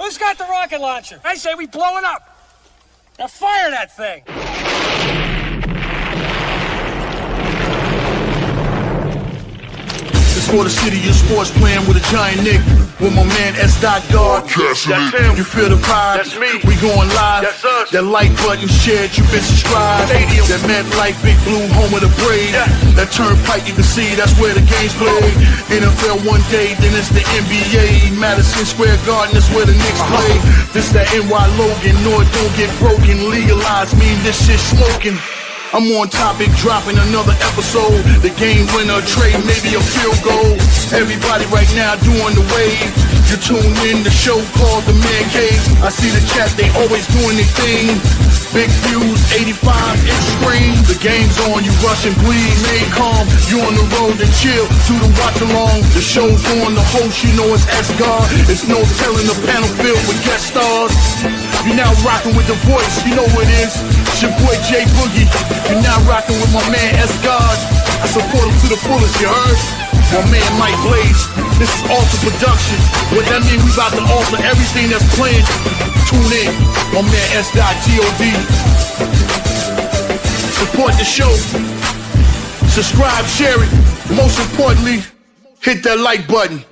Who's got the rocket launcher? I say we blow it up. Now fire that thing. It's for the city of sports, playing with a giant Nick. With my man S. Guard. That's him. You feel the vibe? That's me. We going live. That's us. That like button shared, you been subscribed. Stadium. That meant like Big Blue, home of the Braves. Yeah. That turnpike, you can see that's where the game's played. NFL one day, then it's the NBA. Madison Square Garden, that's where the Knicks play. This that NY Logan, no it don't get broken. Legalized, mean this shit smoking. I'm on topic, dropping another episode. The game winner, trade, maybe a field goal. Everybody right now doing the wave. You tune in the show called The Man Cave. I see the chat, they always doing their thing. Big views, 85-inch screen. The game's on, you rushing, please. Stay calm, you on the road and chill. To the watch along, the show's on. The host, you know it's S-God. It's no telling the panel filled with guest stars. You now rocking with the voice, you know what it is. It's your boy J Boogie. You now rocking with my man S-God. I support him to the fullest, you heard? My man Mike Blaze. This is Alter Production. What that mean, we about to alter everything that's playing. Tune in, my man S.God. Support the show. Subscribe, share it. Most importantly, hit that like button.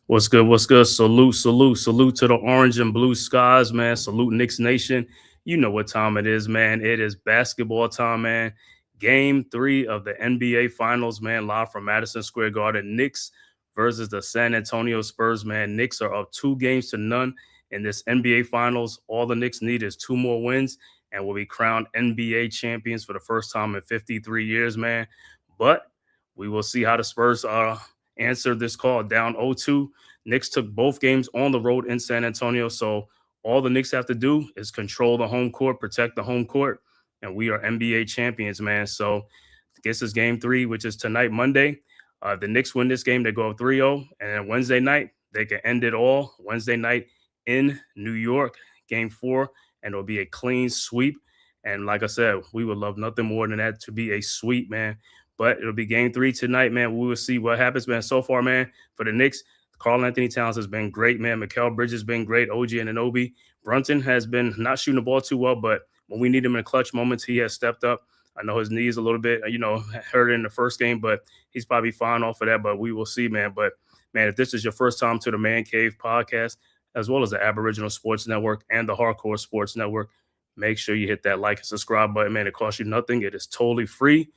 What's good? What's good? Salute to the orange and blue skies, man. Salute Knicks Nation. You know what time it is, man. It is basketball time, man. Game 3 of the NBA Finals, man, live from Madison Square Garden. Knicks versus the San Antonio Spurs, man. Knicks are up 2-0 in this NBA Finals. All the Knicks need is 2 more wins and will be crowned NBA champions for the first time in 53 years, man. But we will see how the Spurs answer this call. Down 0-2. Knicks took both games on the road in San Antonio, so all the Knicks have to do is control the home court, protect the home court, and we are NBA champions, man. So I guess it's game 3, which is tonight, Monday. The Knicks win this game, they go up 3-0, and then Wednesday night, they can end it all. Wednesday night in New York, game 4, and it'll be a clean sweep. And like I said, we would love nothing more than that to be a sweep, man. But it'll be game 3 tonight, man. We will see what happens, man. So far, man, for the Knicks, Karl-Anthony Towns has been great, man. Mikal Bridges has been great. OG Anunoby. Brunson has been not shooting the ball too well, but when we need him in clutch moments, he has stepped up. I know his knees a little bit, hurt in the first game, but he's probably fine off of that, but we will see, man. But, man, if this is your first time to the Man Cave podcast, as well as the Aboriginal Sports Network and the Hardcore Sports Network, make sure you hit that like and subscribe button, man. It costs you nothing. It is totally free.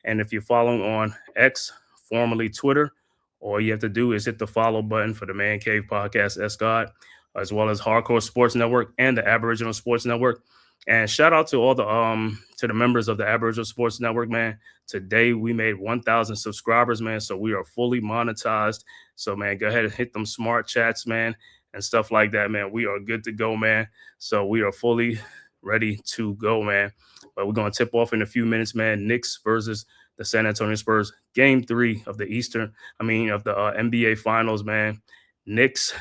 And if you're following on X, formerly Twitter, all you have to do is hit the follow button for the Man Cave podcast, S-God, as well as Hardcore Sports Network and the Aboriginal Sports Network. And shout out to all the members of the Aboriginal Sports Network, man. Today we made 1,000 subscribers, man. So we are fully monetized. So, man, go ahead and hit them smart chats, man, and stuff like that, man. We are good to go, man. So we are fully ready to go, man. But we're going to tip off in a few minutes, man. Knicks versus the San Antonio Spurs. Game 3 of the NBA Finals, man. Knicks,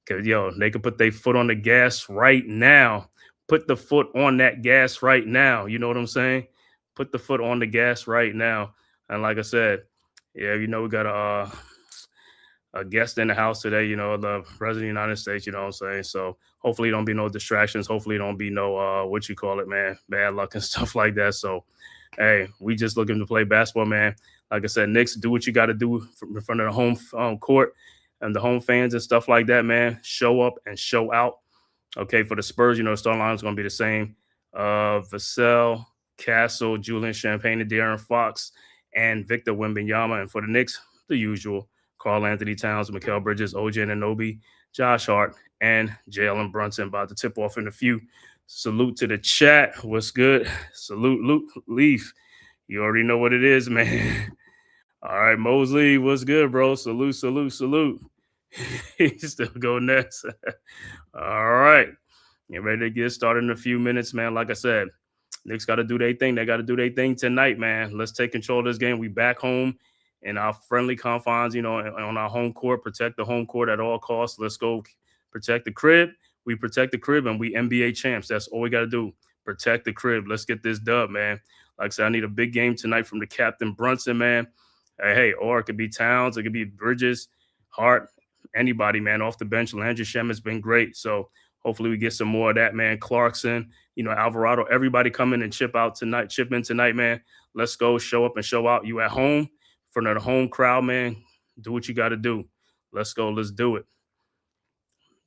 they could put their foot on the gas right now. Put the foot on that gas right now. You know what I'm saying? Put the foot on the gas right now. And like I said, we got a guest in the house today, the President of the United States, you know what I'm saying? So hopefully don't be no distractions. Hopefully don't be no, bad luck and stuff like that. So, hey, we just looking to play basketball, man. Like I said, Knicks, do what you got to do in front of the home court and the home fans and stuff like that, man. Show up and show out. Okay, for the Spurs, the start line is going to be the same. Vassell, Castle, Julian Champagne, and De'Aaron Fox, and Victor Wembanyama. And for the Knicks, the usual. Karl-Anthony Towns, Mikal Bridges, OG Anunoby, Josh Hart, and Jalen Brunson. About to tip off in a few. Salute to the chat. What's good? Salute, Luke Leaf. You already know what it is, man. All right, Mosley, what's good, bro? Salute. He's still going next. All right. Get ready to get started in a few minutes, man. Like I said, Knicks got to do their thing. They got to do their thing tonight, man. Let's take control of this game. We back home in our friendly confines, on our home court. Protect the home court at all costs. Let's go protect the crib. We protect the crib, and we NBA champs. That's all we got to do. Protect the crib. Let's get this dub, man. Like I said, I need a big game tonight from the captain, Brunson, man. Hey, or it could be Towns. It could be Bridges. Hart, anybody, man, off the bench. Landry Shem has been great. So hopefully we get some more of that, man. Clarkson, Alvarado, everybody come in and chip in tonight, man. Let's go, show up and show out. You at home, in front of the home crowd, man. Do what you got to do. Let's go. Let's do it.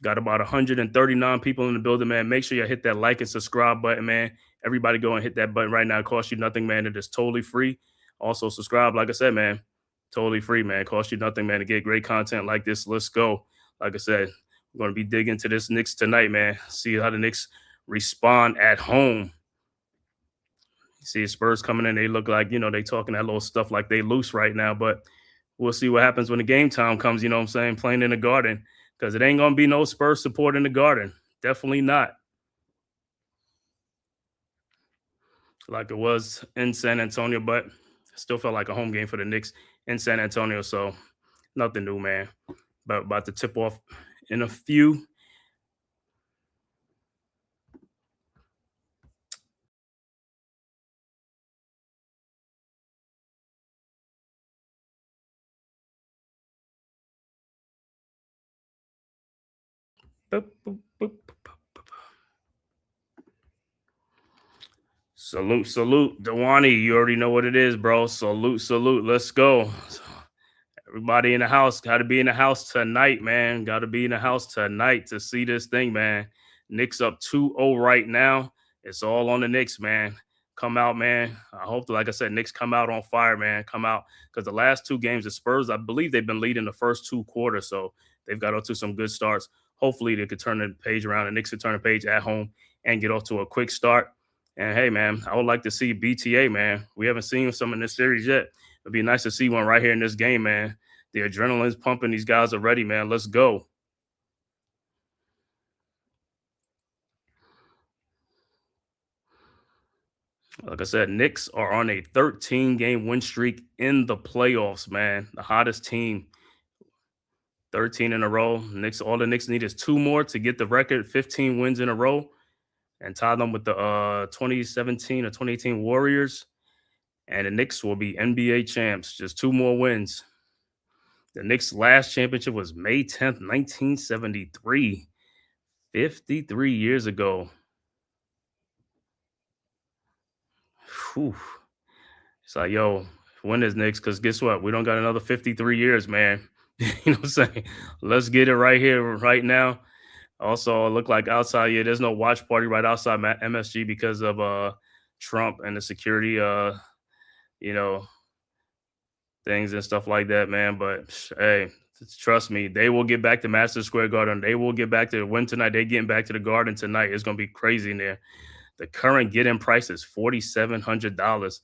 Got about 139 people in the building, man. Make sure you hit that like and subscribe button, man. Everybody go and hit that button right now. It costs you nothing, man. It is totally free. Also, subscribe, like I said, man. Totally free, man. It costs you nothing, man, to get great content like this. Let's go. Like I said, we're going to be digging into this Knicks tonight, man. See how the Knicks respond at home. See Spurs coming in. They look like, they talking that little stuff like they loose right now. But we'll see what happens when the game time comes, playing in the Garden. Because it ain't going to be no Spurs support in the Garden. Definitely not. Like it was in San Antonio, but still felt like a home game for the Knicks in San Antonio. So nothing new, man. But about to tip off in a few. Boop, boop, boop, boop. Salute. Dewani, you already know what it is, bro. Salute. Let's go. Everybody in the house, got to be in the house tonight, man. Got to be in the house tonight to see this thing, man. Knicks up 2-0 right now. It's all on the Knicks, man. Come out, man. I hope, like I said, Knicks come out on fire, man. Come out. Because the last two games, the Spurs, I believe they've been leading the first two quarters, so they've got off to some good starts. Hopefully they could turn the page around. The Knicks could turn the page at home and get off to a quick start. And, hey, man, I would like to see BTA, man. We haven't seen some in this series yet. It'd be nice to see one right here in this game, man. The adrenaline's pumping. These guys are ready, man. Let's go. Like I said, Knicks are on a 13-game win streak in the playoffs, man. The hottest team. 13 in a row. All the Knicks need is 2 more to get the record, 15 wins in a row, and tie them with the 2017 or 2018 Warriors. And the Knicks will be NBA champs. Just 2 more wins. The Knicks' last championship was May 10th, 1973. 53 years ago. Whew. It's like, yo, when is Knicks? Because guess what? We don't got another 53 years, man. You know what I'm saying? Let's get it right here, right now. Also, it looked like outside, there's no watch party right outside MSG because of Trump and the security, things and stuff like that, man. But, hey, trust me, they will get back to Madison Square Garden. They will get back to win tonight. They're getting back to the Garden tonight. It's going to be crazy in there. The current get-in price is $4,700.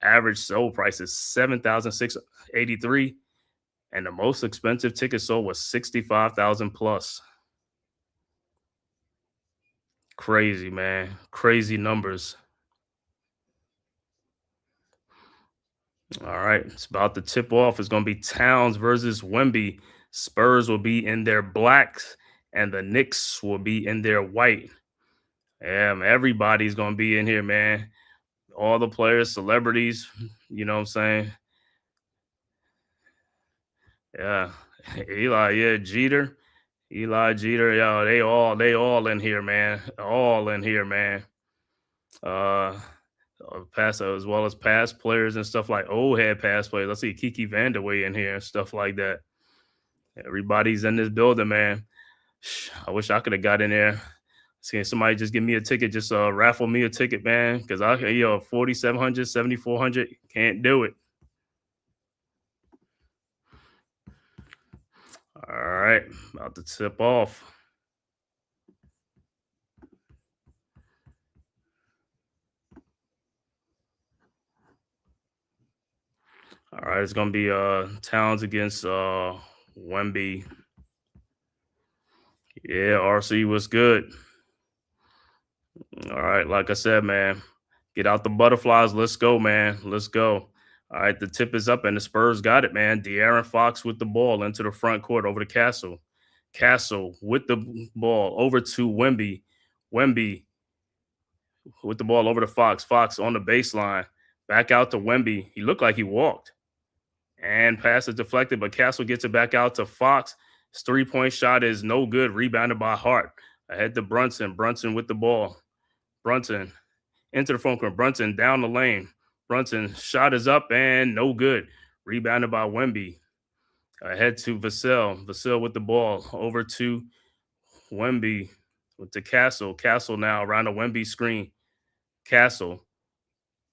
Average sold price is $7,683. And the most expensive ticket sold was $65,000 plus. Crazy, man. Crazy numbers. All right. It's about to tip off. It's going to be Towns versus Wemby. Spurs will be in their blacks, and the Knicks will be in their white. Yeah, man, everybody's going to be in here, man. All the players, celebrities, you know what I'm saying? Yeah. Jeter. Eli Jeter, yo, they all in here, man. All in here, man. Past as well as past players and stuff like old head past players. Let's see Kiki Vandeweghe in here and stuff like that. Everybody's in this building, man. I wish I could have got in there. Seeing somebody just give me a ticket, just raffle me a ticket, man. Because I 4,700, 7,400, can't do it. All right, about to tip off. All right, it's gonna be Towns against Wemby. Yeah, RC was good. All right, like I said, man, get out the butterflies. Let's go, man. Let's go. All right, the tip is up, and the Spurs got it, man. De'Aaron Fox with the ball into the front court over to Castle. Castle with the ball over to Wemby. Wemby with the ball over to Fox. Fox on the baseline. Back out to Wemby. He looked like he walked. And pass is deflected, but Castle gets it back out to Fox. His 3-point shot is no good. Rebounded by Hart. Ahead to Brunson. Brunson with the ball. Brunson into the front court. Brunson down the lane. Brunson shot is up and no good. Rebounded by Wemby. Ahead to Vassell. Vassell with the ball. Over to Wemby with the Castle. Castle now around the Wemby screen. Castle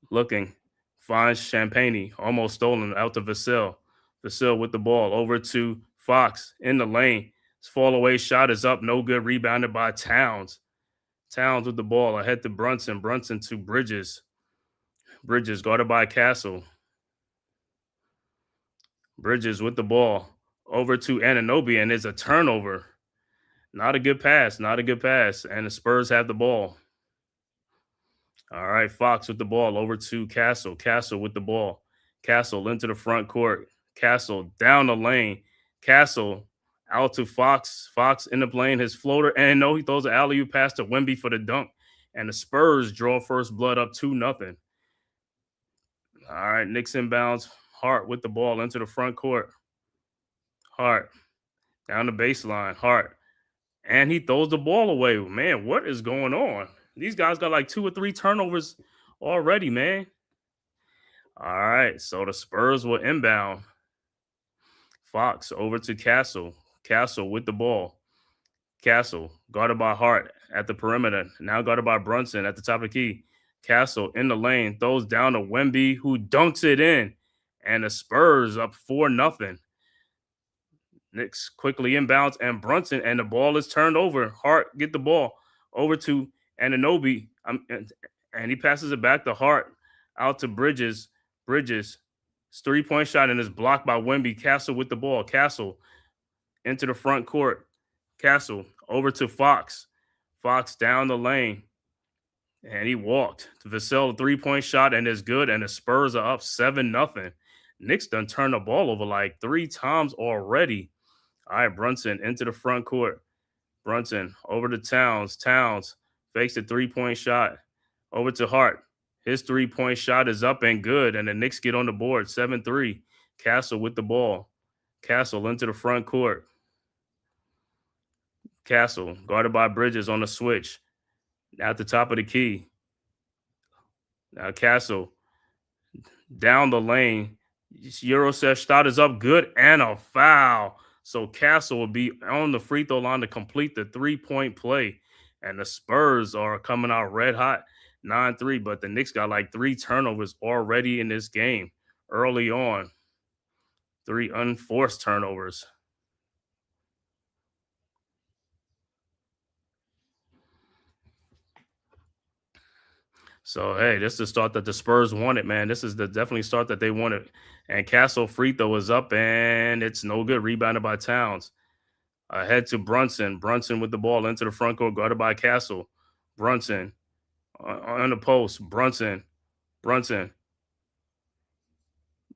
looking. Finds Champagne. Almost stolen out to Vassell. Vassell with the ball. Over to Fox in the lane. His fall away shot is up. No good. Rebounded by Towns. Towns with the ball. Ahead to Brunson. Brunson to Bridges. Bridges guarded by Castle. Bridges with the ball. Over to Anunoby, and there's a turnover. Not a good pass. Not a good pass. And the Spurs have the ball. All right, Fox with the ball. Over to Castle. Castle with the ball. Castle into the front court. Castle down the lane. Castle out to Fox. Fox in the lane. His floater. And no, he throws an alley-oop pass to Wemby for the dunk. And the Spurs draw first blood up 2-0. All right, Knicks inbounds. Hart with the ball into the front court. Hart down the baseline. Hart. And he throws the ball away. Man, what is going on? These guys got like 2 or 3 turnovers already, man. All right, so the Spurs will inbound. Fox over to Castle. Castle with the ball. Castle guarded by Hart at the perimeter. Now guarded by Brunson at the top of the key. Castle in the lane. Throws down to Wemby, who dunks it in. And the Spurs up 4-0. Knicks quickly inbounds, and Brunson, and the ball is turned over. Hart get the ball over to Anunoby, and he passes it back to Hart, out to Bridges. Bridges, 3-point shot, and is blocked by Wemby. Castle with the ball. Castle into the front court. Castle over to Fox. Fox down the lane, and he walked. Vassell, 3-point shot, and is good, and the Spurs are up 7-0. Knicks done turned the ball over like 3 times already. All right, Brunson into the front court. Brunson over to Towns. Towns fakes a 3-point shot. Over to Hart. His 3-point shot is up and good, and the Knicks get on the board, 7-3. Castle with the ball. Castle into the front court. Castle guarded by Bridges on the switch. At the top of the key. Now Castle down the lane. Eurosef shot is up good and a foul. So Castle will be on the free throw line to complete the 3-point play. And the Spurs are coming out red hot, 9-3. But the Knicks got like 3 turnovers already in this game early on. 3 unforced turnovers. So, hey, this is the start that the Spurs wanted, man. This is the definitely start that they wanted. And Castle free throw is up, and it's no good. Rebounded by Towns. Ahead to Brunson. Brunson with the ball into the front court, guarded by Castle. Brunson on the post. Brunson.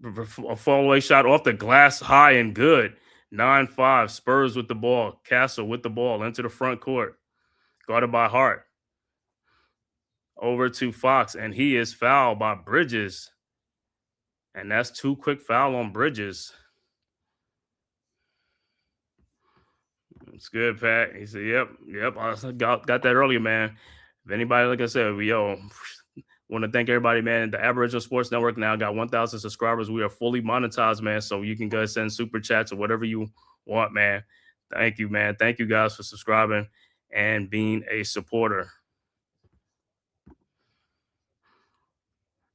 A fall-away shot off the glass, high and good. 9-5. Spurs with the ball. Castle with the ball into the front court, guarded by Hart. Over to Fox, and he is fouled by Bridges. And that's 2 quick foul on Bridges. It's good, Pat. He said, yep. I got that earlier, man. If anybody, like I said, want to thank everybody, man. The Aboriginal Sports Network now got 1,000 subscribers. We are fully monetized, man. So you can go and send super chats or whatever you want, man. Thank you, man. Thank you guys for subscribing and being a supporter.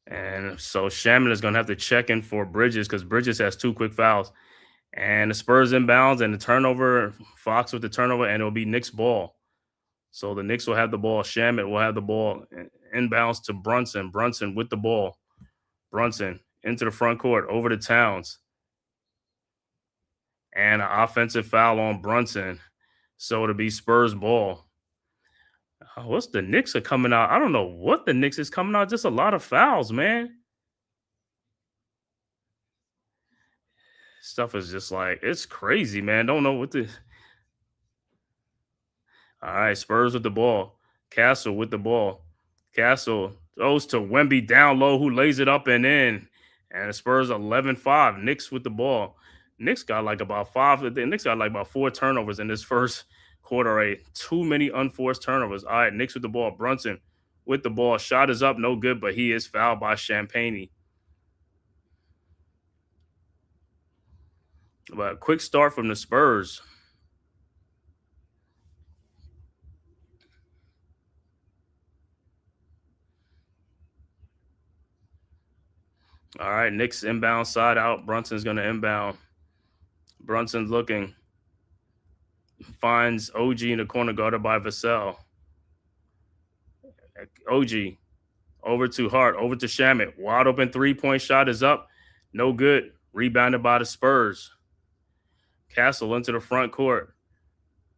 And so Shaman is going to have to check in for Bridges because Bridges has 2 quick fouls. And the Spurs inbounds and the turnover, Fox with the turnover, and it'll be Knicks ball. So the Knicks will have the ball. Shaman will have the ball. Inbounds to Brunson. Brunson with the ball. Brunson into the front court, over to Towns. And an offensive foul on Brunson. So it'll be Spurs ball. What's the Knicks are coming out? I don't know what the Knicks is coming out. Just a lot of fouls, man. Stuff is just like, it's crazy, man. Don't know what the. All right, Spurs with the ball. Castle with the ball. Castle throws to Wemby down low, who lays it up and in. And the Spurs 11-5. Knicks with the ball. Knicks got like about five. The Knicks got like about 4 turnovers in this first quarter. Right? Too many unforced turnovers. All right, Knicks with the ball. Brunson with the ball. Shot is up, no good, but he is fouled by Champagne. But a quick start from the Spurs. All right, Knicks inbound side out. Brunson's going to inbound. Brunson's looking. Finds OG in the corner guarded by Vassell. OG over to Hart, over to Shamet. Wide open 3-point shot is up. No good. Rebounded by the Spurs. Castle into the front court.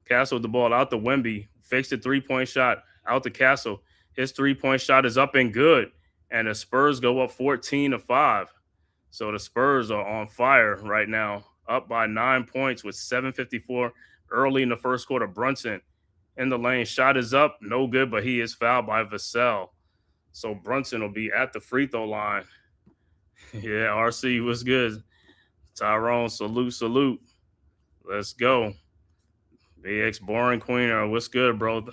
Castle with the ball out to Wemby. Fakes the 3-point shot out to Castle. His 3-point shot is up and good. And the Spurs go up 14-5. So the Spurs are on fire right now. Up by 9 points with 7:54 early in the first quarter. Brunson in the lane. Shot is up. No good, but he is fouled by Vassell. So Brunson will be at the free throw line. Yeah, RC was good. Tyrone, salute. Let's go. BX Boring Queener, what's good, bro?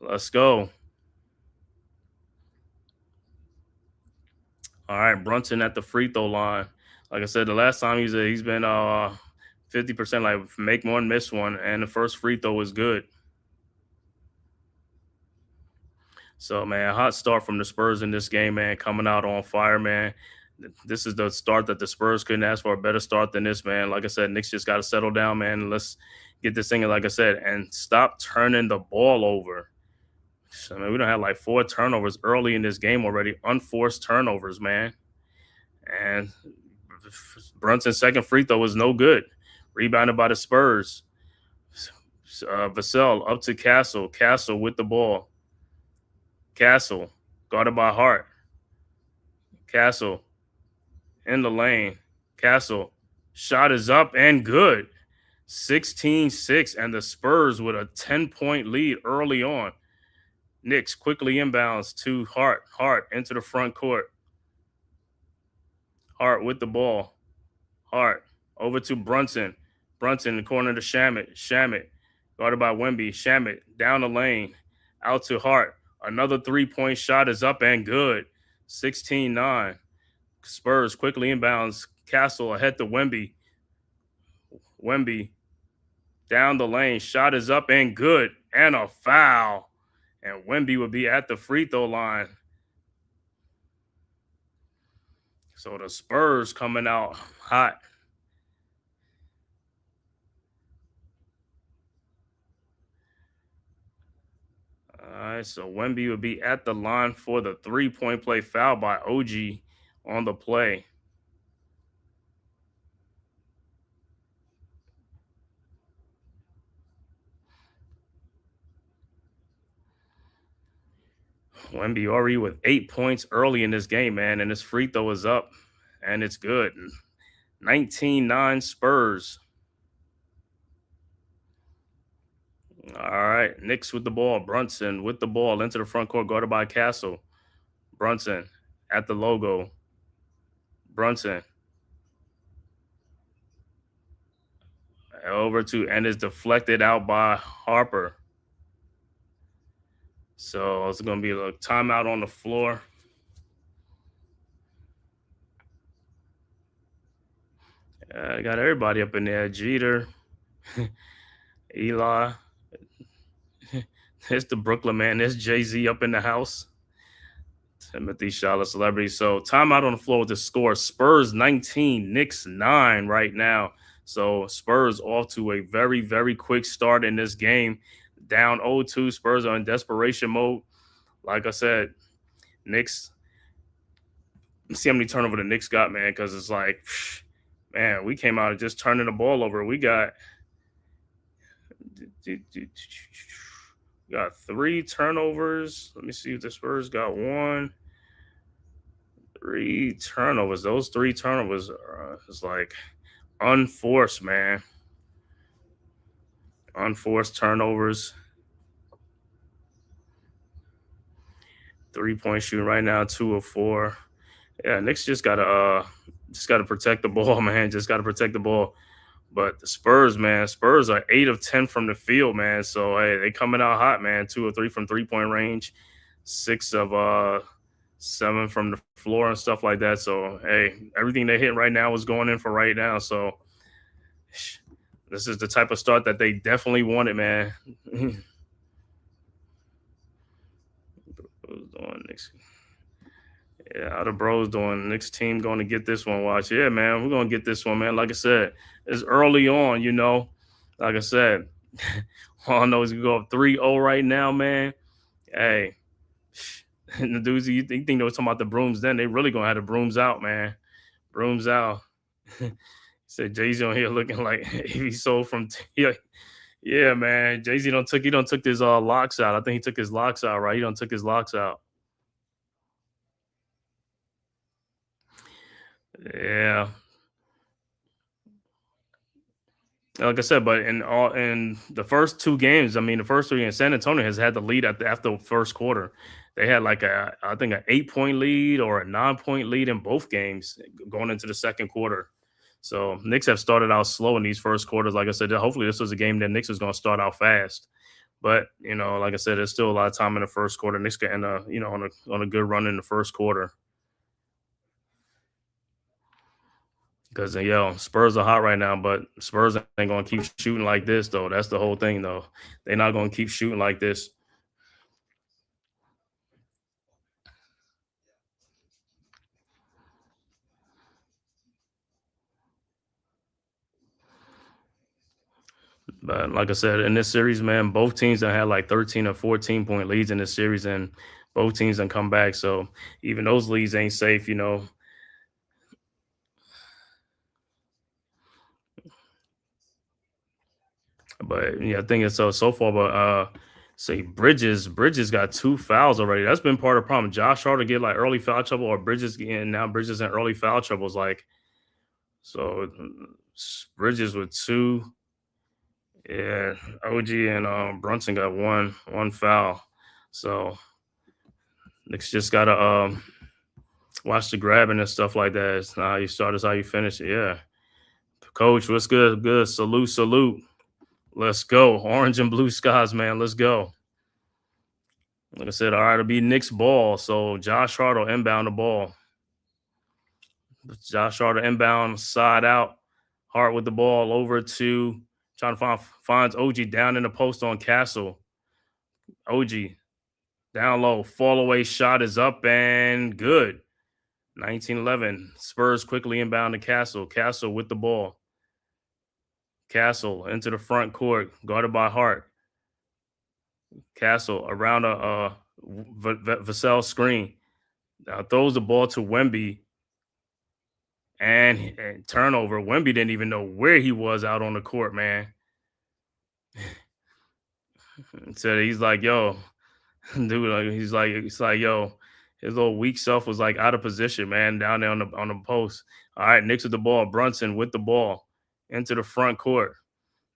Let's go. All right, Brunson at the free throw line. Like I said, the last time he's been 50%, like make one, miss one, and the first free throw was good. So, man, hot start from the Spurs in this game, man, coming out on fire, man. This is the start that the Spurs couldn't ask for a better start than this, man. Like I said, Knicks just got to settle down, man. Let's get this thing, like I said, and stop turning the ball over. So, man, we don't have like 4 turnovers early in this game already. Unforced turnovers, man. And Brunson's second free throw was no good. Rebounded by the Spurs. Vassell up to Castle. Castle with the ball. Castle guarded by Hart. Castle in the lane. Castle shot is up and good. 16-6, and the Spurs with a 10-point lead early on. Knicks quickly inbounds to Hart. Hart into the front court. Hart with the ball. Hart over to Brunson. Brunson in the corner to Shamet. Shamet guarded by Wemby. Shamet down the lane. Out to Hart. Another 3-point shot is up and good. 16-9. Spurs quickly inbounds. Castle ahead to Wemby. Wemby down the lane. Shot is up and good. And a foul. And Wemby would be at the free throw line. So the Spurs coming out hot. All right, so Wemby would be at the line for the 3-point play, foul by OG on the play. Wemby already with 8 points early in this game, man, and his free throw is up, and it's good. 19-9 Spurs. All right, Knicks with the ball. Brunson with the ball into the front court, guarded by Castle. Brunson at the logo. Brunson over to, and is deflected out by Harper. So it's going to be a timeout on the floor. I got everybody up in there. Jeter, Eli. There's the Brooklyn man. There's Jay-Z up in the house. Timothy Charlotte celebrity. So timeout on the floor with the score. Spurs 19, Knicks 9 right now. So Spurs off to a very, very quick start in this game. Down 0-2. Spurs are in desperation mode. Like I said, Knicks. Let's see how many turnover the Knicks got, man, because it's like, man, we came out of just turning the ball over. We got 3 turnovers. Let me see if the Spurs got 1. 3 turnovers. Those 3 turnovers are it's like unforced, man. Unforced turnovers. 3-point shooting right now, 2 of 4. Yeah, Knicks just gotta protect the ball, man. Just gotta protect the ball. But the Spurs, man, Spurs are 8 of 10 from the field, man. So hey, they coming out hot, man. 2 of 3 from 3-point range, 6 of 7 from the floor and stuff like that. So hey, everything they hit right now is going in for right now. So this is the type of start that they definitely wanted, man. Knicks. Yeah, how the bros doing? Next team going to get this one. Watch. Yeah, man, we're going to get this one, man. Like I said, it's early on, you know. Like I said, all I know is we go up 3-0 right now, man. Hey, and the dudes, you think they were talking about the brooms then? They really going to have the brooms out, man. Brooms out. Said Jay-Z on here looking like he sold from yeah, man. Jay-Z took his locks out. I think he took his locks out, right? He took his locks out. Yeah. Like I said, but in the first 2 games, I mean, the first 3 games, San Antonio has had the lead after the first quarter. They had like I think an 8-point lead or a 9-point lead in both games going into the second quarter. So Knicks have started out slow in these first quarters. Like I said, hopefully this was a game that Knicks was going to start out fast. But you know, like I said, there's still a lot of time in the first quarter. Knicks can end on a good run in the first quarter. Because Spurs are hot right now, but Spurs ain't gonna keep shooting like this, though. That's the whole thing, though. They're not gonna keep shooting like this. But like I said, in this series, man, both teams that had like 13 or 14-point leads in this series, and both teams done come back. So even those leads ain't safe, you know. But yeah, I think it's so far. But say Bridges got 2 fouls already. That's been part of the problem. Josh Hart to get like early foul trouble, or Bridges in early foul trouble is like so. Bridges with 2. Yeah, OG and Brunson got one foul. So Knicks just gotta watch the grabbing and stuff like that. It's not how you start, it's how you finish it. Yeah. Coach, what's good? Good. Salute. Let's go. Orange and blue skies, man. Let's go. Like I said, all right, it'll be Knicks ball. So Josh Hart will inbound the ball. Josh Hart will inbound, side out. Hart with the ball over to trying to finds OG down in the post on Castle. OG down low, fall away shot is up and good. 19-11. Spurs quickly inbound to Castle. Castle with the ball. Castle into the front court, guarded by Hart. Castle around a Vassell screen. Now throws the ball to Wemby. And turnover. Wemby didn't even know where he was out on the court, man. So he's like, yo, dude, it's like, yo, his little weak self was like out of position, man, down there on the post. All right, Knicks with the ball. Brunson with the ball into the front court.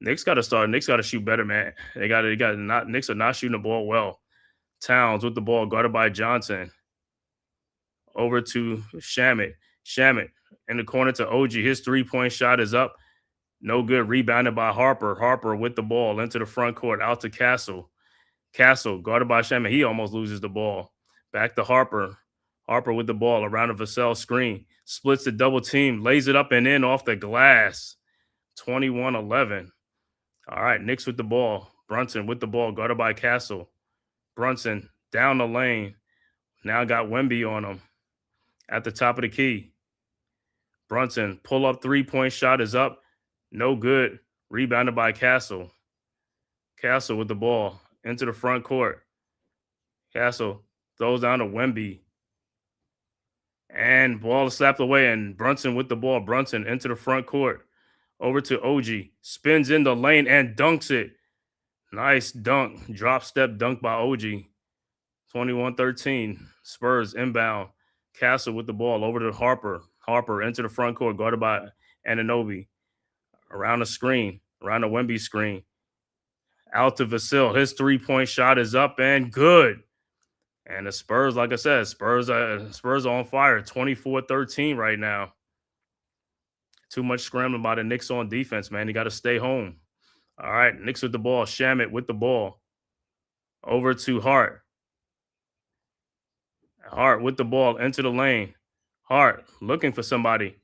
Knicks got to start. Knicks got to shoot better, man. Knicks are not shooting the ball well. Towns with the ball, guarded by Johnson. Over to Shamit. Shamit in the corner to OG. His 3-point shot is up. No good. Rebounded by Harper. Harper with the ball into the front court. Out to Castle. Castle guarded by Shamit. He almost loses the ball. Back to Harper. Harper with the ball around a Vassell screen. Splits the double team. Lays it up and in off the glass. 21-11. All right, Knicks with the ball. Brunson with the ball, guarded by Castle. Brunson down the lane. Now got Wemby on him at the top of the key. Brunson, pull up 3-point shot is up. No good. Rebounded by Castle. Castle with the ball into the front court. Castle throws down to Wemby. And ball is slapped away, and Brunson with the ball. Brunson into the front court. Over to OG. Spins in the lane and dunks it. Nice dunk. Drop step dunk by OG. 21-13. Spurs inbound. Castle with the ball over to Harper. Harper into the front court, guarded by Anunoby. Around the screen. Around the Wemby screen. Out to Vassell. His 3-point shot is up and good. And the Spurs, like I said, Spurs are on fire, 24-13 right now. Too much scrambling by the Knicks on defense, man. You got to stay home. All right, Knicks with the ball. Shamet with the ball. Over to Hart. Hart with the ball into the lane. Hart looking for somebody.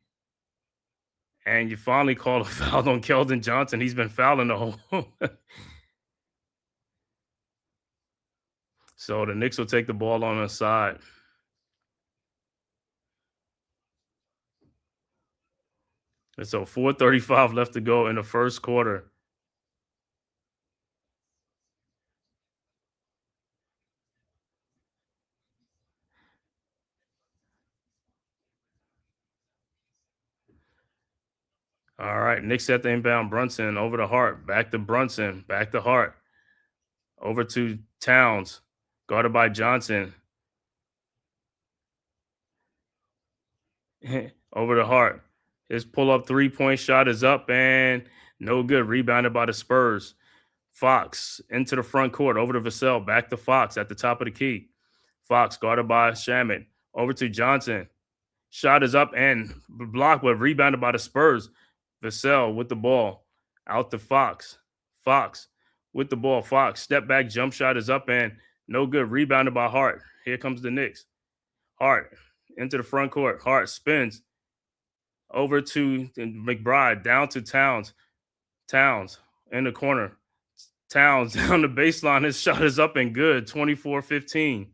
And you finally call a foul on Keldon Johnson. He's been fouling the whole. So the Knicks will take the ball on the side. And so 4:35 left to go in the first quarter. All right, Knicks at the inbound. Brunson over to Hart. Back to Brunson. Back to Hart. Over to Towns. Guarded by Johnson. Over to Hart. His pull-up three-point shot is up and no good. Rebounded by the Spurs. Fox into the front court. Over to Vassell. Back to Fox at the top of the key. Fox guarded by Shamet. Over to Johnson. Shot is up and blocked, but rebounded by the Spurs. Vassell with the ball. Out to Fox. Fox with the ball. Fox. Step back. Jump shot is up and no good. Rebounded by Hart. Here comes the Knicks. Hart into the front court. Hart spins. Over to McBride. Down to Towns. Towns in the corner. Towns down the baseline. His shot is up and good. 24-15.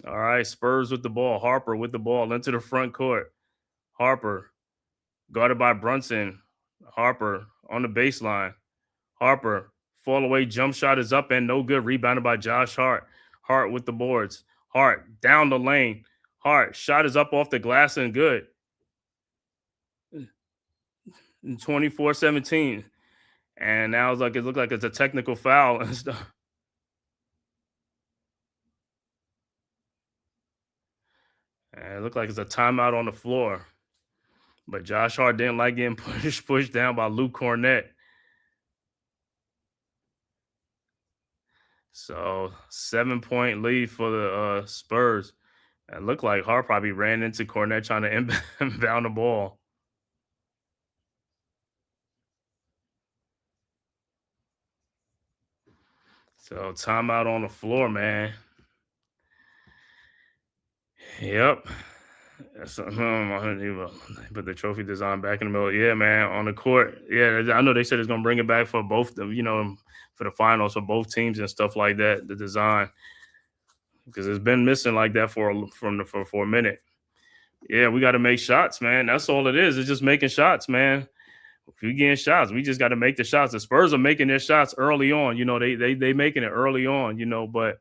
All right, Spurs with the ball. Harper with the ball into the front court. Harper guarded by Brunson. Harper on the baseline. Harper fall away jump shot is up and no good. Rebounded by Josh Hart. Hart with the boards. Hart down the lane. Hart shot is up off the glass and good. 24-17. And now it looked like it's a technical foul and stuff. And it looked like it's a timeout on the floor. But Josh Hart didn't like getting pushed down by Luke Cornett. So 7-point lead for the Spurs. It looked like Hart probably ran into Cornett trying to inbound the ball. So timeout on the floor, man. Yep. That's put the trophy design back in the middle. Yeah, man, on the court. Yeah, I know they said it's gonna bring it back for both them, for the finals for both teams and stuff like that. The design, because it's been missing like that for a minute. Yeah, we got to make shots, man. That's all it is. It's just making shots, man. If we getting shots, we just got to make the shots. The Spurs are making their shots early on. They making it early on. But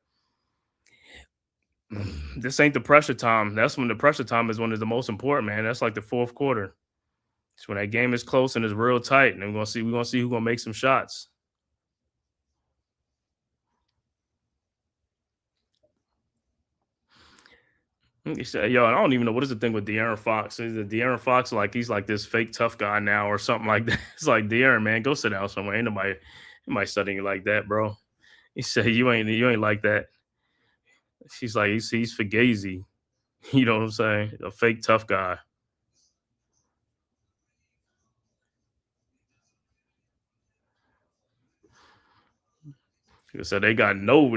this ain't the pressure time. That's when the pressure time is when it's the most important, man. That's like the fourth quarter. It's when that game is close and it's real tight, and we're gonna see who's gonna make some shots. He said, "Yo, I don't even know what is the thing with De'Aaron Fox. Is it De'Aaron Fox he's like this fake tough guy now or something like that? It's like De'Aaron, man, go sit down somewhere. Ain't nobody studying you like that, bro." He said, "You ain't like that." She's like, he's fugazi. You know what I'm saying? A fake tough guy. So they got no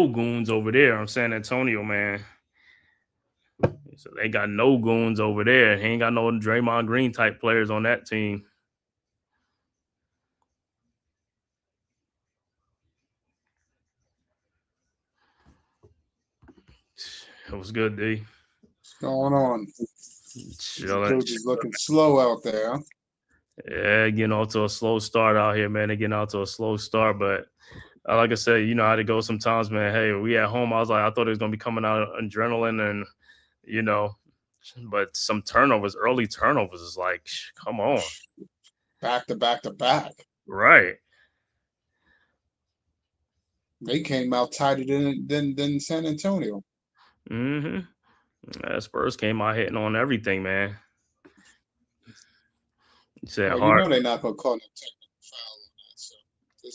goons over there on San Antonio, man. So they got no goons over there. He ain't got no Draymond Green type players on that team. It was good, D. What's going on? Chilling. Coach is looking slow out there. Huh? Yeah, getting off to a slow start out here, man. They're getting out to a slow start, but like I said, you know how to go sometimes, man. Hey, we at home. I thought it was gonna be coming out adrenaline, and but some turnovers, early turnovers, is like, come on, back to back to back. Right. They came out tighter than San Antonio. Mm-hmm. Spurs came out hitting on everything, man. You said well, they're not gonna call no technical foul on that. So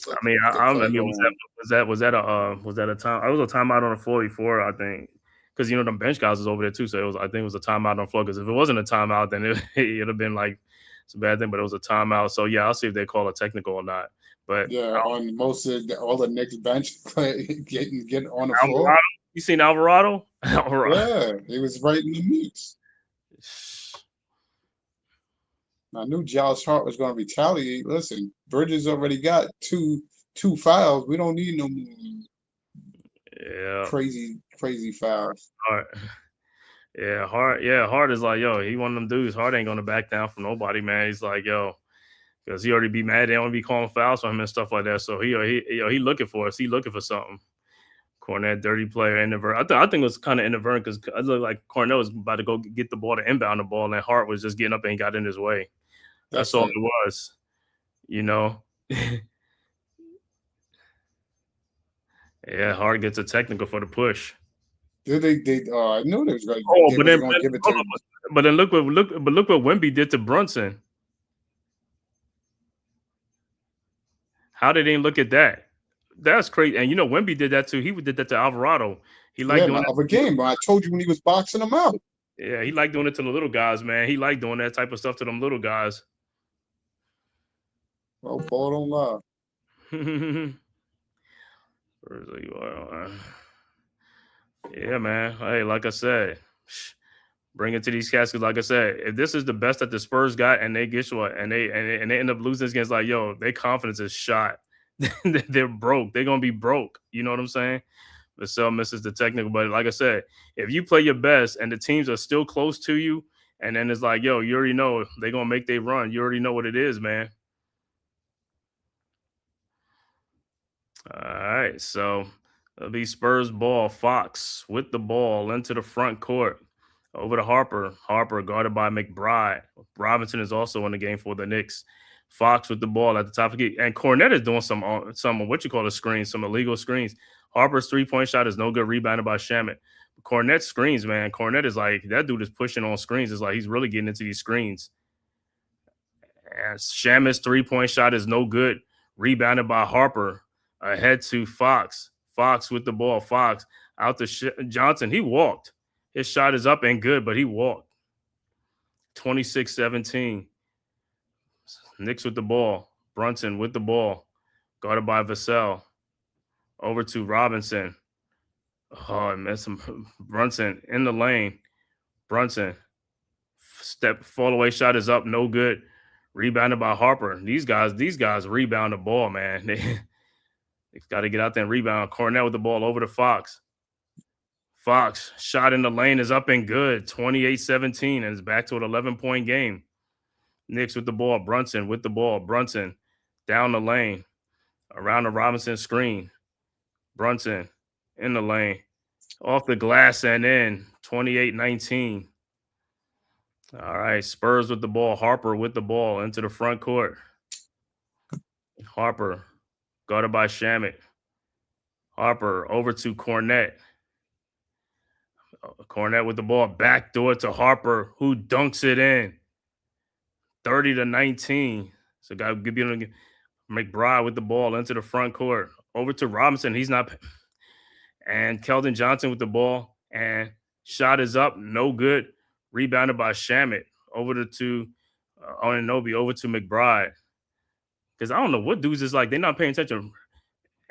I mean, was that a time? I was a timeout on the floor before, I think, because the bench guys was over there too. So I think it was a timeout on the floor. Because if it wasn't a timeout, then it'd have been like it's a bad thing. But it was a timeout. So yeah, I'll see if they call a technical or not. But Yeah, on most of all the Knicks bench getting on the floor. Alvarado, you seen Alvarado? Yeah, he was right in the mix. I knew Josh Hart was going to retaliate. Listen, Bridges already got two fouls. We don't need no more crazy fouls. Hart. Yeah, Hart is like, yo, he one of them dudes. Hart ain't gonna back down from nobody, man. He's like, yo, because he already be mad. They don't be calling fouls on him and stuff like that. So he looking for us. He looking for something. Cornette, dirty player, inadvertent. I think it was kind of inadvertent because it looked like Cornette was about to go get the ball to inbound the ball, and Hart was just getting up and he got in his way. That's all it was, Yeah, Hart gets a technical for the push. Did they? I knew they was going to give it to him. But then look what Wemby did to Brunson. How did they look at that? That's crazy. And Wemby did that too. He did that to Alvarado. He liked doing that of a game. But I told you when he was boxing him out. Yeah, he liked doing it to the little guys, man. He liked doing that type of stuff to them little guys. Well, Paul don't lie. Yeah, man. Hey, like I said, bring it to these cats. Because like I said, if this is the best that the Spurs got, and they get what, and they end up losing this against, like, yo, their confidence is shot. They're broke. They're gonna be broke. You know what I'm saying? Vassell misses the technical, but like I said, if you play your best and the teams are still close to you, and then it's like, yo, you already know they're gonna make their run. You already know what it is, man. All right, so it'll be Spurs ball. Fox with the ball into the front court. Over to Harper. Harper guarded by McBride. Robinson is also in the game for the Knicks. Fox with the ball at the top of the key. And Cornette is doing some what you call a screen, some illegal screens. Harper's three-point shot is no good, rebounded by Shamet. Cornette screens, man. Cornette is like, that dude is pushing on screens. It's like he's really getting into these screens. And Shamet's three-point shot is no good, rebounded by Harper. Ahead to Fox. Fox with the ball. Fox out to Johnson. He walked. His shot is up and good, but he walked. 26-17. Knicks with the ball. Brunson with the ball. Guarded by Vassell. Over to Robinson. Oh, I missed him. Brunson in the lane. Brunson. Fall away shot is up. No good. Rebounded by Harper. These guys rebound the ball, man. They've got to get out there and rebound. Cornette with the ball over to Fox. Fox, shot in the lane is up and good. 28-17, and it's back to an 11-point game. Knicks with the ball. Brunson with the ball. Brunson down the lane. Around the Robinson screen. Brunson in the lane. Off the glass and in. 28-19. All right, Spurs with the ball. Harper with the ball into the front court. Harper guarded by Shamet. Harper over to Cornette. Cornette with the ball. Backdoor to Harper, who dunks it in. 30-19. So got to give you McBride with the ball into the front court. Over to Robinson. He's not. And Keldon Johnson with the ball. And shot is up. No good. Rebounded by Shamet. Over to Anunoby. Over to McBride. Because I don't know what dudes is like. They're not paying attention.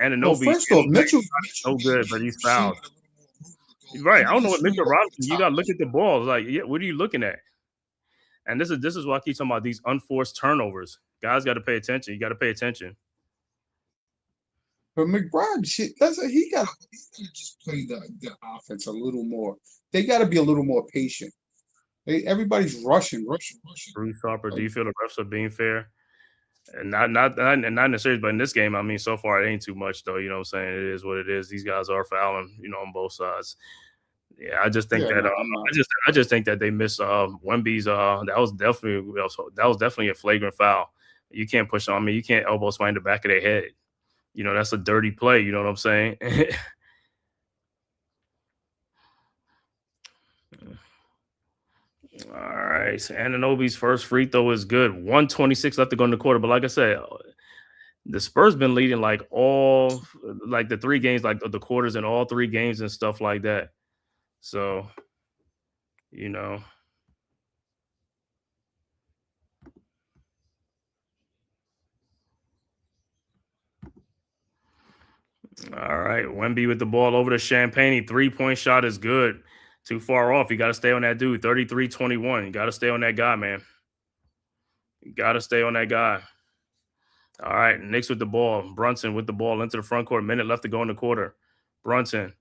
Anunoby. Well, first off, Mitchell no good, but he's fouled. Right. I don't know what Mitchell Robinson. You got to look at the ball. It's like, yeah, what are you looking at? And this is why I keep talking about these unforced turnovers. Guys got to pay attention. You got to pay attention. But McBride, he got to just play the offense a little more. They got to be a little more patient. Everybody's rushing. Bruce Harper, do you feel the refs are being fair? And not in the series, but in this game, I mean, so far it ain't too much though. You know what I'm saying? It is what it is. These guys are fouling, on both sides. Yeah, I just think I just think that they missed Wemby's. That was definitely a flagrant foul. You can't push on. I mean, you can't elbow somebody in the back of their head. That's a dirty play. You know what I'm saying? All right. So Anunoby's first free throw is good. 1:26 left to go in the quarter. But like I said, The Spurs been leading like the 3 games, like the quarters in all 3 games and stuff like that. So, you know. All right. Wemby with the ball over to Champagne. 3-point shot is good. Too far off. You got to stay on that dude. 33-21. You got to stay on that guy, man. You got to stay on that guy. All right. Knicks with the ball. Brunson with the ball into the front court. Minute left to go in the quarter. Brunson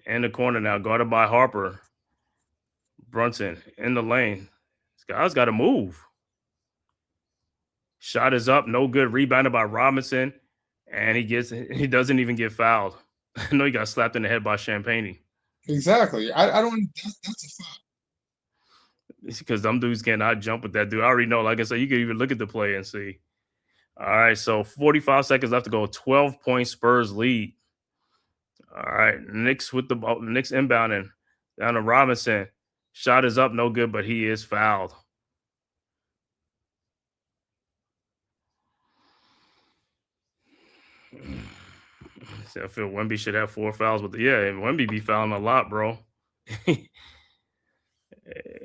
in the corner now. Guarded by Harper. Brunson in the lane. This guy's got to move. Shot is up. No good. Rebounded by Robinson. And he doesn't even get fouled. I know he got slapped in the head by Champagne. Exactly. I don't. That's a foul. It's because them dudes cannot jump with that dude. I already know. Like I said, you can even look at the play and see. All right, so 45 seconds left to go. 12-point Spurs lead. All right, Knicks with the ball. Knicks inbounding down to Robinson. Shot is up, no good, but he is fouled. I feel Wemby should have 4 fouls, but Wemby be fouling a lot, bro. He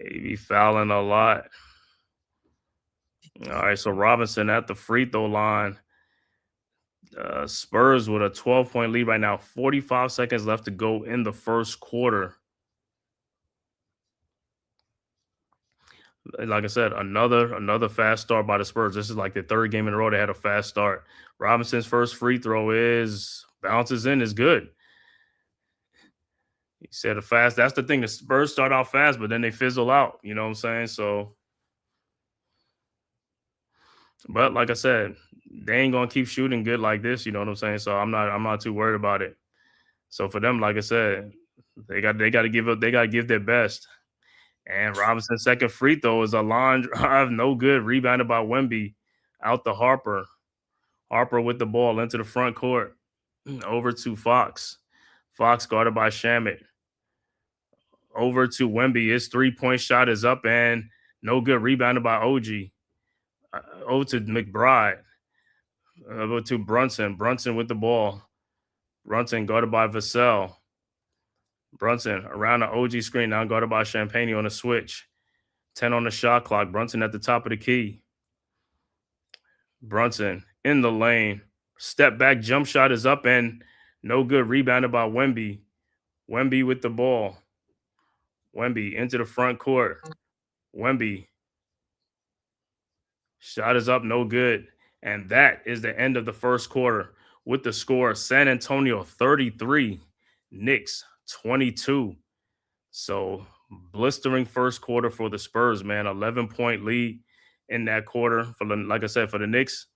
be fouling a lot. All right, so Robinson at the free throw line. Spurs with a 12-point lead right now. 45 seconds left to go in the first quarter. Like I said, another fast start by the Spurs. This is like the 3rd game in a row they had a fast start. Robinson's first free throw bounces in, is good. He said that's the thing. The Spurs start out fast, but then they fizzle out. You know what I'm saying? So, but like I said, they ain't gonna keep shooting good like this. You know what I'm saying? So I'm not too worried about it. So for them, like I said, they got to give their best. And Robinson's second free throw is a line drive, no good. Rebounded by Wemby, out to Harper. Harper with the ball into the front court, over to Fox. Fox guarded by Shamet. Over to Wemby. His 3-point shot is up and no good. Rebounded by OG. Over to McBride. Over to Brunson. Brunson with the ball. Brunson guarded by Vassell. Brunson around the OG screen, now guarded by Champagne on a switch. 10 on the shot clock. Brunson at the top of the key. Brunson in the lane. Step back jump shot is up and no good. Rebounded by Wemby. Wemby with the ball. Wemby into the front court. Wemby. Shot is up, no good. And that is the end of the first quarter with the score San Antonio 33, Knicks 22. So blistering first quarter for the Spurs, man. 11-point lead in that quarter. Like I said, for the Knicks,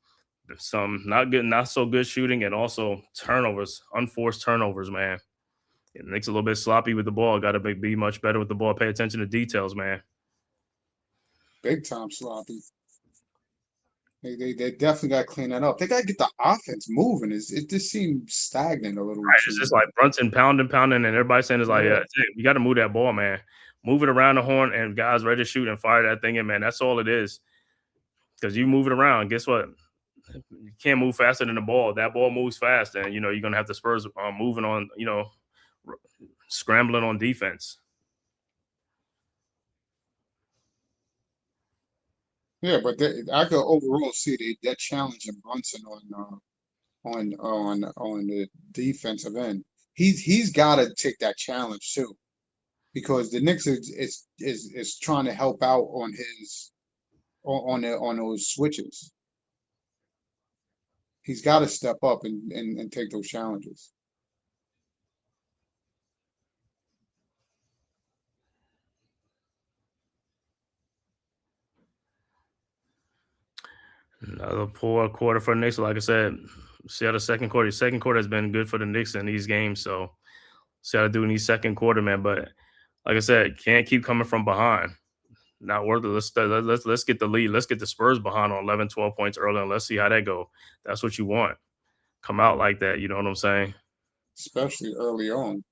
some not so good shooting, and also turnovers, unforced turnovers, man. The Knicks a little bit sloppy with the ball. Got to be much better with the ball. Pay attention to details, man. Big time sloppy. They definitely got to clean that up. They got to get the offense moving. It just seems stagnant a little. Right, it's just like Brunson pounding, and everybody saying is like, you got to move that ball, man. Move it around the horn, and guys ready to shoot and fire that thing in, man. That's all it is. Because you move it around, guess what? You can't move faster than the ball. That ball moves fast, and you're gonna have the Spurs moving on, scrambling on defense. Yeah, but I could overall see that challenging Brunson on the defensive end. He's got to take that challenge too, because the Knicks is trying to help out on those switches. He's got to step up and take those challenges. Another poor quarter for the Knicks. Like I said, see how the second quarter has been good for the Knicks in these games. So see how to do in these second quarter, man. But like I said, can't keep coming from behind. Not worth it. Let's get the lead. Let's get the Spurs behind on 11, 12 points early, and let's see how that go. That's what you want. Come out like that. You know what I'm saying? Especially early on.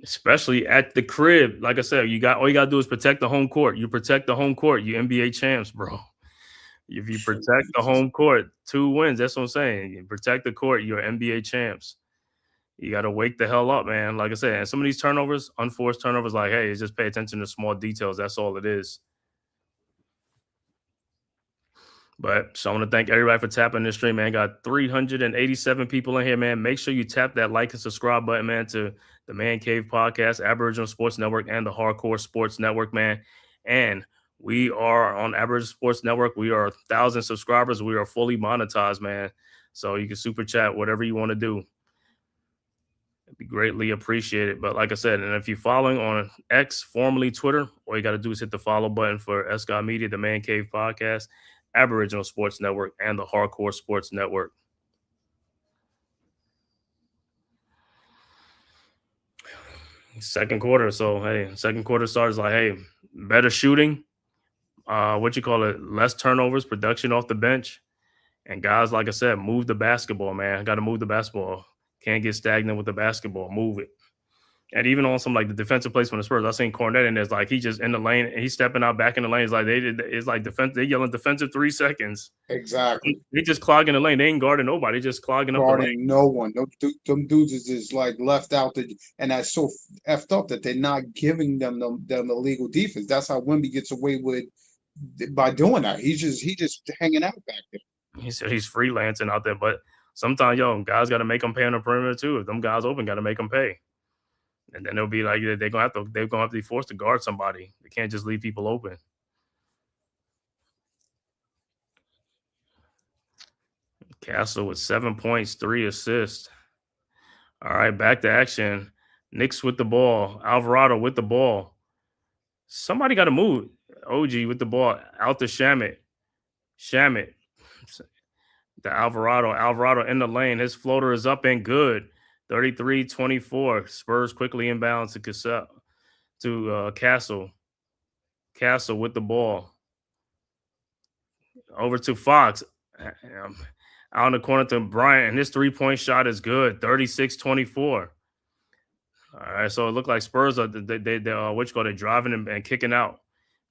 Especially at the crib. Like I said, all you got to do is protect the home court. You protect the home court. You NBA champs, bro. If you protect the home court, 2 wins. That's what I'm saying. You protect the court, you're NBA champs. You got to wake the hell up, man. Like I said, and some of these turnovers, unforced turnovers, like, hey, just pay attention to small details. That's all it is. But so I want to thank everybody for tapping this stream, man. Got 387 people in here, man. Make sure you tap that like and subscribe button, man, to the Man Cave Podcast, Aboriginal Sports Network, and the Hardcore Sports Network, man. And we are on Aboriginal Sports Network. We are 1,000 subscribers. We are fully monetized, man. So you can super chat, whatever you want to do. It'd be greatly appreciated. But like I said, and if you're following on X, formerly Twitter, all you got to do is hit the follow button for SGOT Media, the Man Cave Podcast, Aboriginal Sports Network, and the Hardcore Sports Network. Second quarter. So, hey, second quarter starts like, hey, better shooting. Less turnovers, production off the bench. And guys, like I said, move the basketball, man. Got to move the basketball. Can't get stagnant with the basketball. Move it. And even on some like the defensive plays from the Spurs, I seen Cornette in there. It's like he just in the lane and he's stepping out back in the lane. It's like they yelling defensive 3 seconds. Exactly. They just clogging the lane. They ain't guarding nobody. They just clogging up the lane. Guarding no one. Them dudes is just like left out, and that's so effed up that they're not giving them the legal defense. That's how Wemby gets away with by doing that. He's just hanging out back there. He said he's freelancing out there, but sometimes, guys got to make them pay on the perimeter too. If them guys open, got to make them pay. And then they'll be like, they're gonna have to be forced to guard somebody. They can't just leave people open. Castle with 7 points, 3 assists. All right, back to action. Knicks with the ball. Alvarado with the ball. Somebody got to move. OG with the ball. Out to Shamit. Shamit. The Alvarado in the lane. His floater is up and good. 33-24. Spurs quickly inbound to Castle. Castle with the ball. Over to Fox. Out in the corner to Bryant. And his 3-point shot is good. 36-24. All right, so it looked like Spurs are they're driving and kicking out.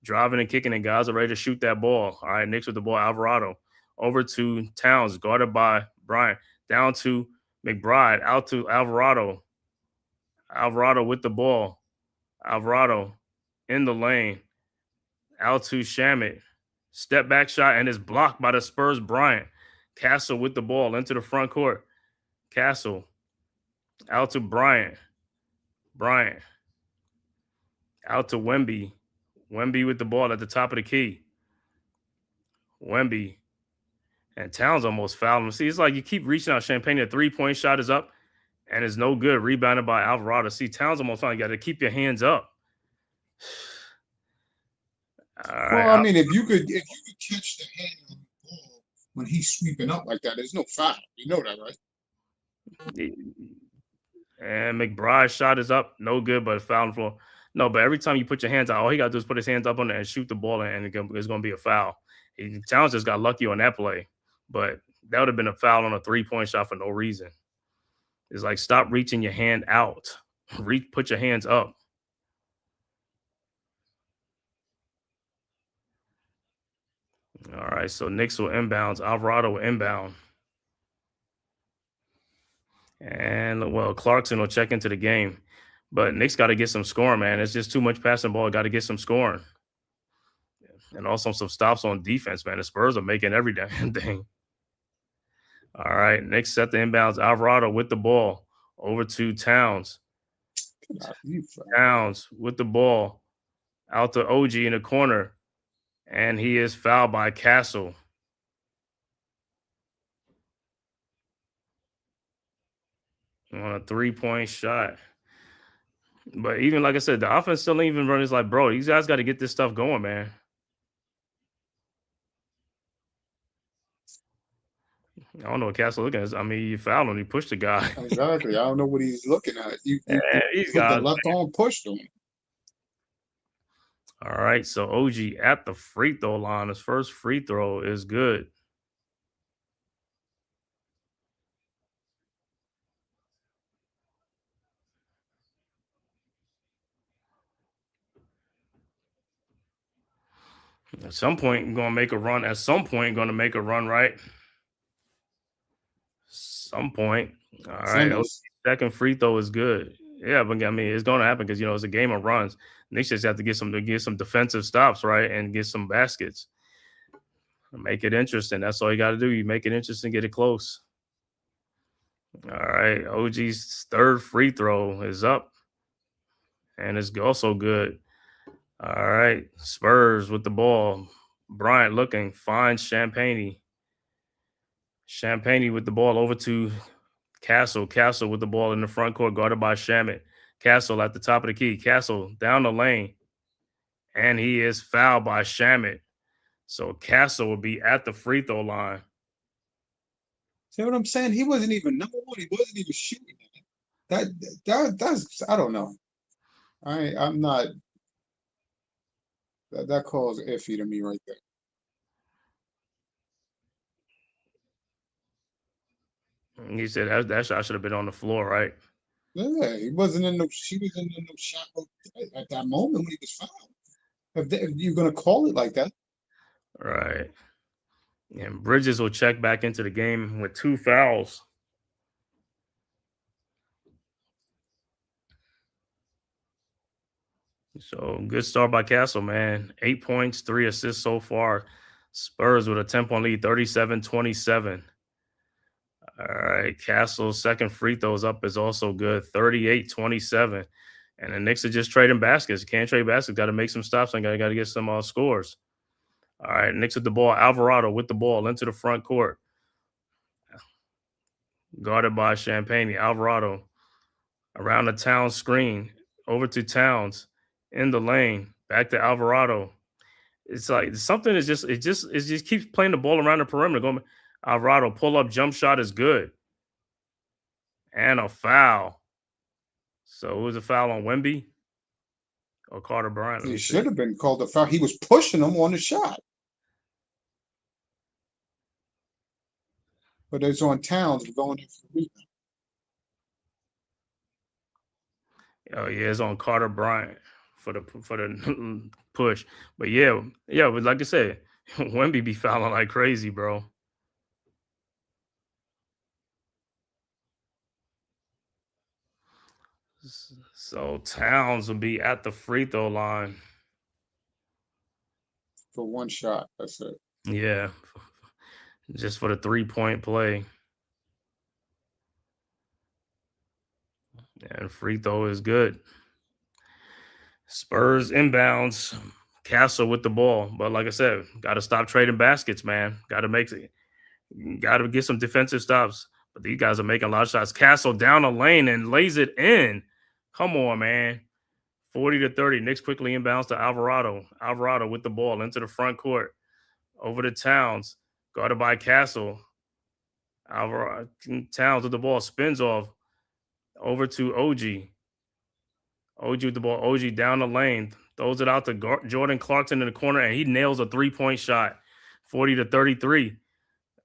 Driving and kicking, and guys are ready to shoot that ball. All right, Knicks with the ball. Alvarado. Over to Towns, guarded by Bryant. Down to McBride. Out to Alvarado. Alvarado with the ball. Alvarado in the lane. Out to Shamit. Step back shot, and is blocked by the Spurs Bryant. Castle with the ball into the front court. Castle. Out to Bryant. Bryant. Out to Wemby. Wemby with the ball at the top of the key. Wemby. And Towns almost fouled him. See, it's like you keep reaching out. Champagne, the 3-point shot is up, and it's no good. Rebounded by Alvarado. See, Towns almost fouled. You got to keep your hands up. Well, I mean, if you could catch the hand on the ball when he's sweeping up like that, there's no foul. You know that, right? And McBride's shot is up. No good, but foul on the floor. No, but every time you put your hands out, all he got to do is put his hands up on it and shoot the ball, and it's going to be a foul. Towns just got lucky on that play, but that would have been a foul on a 3-point shot for no reason. It's like, stop reaching your hand out. Put your hands up. All right, so Knicks will inbounds. Alvarado will inbound. And, well, Clarkson will check into the game. But Knicks got to get some scoring, man. It's just too much passing ball. Got to get some scoring. And also some stops on defense, man. The Spurs are making every damn thing. All right, Knicks set the inbounds. Alvarado with the ball. Over to Towns. Towns with the ball. Out to OG in the corner. And he is fouled by Castle. On a 3-point shot. But even like I said, the offense still ain't even running. It's like, bro, these guys got to get this stuff going, man. I don't know what Castle looking at. I mean, you fouled him. He pushed the guy. Exactly. I don't know what he's looking at. He's got the left arm pushed him. All right, so OG at the free throw line. His first free throw is good. At some point, going to make a run. At some point, going to make a run, right? Some point. All right. Simmons. Second free throw is good. Yeah, but I mean, it's going to happen because it's a game of runs. Knicks just have to get some defensive stops, right, and get some baskets. Make it interesting. That's all you got to do. You make it interesting, get it close. All right. OG's third free throw is up, and it's also good. All right. Spurs with the ball. Bryant looking, finds Champagne. Champagne with the ball over to Castle. Castle with the ball in the front court, guarded by Shamit. Castle at the top of the key. Castle down the lane. And he is fouled by Shamit. So Castle will be at the free throw line. See what I'm saying? He wasn't even number one. He wasn't even shooting it. That's I don't know. I'm not. That calls iffy to me right there. He said that shot should have been on the floor, right? Yeah, he wasn't in no. She was in no shot at that moment when he was fouled. If you're gonna call it like that, Right. And Bridges will check back into the game with 2 fouls. So good start by Castle, man. 8 points, 3 assists so far. Spurs with a 10-point lead, 37-27. All right. Castle's second free throws up is also good, 38-27. And the Knicks are just trading baskets. You can't trade baskets. Got to make some stops and got to get some scores. All right. Knicks with the ball. Alvarado with the ball into the front court. Guarded by Champagne. Alvarado around the Towns screen. Over to Towns in the lane. Back to Alvarado. It's like something is just keeps playing the ball around the perimeter. Going Alvarado pull up jump shot is good. And a foul. So it was a foul on Wemby or Carter Bryant. it should have been called a foul. He was pushing him on the shot, but it's on Towns going in for the rebound. Oh yeah, it's on Carter Bryant for the push. But yeah, but like I said, Wemby be fouling like crazy, bro. So Towns will be at the free throw line. For one shot. That's it. Yeah. Just for the 3-point play. And free throw is good. Spurs inbounds. Castle with the ball. But like I said, got to stop trading baskets, man. Got to get some defensive stops. But these guys are making a lot of shots. Castle down the lane and lays it in. Come on, man. 40-30. Knicks quickly inbounds to Alvarado. Alvarado with the ball into the front court. Over to Towns. Guarded by Castle. Alvarado Towns with the ball. Spins off. Over to OG. OG with the ball. OG down the lane. Throws it out to Jordan Clarkson in the corner, and he nails a 3-point shot. 40-33.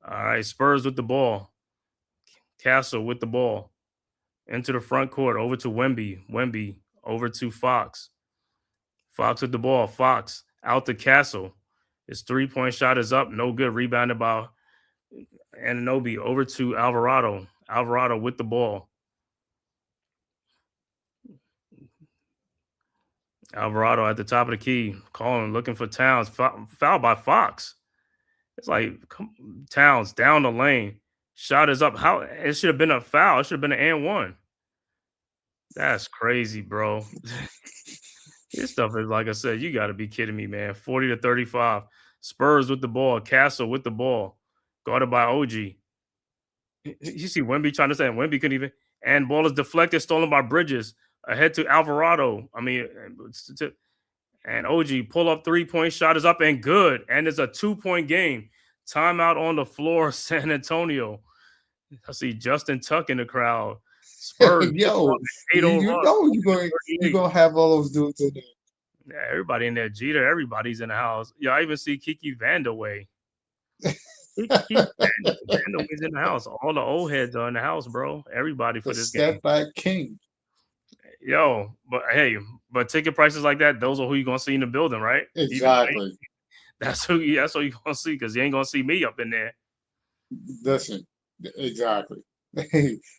All right, Spurs with the ball. Castle with the ball. Into the front court. Over to Wemby. Wemby over to Fox. Fox with the ball. Fox out to Castle. His 3-point shot is up. No good. Rebounded by Anunoby. Over to Alvarado. Alvarado with the ball. Alvarado at the top of the key. Calling, looking for Towns. Foul by Fox. It's like Towns down the lane. Shot is up. How it should have been a foul. It should have been an and one. That's crazy, bro. This stuff is, like I said, you got to be kidding me, man. 40-35. Spurs with the ball. Castle with the ball. Guarded by OG. You see Wemby trying to say, Wemby couldn't even. And ball is deflected, stolen by Bridges. Ahead to Alvarado. And OG pull up 3-point shot is up and good. And it's a 2-point game. Timeout on the floor, San Antonio. I see Justin Tuck in the crowd. Spurs. Yo, you know you're gonna have all those dudes in there. Yeah, everybody in there. Jeter, everybody's in the house. Yeah, I even see Kiki Vandaway. Kiki Vandaway's in the house. All the old heads are in the house, bro. Everybody for this game. Step back king. Yo, but hey, ticket prices like that, those are who you're gonna see in the building, right? Exactly. That's who you're gonna see, because you ain't gonna see me up in there. Listen, exactly.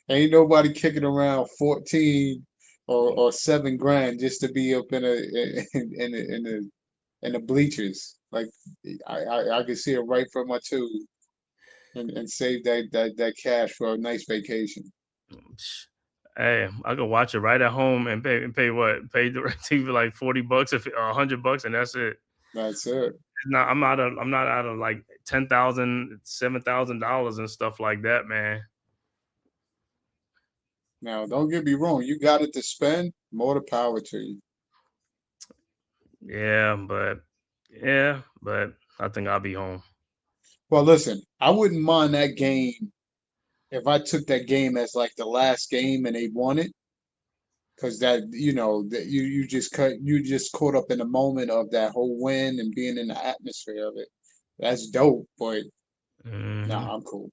Ain't nobody kicking around 14 or 7 grand just to be up in the bleachers. Like I can see it right from my tube and save that cash for a nice vacation. Hey, I can watch it right at home and pay what? Pay the TV like $40 or $100, and that's it. That's it. I'm not out of like $10,000, $7,000 and stuff like that, man. Now, don't get me wrong. You got it to spend, more the power to you. Yeah, but I think I'll be home. Well, listen, I wouldn't mind that game if I took that game as like the last game and they won it, because that that you just caught up in the moment of that whole win and being in the atmosphere of it. That's dope, but nah, I'm cool.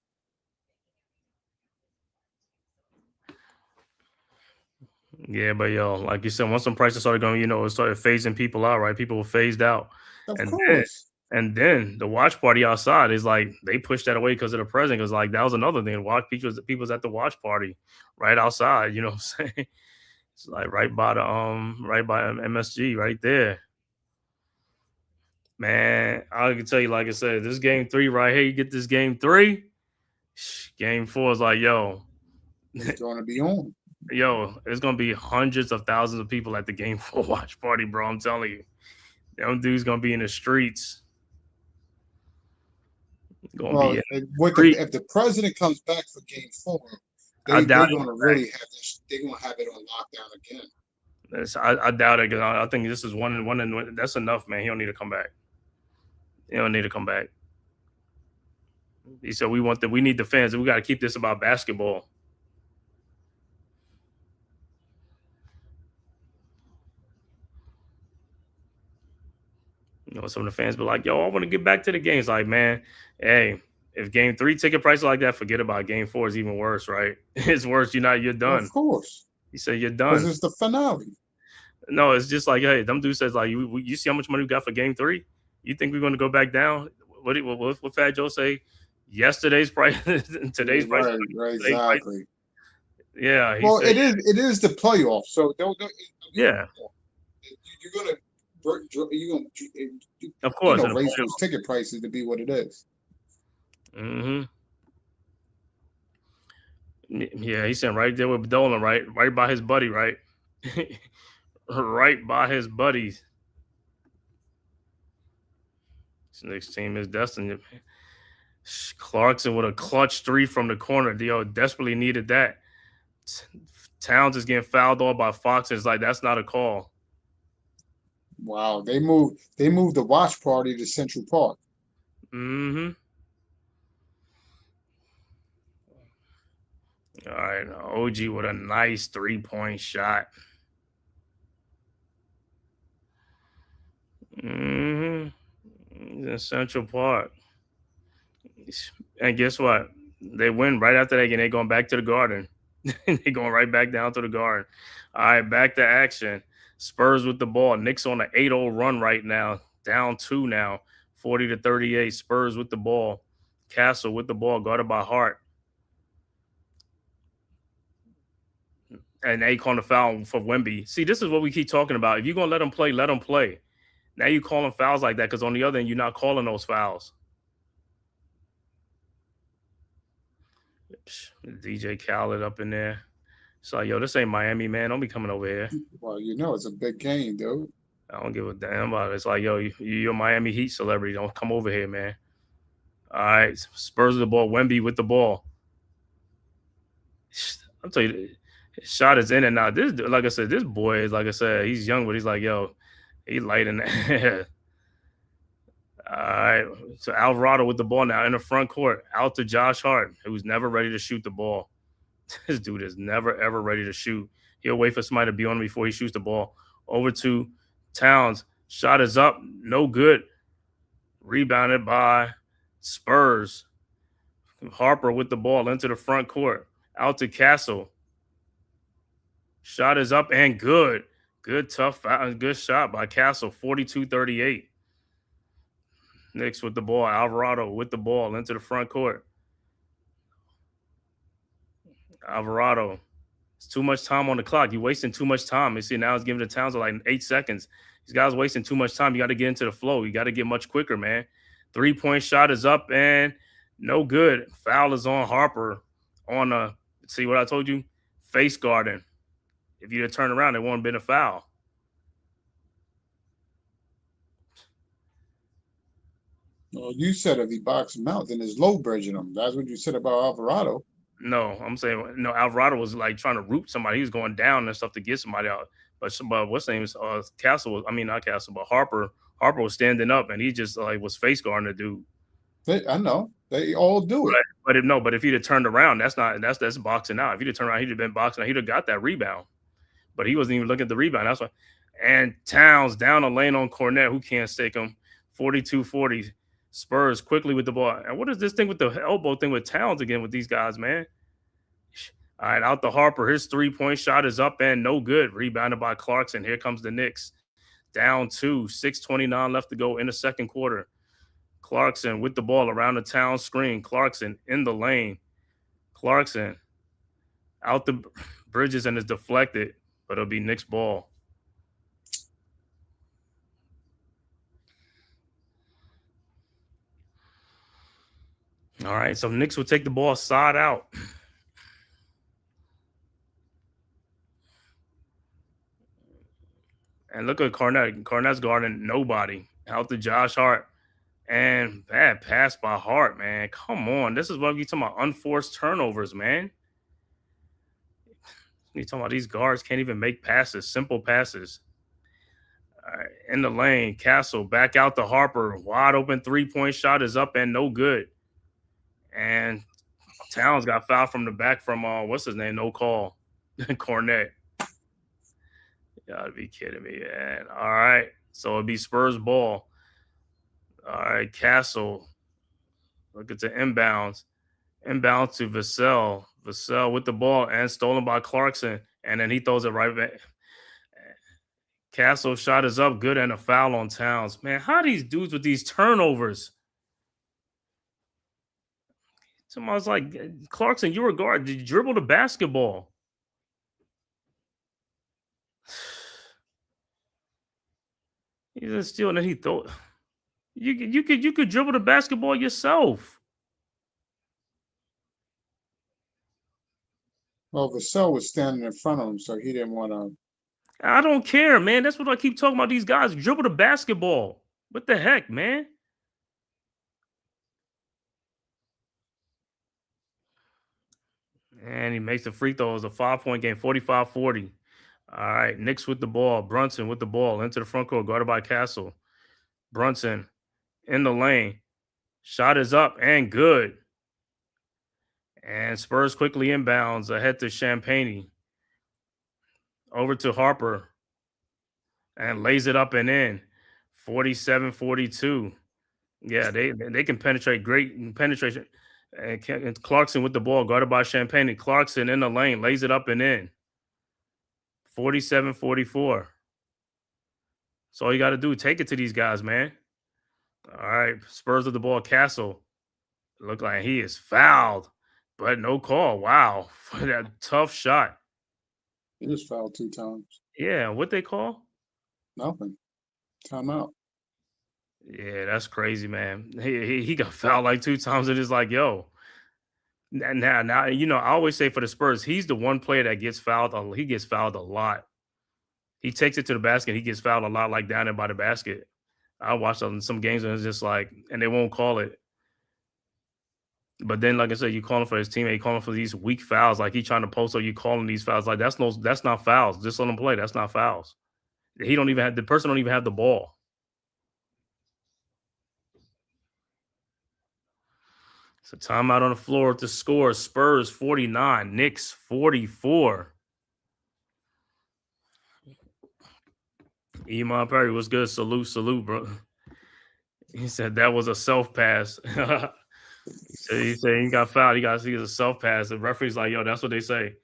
Yeah, but yo, like you said, once some prices started going, it started phasing people out, right? People were phased out. Of And course. then the watch party outside is like they pushed that away because of the president. Because like that was another thing. Watch people's at the watch party right outside. You know what I'm saying? It's like right by MSG right there. Man, I can tell you, like I said, this game 3 right here. You get this game 3. Game 4 is like, yo, It's going to be on. Yo, it's gonna be hundreds of thousands of people at the game 4 watch party, bro. I'm telling you, them dudes gonna be in the streets. Well, if the president comes back for game 4, they're gonna really have this. They're gonna have it on lockdown again. I doubt it. I think this is one. That's enough, man. He don't need to come back. He don't need to come back. He said we need the fans. We got to keep this about basketball. Some of the fans be like, yo, I want to get back to the games. Like, man, hey, if game 3 ticket prices like that, forget about game 4 is even worse, right? It's worse. You're done. Of course. He said you're done. Because it's the finale. No, it's just like, hey, them dude says like, you see how much money we got for game 3? You think we're going to go back down? What Fat Joe say? Yesterday's price, today's price. Right, exactly. Yeah. Well, it is the playoff, so don't yeah. You're gonna of course, raise those ticket prices to be what it is. Yeah, he's saying right there with Dolan, right by his buddy, right, right by his buddies. This next team is destined. Clarkson with a clutch 3 from the corner. Dio desperately needed that. Towns is getting fouled on by Fox. It's like that's not a call. Wow, they moved the watch party to Central Park. All right, OG with a nice 3-point shot. In Central Park. And guess what? They win right after that game. They're going back to the Garden. They're going right back down to the Garden. All right, back to action. Spurs with the ball. Knicks on an 8-0 run right now. Down 2 now. 40-38. Spurs with the ball. Castle with the ball. Guarded by Hart. And they call the foul for Wemby. See, this is what we keep talking about. If you're going to let them play, let them play. Now you calling fouls like that because on the other end, you're not calling those fouls. DJ Khaled up in there. It's like, yo, this ain't Miami, man. Don't be coming over here. Well, it's a big game, dude. I don't give a damn about it. It's like, yo, you're a Miami Heat celebrity. Don't come over here, man. All right, Spurs with the ball. Wemby with the ball. I'll tell you, his shot is in and out. This, like I said, this boy is, like I said, he's young, but he's like, yo, he's light in there. All right, so Alvarado with the ball now in the front court. Out to Josh Hart, who's never ready to shoot the ball. This dude is never, ever ready to shoot. He'll wait for somebody to be on him before he shoots the ball. Over to Towns. Shot is up. No good. Rebounded by Spurs. Harper with the ball into the front court. Out to Castle. Shot is up and good. Good, tough, good shot by Castle. 42-38. Knicks with the ball. Alvarado with the ball into the front court. Alvarado. It's too much time on the clock. You're wasting too much time. You see, now it's giving the Towns like 8 seconds. These guys wasting too much time. You got to get into the flow. You got to get much quicker, man. 3-point shot is up and no good. Foul is on Harper on see what I told you? Face guarding. If you'd have turned around, it wouldn't have been a foul. Well, you said if he boxed him out, then there's low bridging him. That's what you said about Alvarado. No, I'm saying no. Alvarado was like trying to root somebody. He was going down and stuff to get somebody out. But what's the name is Castle was. I mean not Castle, but Harper. Harper was standing up and he just like was face guarding the dude. I know they all do it. But if he'd have turned around, that's boxing out. If he'd have turned around, he'd have been boxing out. He'd have got that rebound. But he wasn't even looking at the rebound. That's why. And Towns down the lane on Cornette, who can't stake him. 42-40. Spurs quickly with the ball. And what is this thing with the elbow thing with Towns again with these guys, man? All right, out to Harper. His 3-point shot is up and no good. Rebounded by Clarkson. Here comes the Knicks. Down 2. 6:29 left to go in the second quarter. Clarkson with the ball around the Towns screen. Clarkson in the lane. Clarkson out the Bridges and is deflected, but it'll be Knicks ball. All right, so Knicks will take the ball side out. And look at Cornette. Cornette's guarding nobody. Out to Josh Hart. And bad pass by Hart, man. Come on. This is what you're talking about. Unforced turnovers, man. You're talking about these guards can't even make passes. Simple passes. All right, in the lane. Castle back out to Harper. Wide open 3-point shot is up and no good. And Towns got fouled from the back from, what's his name? No call. Cornette. You gotta be kidding me, man. All right. So it'd be Spurs ball. All right. Castle. Look at the inbounds. Inbound to Vassell. Vassell with the ball and stolen by Clarkson. And then he throws it right back. Castle shot is up. Good and a foul on Towns. Man, how these dudes with these turnovers? Somebody's like, Clarkson, you were a guard. Did you dribble the basketball? He didn't steal and then he throw it. You could dribble the basketball yourself. Well, Vassell was standing in front of him, so he didn't want to. I don't care, man. That's what I keep talking about. These guys dribble the basketball. What the heck, man? And he makes the free throw. It was a 5-point game, 45-40. All right, Knicks with the ball. Brunson with the ball into the front court, guarded by Castle. Brunson in the lane. Shot is up and good. And Spurs quickly inbounds ahead to Champagne. Over to Harper. And lays it up and in. 47-42. Yeah, they can penetrate. Great penetration. And Clarkson with the ball, guarded by Champagne. Clarkson in the lane, lays it up and in. 47-44. That's all you got to do. Take it to these guys, man. All right, Spurs with the ball. Castle. Look like he is fouled, but no call. Wow, for that tough shot. He was fouled 2 times. Yeah, what they call? Nothing. Timeout. Yeah, that's crazy, man. He got fouled like 2 times. And it's like, yo. Now, you know, I always say for the Spurs, he's the one player that gets fouled. He gets fouled a lot. He takes it to the basket. He gets fouled a lot, like down there by the basket. I watched some games and it's just like, and they won't call it. But then, like I said, you call him for his teammate, you call him for these weak fouls. Like he trying to post, or you calling these fouls. Like that's not fouls. Just let him play. That's not fouls. The person don't even have the ball. So timeout on the floor to score. Spurs 49, Knicks 44. Iman Perry, what's good? Salute, bro. He said that was a self pass. He said he got fouled. He got a self pass. The referee's like, yo, that's what they say.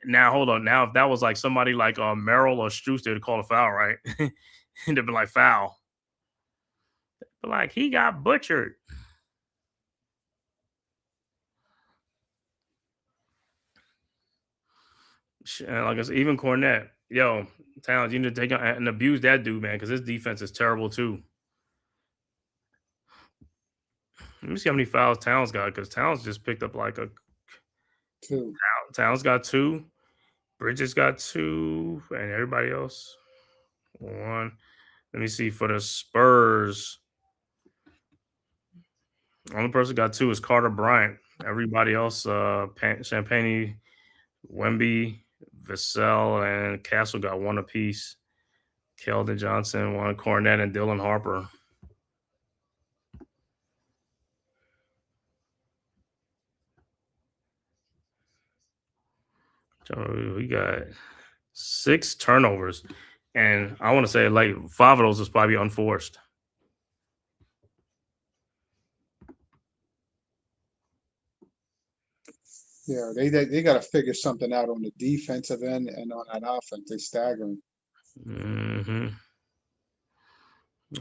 Now, hold on. Now, if that was like somebody like Merrill or Strus, they'd call a foul, right? And they'd be like, foul. But like he got butchered. And like I said, even Cornette, yo, Towns, you need to take and abuse that dude, man, because his defense is terrible too. Let me see how many fouls Towns got, because Towns just picked up like a 2. Towns got 2, Bridges got 2, and everybody else 1. Let me see for the Spurs. Only person got 2 is Carter Bryant. Everybody else, Champagne, Wemby, Vassell, and Castle got 1 apiece. Keldon Johnson, 1, Cornette, and Dylan Harper. So we got 6 turnovers, and I want to say like 5 of those was probably unforced. Yeah, they got to figure something out on the defensive end and on that offense. They're staggering. Mm-hmm.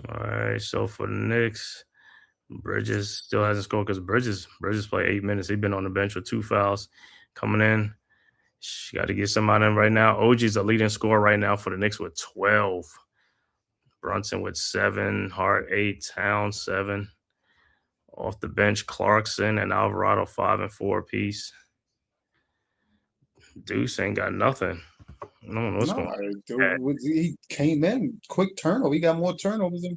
All right, so for the Knicks, Bridges still hasn't scored because Bridges played 8 minutes. He's been on the bench with 2 fouls coming in. Got to get somebody in right now. OG's a leading scorer right now for the Knicks with 12. Brunson with 7, Hart 8, Towns 7. Off the bench, Clarkson and Alvarado 5 and 4 apiece. Deuce ain't got nothing. No one what's going on. Dude, he came in quick turnover. He got more turnovers than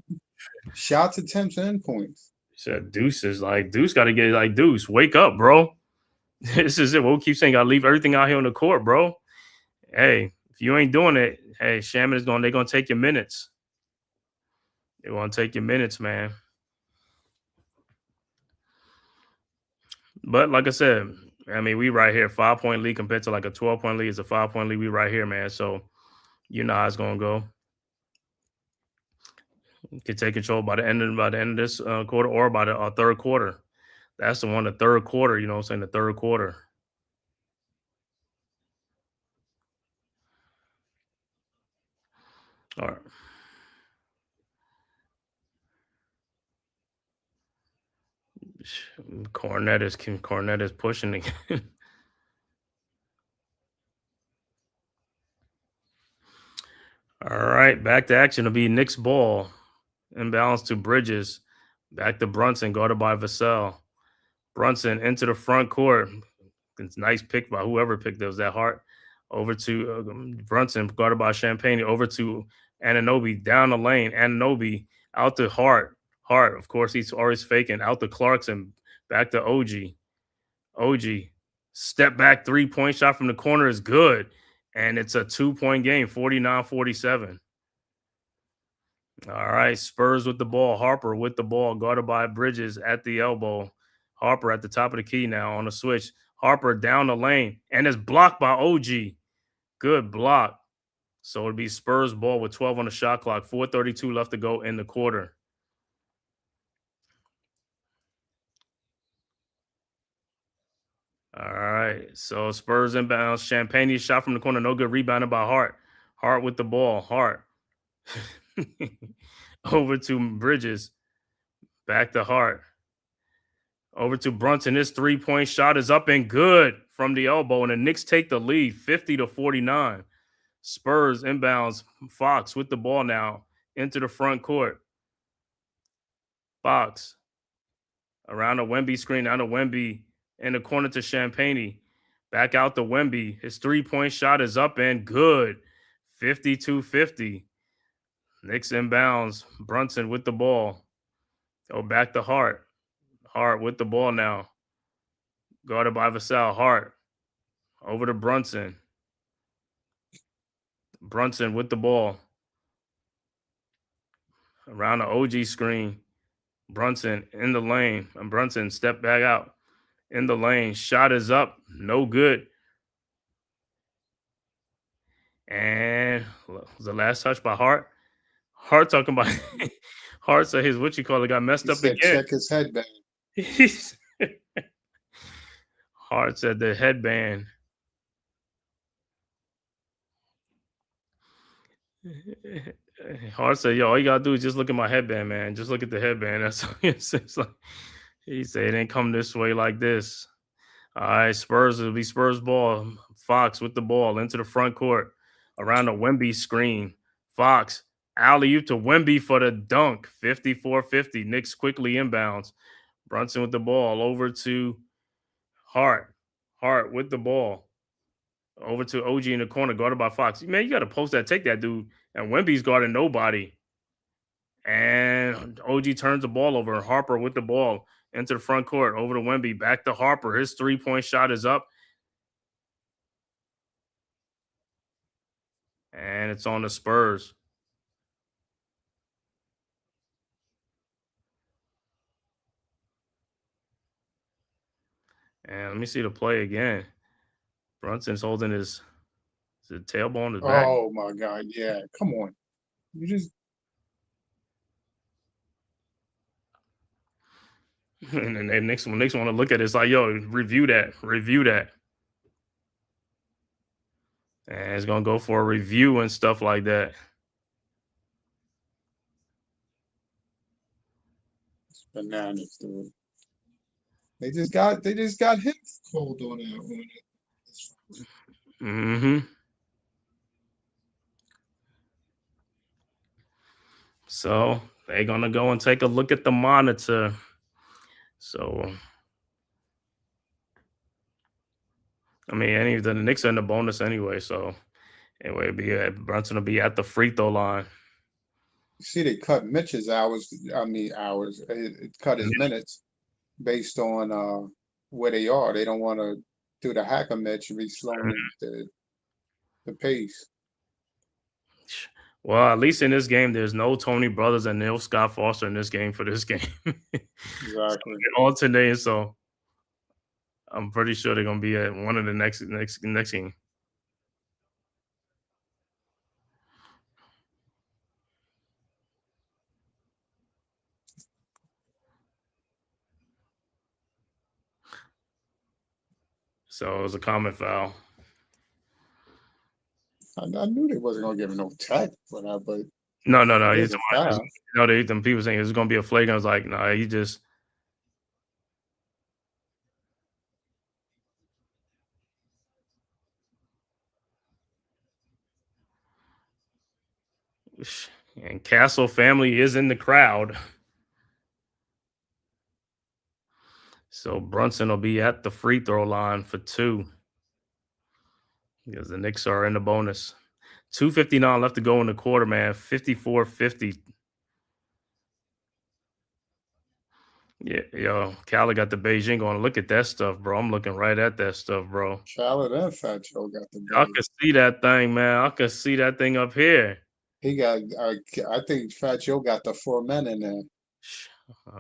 shots, attempts, and points. Said Deuce is like Deuce got to get like Deuce. Wake up, bro. This is it. We'll keep saying gotta leave everything out here on the court, bro. Hey, if you ain't doing it, hey, Shaman is they're gonna take your minutes. They want to take your minutes, man. But like I said, I mean, we right here, 5-point lead compared to like a 12-point lead is a 5-point lead. We right here, man. So you know how it's gonna go. You can take control by the end of this quarter or by the third quarter. That's the one, the third quarter. You know what I'm saying? The third quarter. All right. Cornette is pushing again. All right, back to action. It'll be Knicks ball. Inbalance to Bridges. Back to Brunson, guarded by Vassell. Brunson into the front court. It's nice pick by whoever picked it. Was that Hart? Over to Brunson, guarded by Champagne. Over to Anunoby, down the lane. Anunoby out to Hart. Hart, of course, he's always faking. Out to Clarkson. Back to OG. OG. Step back 3-point shot from the corner is good. And it's a 2-point game, 49-47. All right, Spurs with the ball. Harper with the ball, guarded by Bridges at the elbow. Harper at the top of the key now on the switch. Harper down the lane, and it's blocked by OG. Good block. So it'll be Spurs ball with 12 on the shot clock. 4:32 left to go in the quarter. All right, so Spurs inbounds. Champagne shot from the corner. No good, rebounded by Hart. Hart with the ball. Hart. Over to Bridges. Back to Hart. Over to Brunson. His 3-point shot is up and good from the elbow, and the Knicks take the lead 50-49. Spurs inbounds. Fox with the ball now into the front court. Fox around the Wemby screen, down to Wemby in the corner to Champagne. Back out to Wemby. His 3-point shot is up and good. 52-50. Knicks inbounds. Brunson with the ball. Go back to Hart. Hart with the ball now. Guarded by Vassell. Hart over to Brunson. Brunson with the ball. Around the OG screen. Brunson in the lane. And Brunson step back out in the lane. Shot is up. No good. And the last touch by Hart. Hart talking about Hart said his got messed up again. Check his headband. Hart said the headband. Hart said, "Yo, all you gotta do is just look at my headband, man. Just look at the headband." That's it's like he said, "It didn't come this way like this." All right, Spurs. It'll be Spurs ball. Fox with the ball into the front court around the Wemby screen. Fox alley-oop to Wemby for the dunk. 54-50. Knicks quickly inbounds. Brunson with the ball over to Hart. Hart with the ball over to OG in the corner, guarded by Fox. Man, you got to post that, take that dude. And Wemby's guarding nobody. And OG turns the ball over. Harper with the ball into the front court over to Wemby. Back to Harper. His 3-point shot is up. And it's on the Spurs. And let me see the play again. Brunson's holding his tailbone on his back. Oh my God! Yeah, come on. You just And then the Knicks want to look at it, it's like, yo, review that. And it's gonna go for a review and stuff like that. it's bananas, dude. They just got him cold on it. Mm-hmm. So they're gonna go and take a look at the monitor. So I mean, the Knicks are in the bonus anyway. So anyway, Brunson will be at the free throw line. You see, they cut Mitch's hours. Hours. It cut his minutes based on where they are. They don't want to do the hacker Mitch and be slowing the pace. Well, at least in this game, there's no Tony Brothers and no Scott Foster in this game for this game. Exactly. So alternating, so I'm pretty sure they're gonna be at one of the next game. So it was a common foul. I knew they wasn't gonna give him no tech for that, but No. there's a foul. Them people saying it's gonna be a flag. I was like, no, he just. And Castle family is in the crowd. So Brunson will be at the free throw line for 2. Because the Knicks are in the bonus. 2:59 left to go in the quarter, man. 54-50. Yeah, yo, Cali got the Beijing going. Look at that stuff, bro. I'm looking right at that stuff, bro. Charlotte and Fat Joe got the I bag. can see that thing, man. I can see that thing up here. He got. I think Fat Joe got the 4 men in there.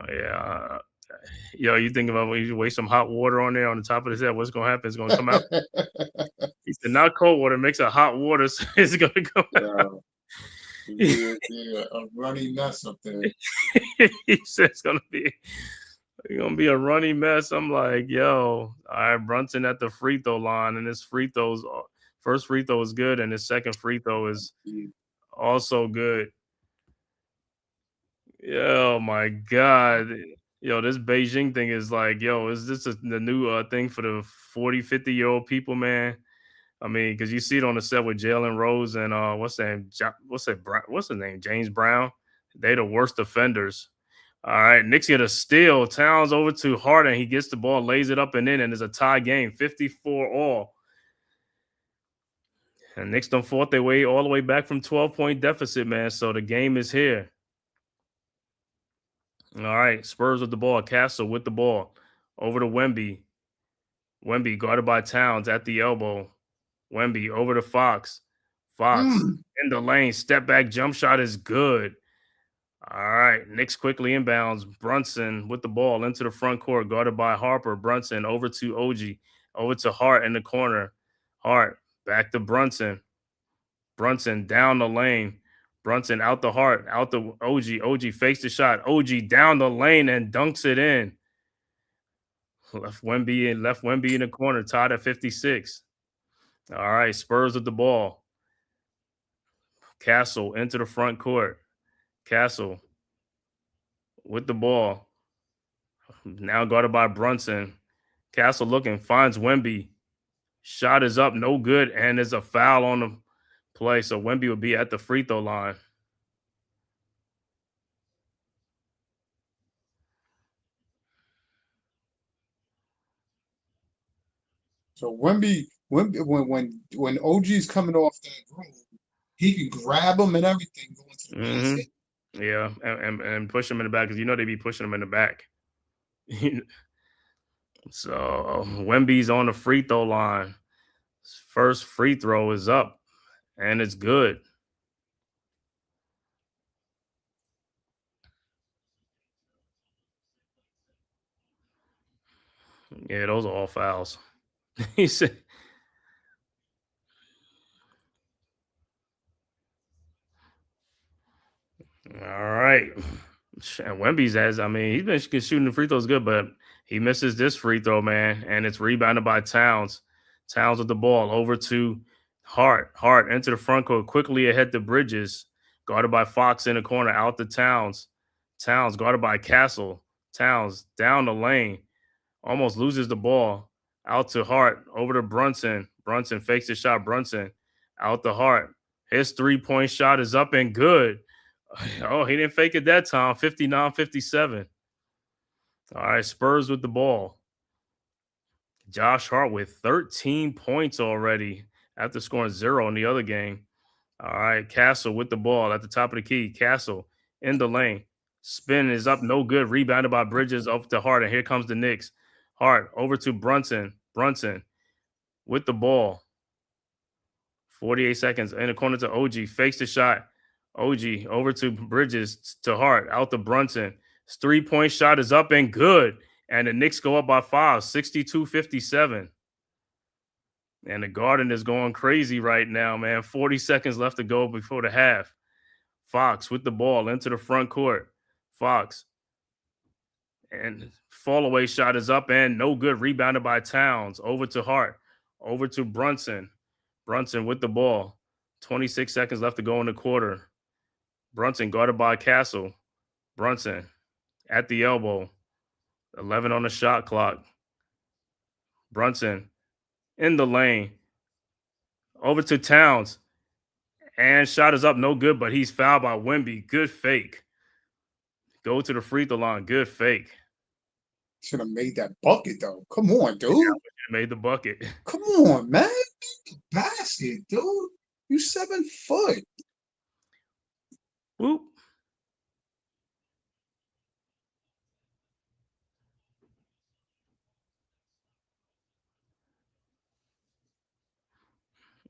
Yeah. Yo, you think about when you waste some hot water on there on the top of his head, what's gonna happen? It's gonna come out. He said, not cold water, makes it hot water, so it's gonna come out. Yeah, a runny mess up there. He said it's gonna be a runny mess. I'm like, yo, all right, Brunson at the free throw line, and his first free throw is good, and his second free throw is also good. Oh my God. Yo, this Beijing thing is like, yo, is this the new thing for the 40, 50-year-old people, man? I mean, because you see it on the set with Jalen Rose and what's his name? James Brown. They the worst offenders. All right, Knicks get a steal. Towns over to Harden. He gets the ball, lays it up and in, and it's a tie game, 54 all. And Knicks done fought their way all the way back from 12-point deficit, man. So the game is here. All right, Spurs with the ball. Castle with the ball. Over to Wemby. Wemby guarded by Towns at the elbow. Wemby over to Fox. Fox in the lane. Step back jump shot is good. All right. Knicks quickly inbounds. Brunson with the ball into the front court, guarded by Harper. Brunson over to OG. Over to Hart in the corner. Hart back to Brunson. Brunson down the lane. Brunson out the Hart, out the OG. OG fakes the shot. OG down the lane and dunks it in. Left Wemby in the corner, tied at 56. All right, Spurs with the ball. Castle into the front court. Castle with the ball. Now guarded by Brunson. Castle looking, finds Wemby. Shot is up, no good, and there's a foul on the play. So Wemby will be at the free throw line. So when OG's coming off that room, he can grab him and everything going to the basket. Yeah, and push him in the back because they be pushing him in the back. So Wemby's on the free throw line. His first free throw is up, and it's good. Yeah, those are all fouls. He said, all right. And Wemby's he's been shooting the free throws good, but he misses this free throw, man. And it's rebounded by Towns. Towns with the ball over to Hart. Hart into the front court, quickly ahead to Bridges. Guarded by Fox in the corner, out to Towns. Towns guarded by Castle. Towns down the lane. Almost loses the ball. Out to Hart, over to Brunson. Brunson fakes the shot. Brunson out to Hart. His 3-point shot is up and good. Oh, he didn't fake it that time. 59-57. All right, Spurs with the ball. Josh Hart with 13 points already after scoring 0 in the other game. All right, Castle with the ball at the top of the key. Castle in the lane. Spin is up, no good. Rebounded by Bridges up to Hart, and here comes the Knicks. Hart over to Brunson. Brunson with the ball. 48 seconds in the corner to OG. Fakes the shot. OG over to Bridges to Hart. Out to Brunson. His 3-point shot is up and good. And the Knicks go up by 5, 62-57. And the Garden is going crazy right now, man. 40 seconds left to go before the half. Fox with the ball into the front court. Fox. And fall away shot is up and no good. Rebounded by Towns. Over to Hart. Over to Brunson. Brunson with the ball. 26 seconds left to go in the quarter. Brunson guarded by Castle. Brunson at the elbow. 11 on the shot clock. Brunson in the lane. Over to Towns. And shot is up, no good, but he's fouled by Wemby. Good fake. Go to the free throw line. Good fake. Should have made that bucket, though. Come on, dude. Yeah, made the bucket. Come on, man. Make the basket, dude. You 7 foot. Whoop.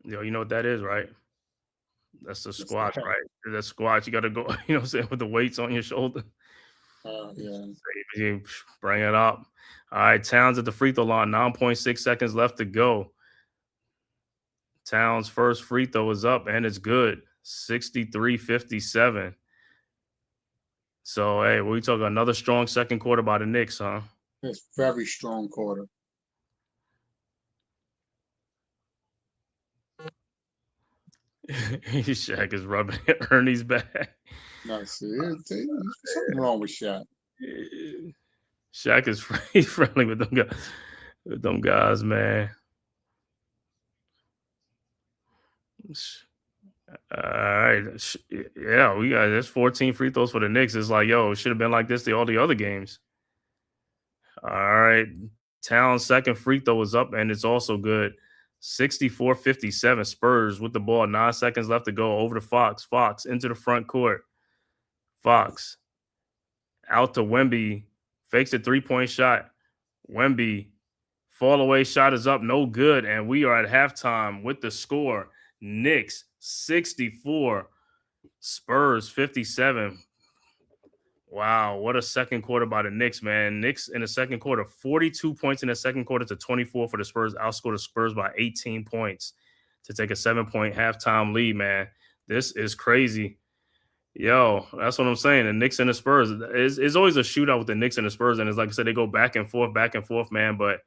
Yo, you know what that is, right? That's the squat, right? The squat. You got to go, with the weights on your shoulder. Yeah. You bring it up. All right, Towns at the free throw line. 9.6 seconds left to go. Towns' first free throw is up, and it's good. 63-57. So, hey, we talk another strong second quarter by the Knicks, huh? It's very strong quarter. Shaq is rubbing Ernie's back. Nice. Something wrong with Shaq. Shaq is he's friendly with them guys, man. All right. Yeah, we got there's 14 free throws for the Knicks. It's like, yo, it should have been like this all the other games. All right. Towns' second free throw is up, and it's also good. 64-57. Spurs with the ball. 9 seconds left to go. Over to Fox. Fox into the front court. Fox out to Wemby. Fakes a 3-point shot. Wemby. Fall away shot is up. No good. And we are at halftime with the score. Knicks 64. Spurs 57. Wow, what a second quarter by the Knicks, man. Knicks in the second quarter, 42 points in the second quarter to 24 for the Spurs. Outscored the Spurs by 18 points to take a 7-point halftime lead, man. This is crazy. Yo, that's what I'm saying. The Knicks and the Spurs. It's always a shootout with the Knicks and the Spurs. And it's like I said, they go back and forth, man. But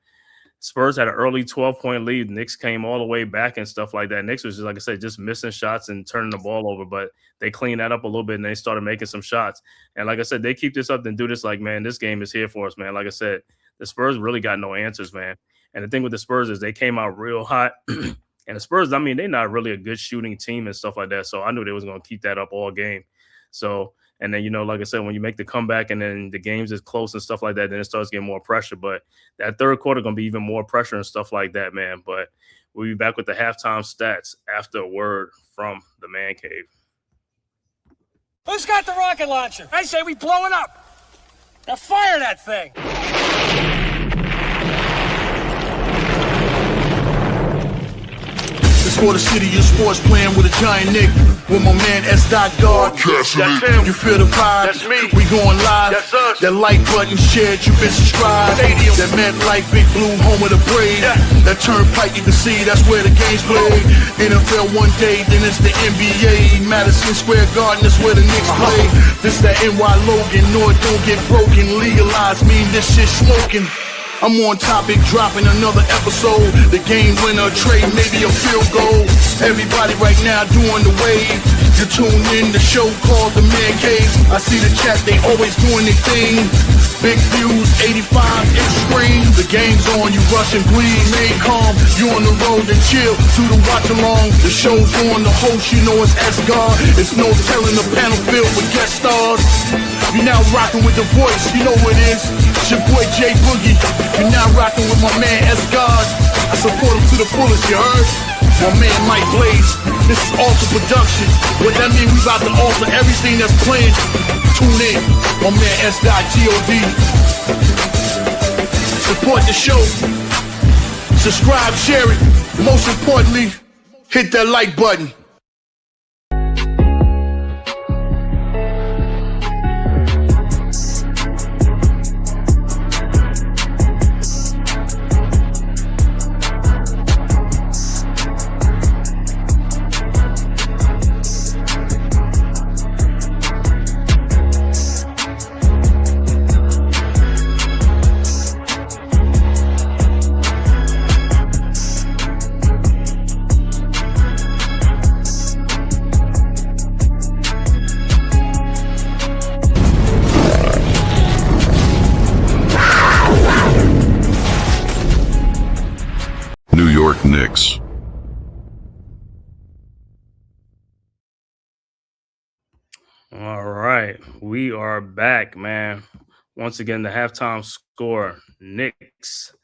Spurs had an early 12-point lead. Knicks came all the way back and stuff like that. Knicks was just, like I said, just missing shots and turning the ball over, but they cleaned that up a little bit and they started making some shots. And like I said, they keep this up and do this like, man, this game is here for us, man. Like I said, the Spurs really got no answers, man. And the thing with the Spurs is they came out real hot. And the Spurs, I mean, they're not really a good shooting team and stuff like that. So I knew they was going to keep that up all game. So, and then, like I said, when you make the comeback and then the games is close and stuff like that, then it starts getting more pressure. But that third quarter going to be even more pressure and stuff like that, man. But we'll be back with the halftime stats after a word from the Man Cave. Who's got the rocket launcher? I say we blow it up. Now fire that thing. It's for the city of sports, playing with a giant Nick. With my man S. God. That's him. You feel the vibe? That's me. We going live. That's us. That like button shared, you been subscribed. Stadium. That meant like Big Blue, home of the Braves. Yeah. That turnpike you can see, that's where the game's played. NFL one day, then it's the NBA. Madison Square Garden, that's where the Knicks play. This that NY Logan, no it don't get broken. Legalized, mean this shit smoking. I'm on topic, dropping another episode. The game winner, trade, maybe a field goal. Everybody right now doing the wave. You tune in, the show called The Man Cave. I see the chat, they always doing their thing. Big views, 85-inch screen. The game's on, you rush and bleed. Stay calm, you on the road and chill. Do the watch along, the show's on. The host, you know it's S-God. It's no telling the panel filled with guest stars. You now rocking with the voice, you know what it is. It's your boy J Boogie. You now rocking with my man S-God. I support him to the fullest, you heard? My man Mike Blaze. This is Alter Production. What that mean, we about to alter everything that's playing. Tune in. My man S.God. Support the show. Subscribe, share it. Most importantly, hit that like button. Knicks. All right, we are back, man. Once again, the halftime score: Knicks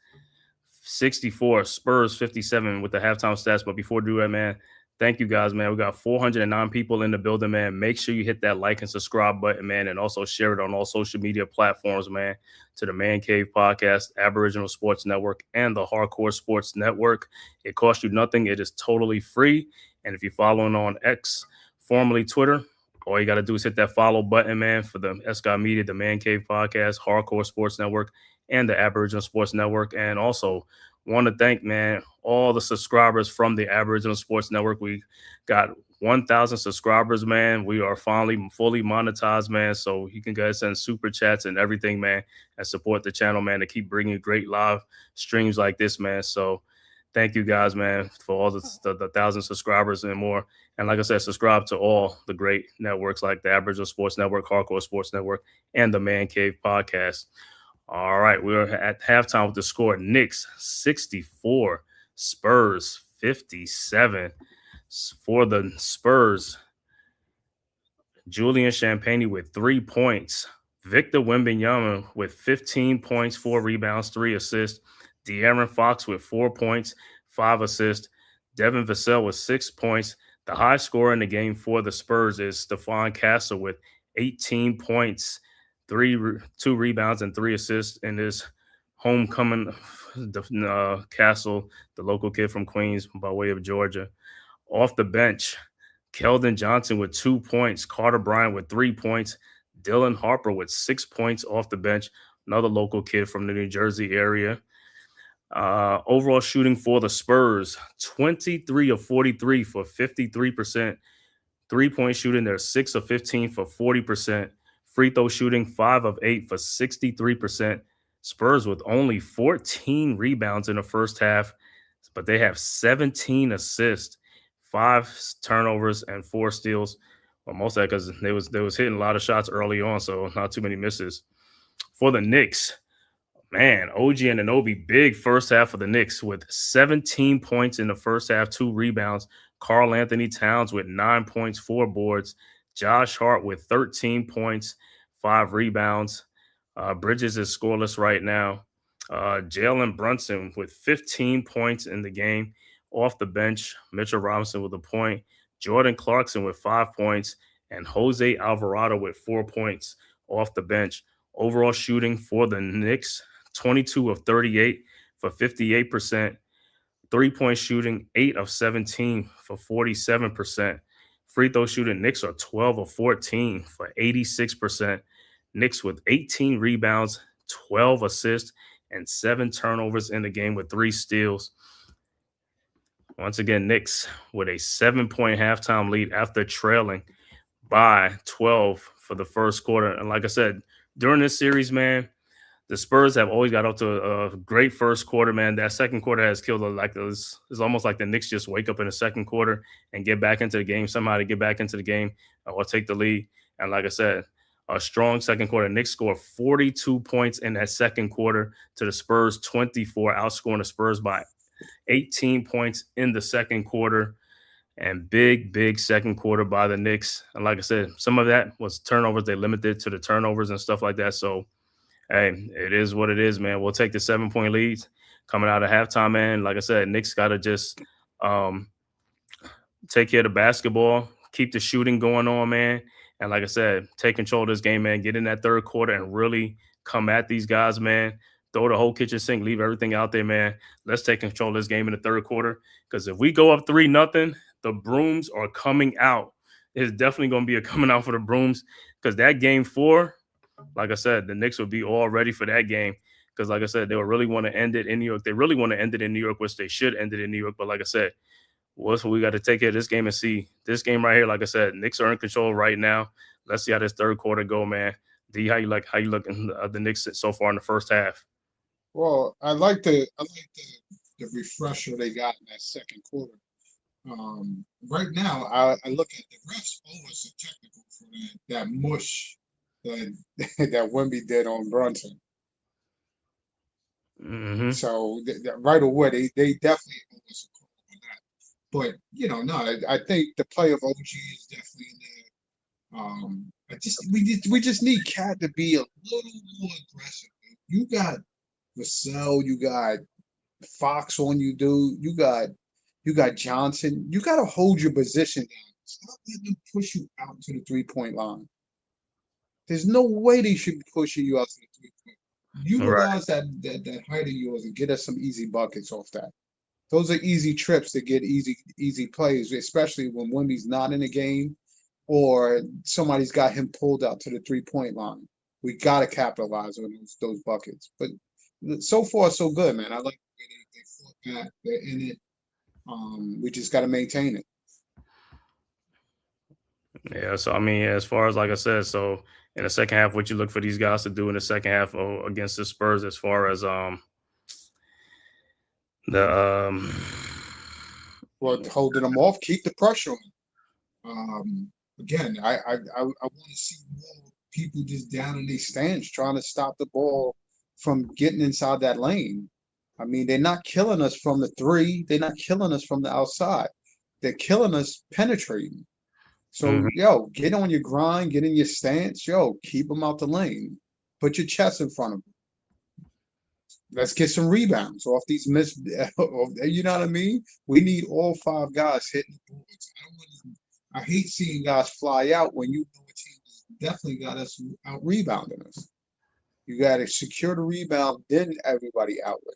64, Spurs 57 with the halftime stats. But before we do that, man, thank you guys, man. We got 409 people in the building, man. Make sure you hit that like and subscribe button, man, and also share it on all social media platforms, man, to the Man Cave Podcast, Aboriginal Sports Network, and the Hardcore Sports Network. It costs you nothing. It is totally free. And if you're following on X, formerly Twitter, all you got to do is hit that follow button, man, for the S.God Media, the Man Cave Podcast, Hardcore Sports Network, and the Aboriginal Sports Network. And also want to thank, man, all the subscribers from the Aboriginal Sports Network. We got 1,000 subscribers, man. We are finally fully monetized, man. So you can guys send super chats and everything, man, and support the channel, man, to keep bringing great live streams like this, man. So thank you guys, man, for all the 1,000 subscribers and more. And like I said, subscribe to all the great networks like the Aboriginal Sports Network, Hardcore Sports Network, and the Man Cave Podcast. All right, we're at halftime with the score: Knicks 64, Spurs 57. For the Spurs, Julian Champagnie with 3 points. Victor Wembanyama with 15 points, 4 rebounds, 3 assists. De'Aaron Fox with 4 points, 5 assists. Devin Vassell with 6 points. The high scorer in the game for the Spurs is Stephon Castle with 18 points, 2 rebounds, and 3 assists in his homecoming. Castle, the local kid from Queens by way of Georgia. Off the bench, Keldon Johnson with 2 points, Carter Bryant with 3 points, Dylan Harper with 6 points off the bench, another local kid from the New Jersey area. Overall shooting for the Spurs, 23 of 43 for 53%. 3-point shooting, they're 6 of 15 for 40%. Free throw shooting, 5 of 8 for 63%. Spurs with only 14 rebounds in the first half, but they have 17 assists, 5 turnovers, and 4 steals. Well, most of that because they was hitting a lot of shots early on, so not too many misses. For the Knicks, man, OG and Anunoby, big first half for the Knicks with 17 points in the first half, 2 rebounds. Karl Anthony Towns with 9 points, 4 boards. Josh Hart with 13 points, 5 rebounds. Bridges is scoreless right now. Jalen Brunson with 15 points in the game. Off the bench, Mitchell Robinson with a point. Jordan Clarkson with 5 points. And Jose Alvarado with 4 points off the bench. Overall shooting for the Knicks, 22 of 38 for 58%. 3-point shooting, 8 of 17 for 47%. Free throw shooting, Knicks are 12 of 14 for 86%. Knicks with 18 rebounds, 12 assists, and 7 turnovers in the game with 3 steals. Once again, Knicks with a 7-point halftime lead after trailing by 12 for the first quarter. And like I said, during this series, man, the Spurs have always got up to a great first quarter, man. That second quarter has killed it. It's almost like the Knicks just wake up in the second quarter and get back into the game, somehow to get back into the game or take the lead. And like I said, a strong second quarter. Knicks scored 42 points in that second quarter to the Spurs 24, outscoring the Spurs by 18 points in the second quarter. And big second quarter by the Knicks. And like I said, some of that was turnovers. They limited to the turnovers and stuff like that. So, hey, it is what it is, man. We'll take the 7-point leads coming out of halftime, man. Like I said, Knicks got to just take care of the basketball, keep the shooting going on, man. And like I said, take control of this game, man. Get in that third quarter and really come at these guys, man. Throw the whole kitchen sink, leave everything out there, man. Let's take control of this game in the third quarter. Because if we go up 3-0, the brooms are coming out. It's definitely going to be a coming out for the brooms. Because that game 4, like I said, the Knicks will be all ready for that game. Because like I said, they'll really want to end it in New York. They really want to end it in New York, which they should end it in New York. But like I said, we got to take care of this game and see. This game right here, like I said, Knicks are in control right now. Let's see how this third quarter go, man. D, how you looking the Knicks so far in the first half? Well, I like the refresher they got in that second quarter. Right now, I look at the refs always a technical for that mush that that Wemby did on Brunson. Mm-hmm. So right away, they definitely owe us a call on that. But no, I think the play of OG is definitely in there. We just need Cat to be a little more aggressive. You got Vassell, you got Fox on you, dude. You got Johnson. You got to hold your position down. Stop letting them push you out to the 3-point line. There's no way they should be pushing you out to the 3-point. Utilize that height of yours and get us some easy buckets off that. Those are easy trips to get easy plays, especially when Wemby's not in the game or somebody's got him pulled out to the 3-point line. We got to capitalize on those buckets. But so far, so good, man. I like the way they fought back. They're in it. We just got to maintain it. Yeah, so I mean, as far as like I said, so in the second half, what you look for these guys to do in the second half against the Spurs, as far as well, holding them off, keep the pressure on. Again, I want to see more people just down in their stands trying to stop the ball from getting inside that lane. I mean, they're not killing us from the 3. They're not killing us from the outside. They're killing us penetrating. So, get on your grind, get in your stance. Keep them out the lane. Put your chest in front of them. Let's get some rebounds off these missed. You know what I mean? We need all 5 guys hitting the boards. I hate seeing guys fly out when you know a team has definitely got us out rebounding us. You got to secure the rebound, then everybody outlet.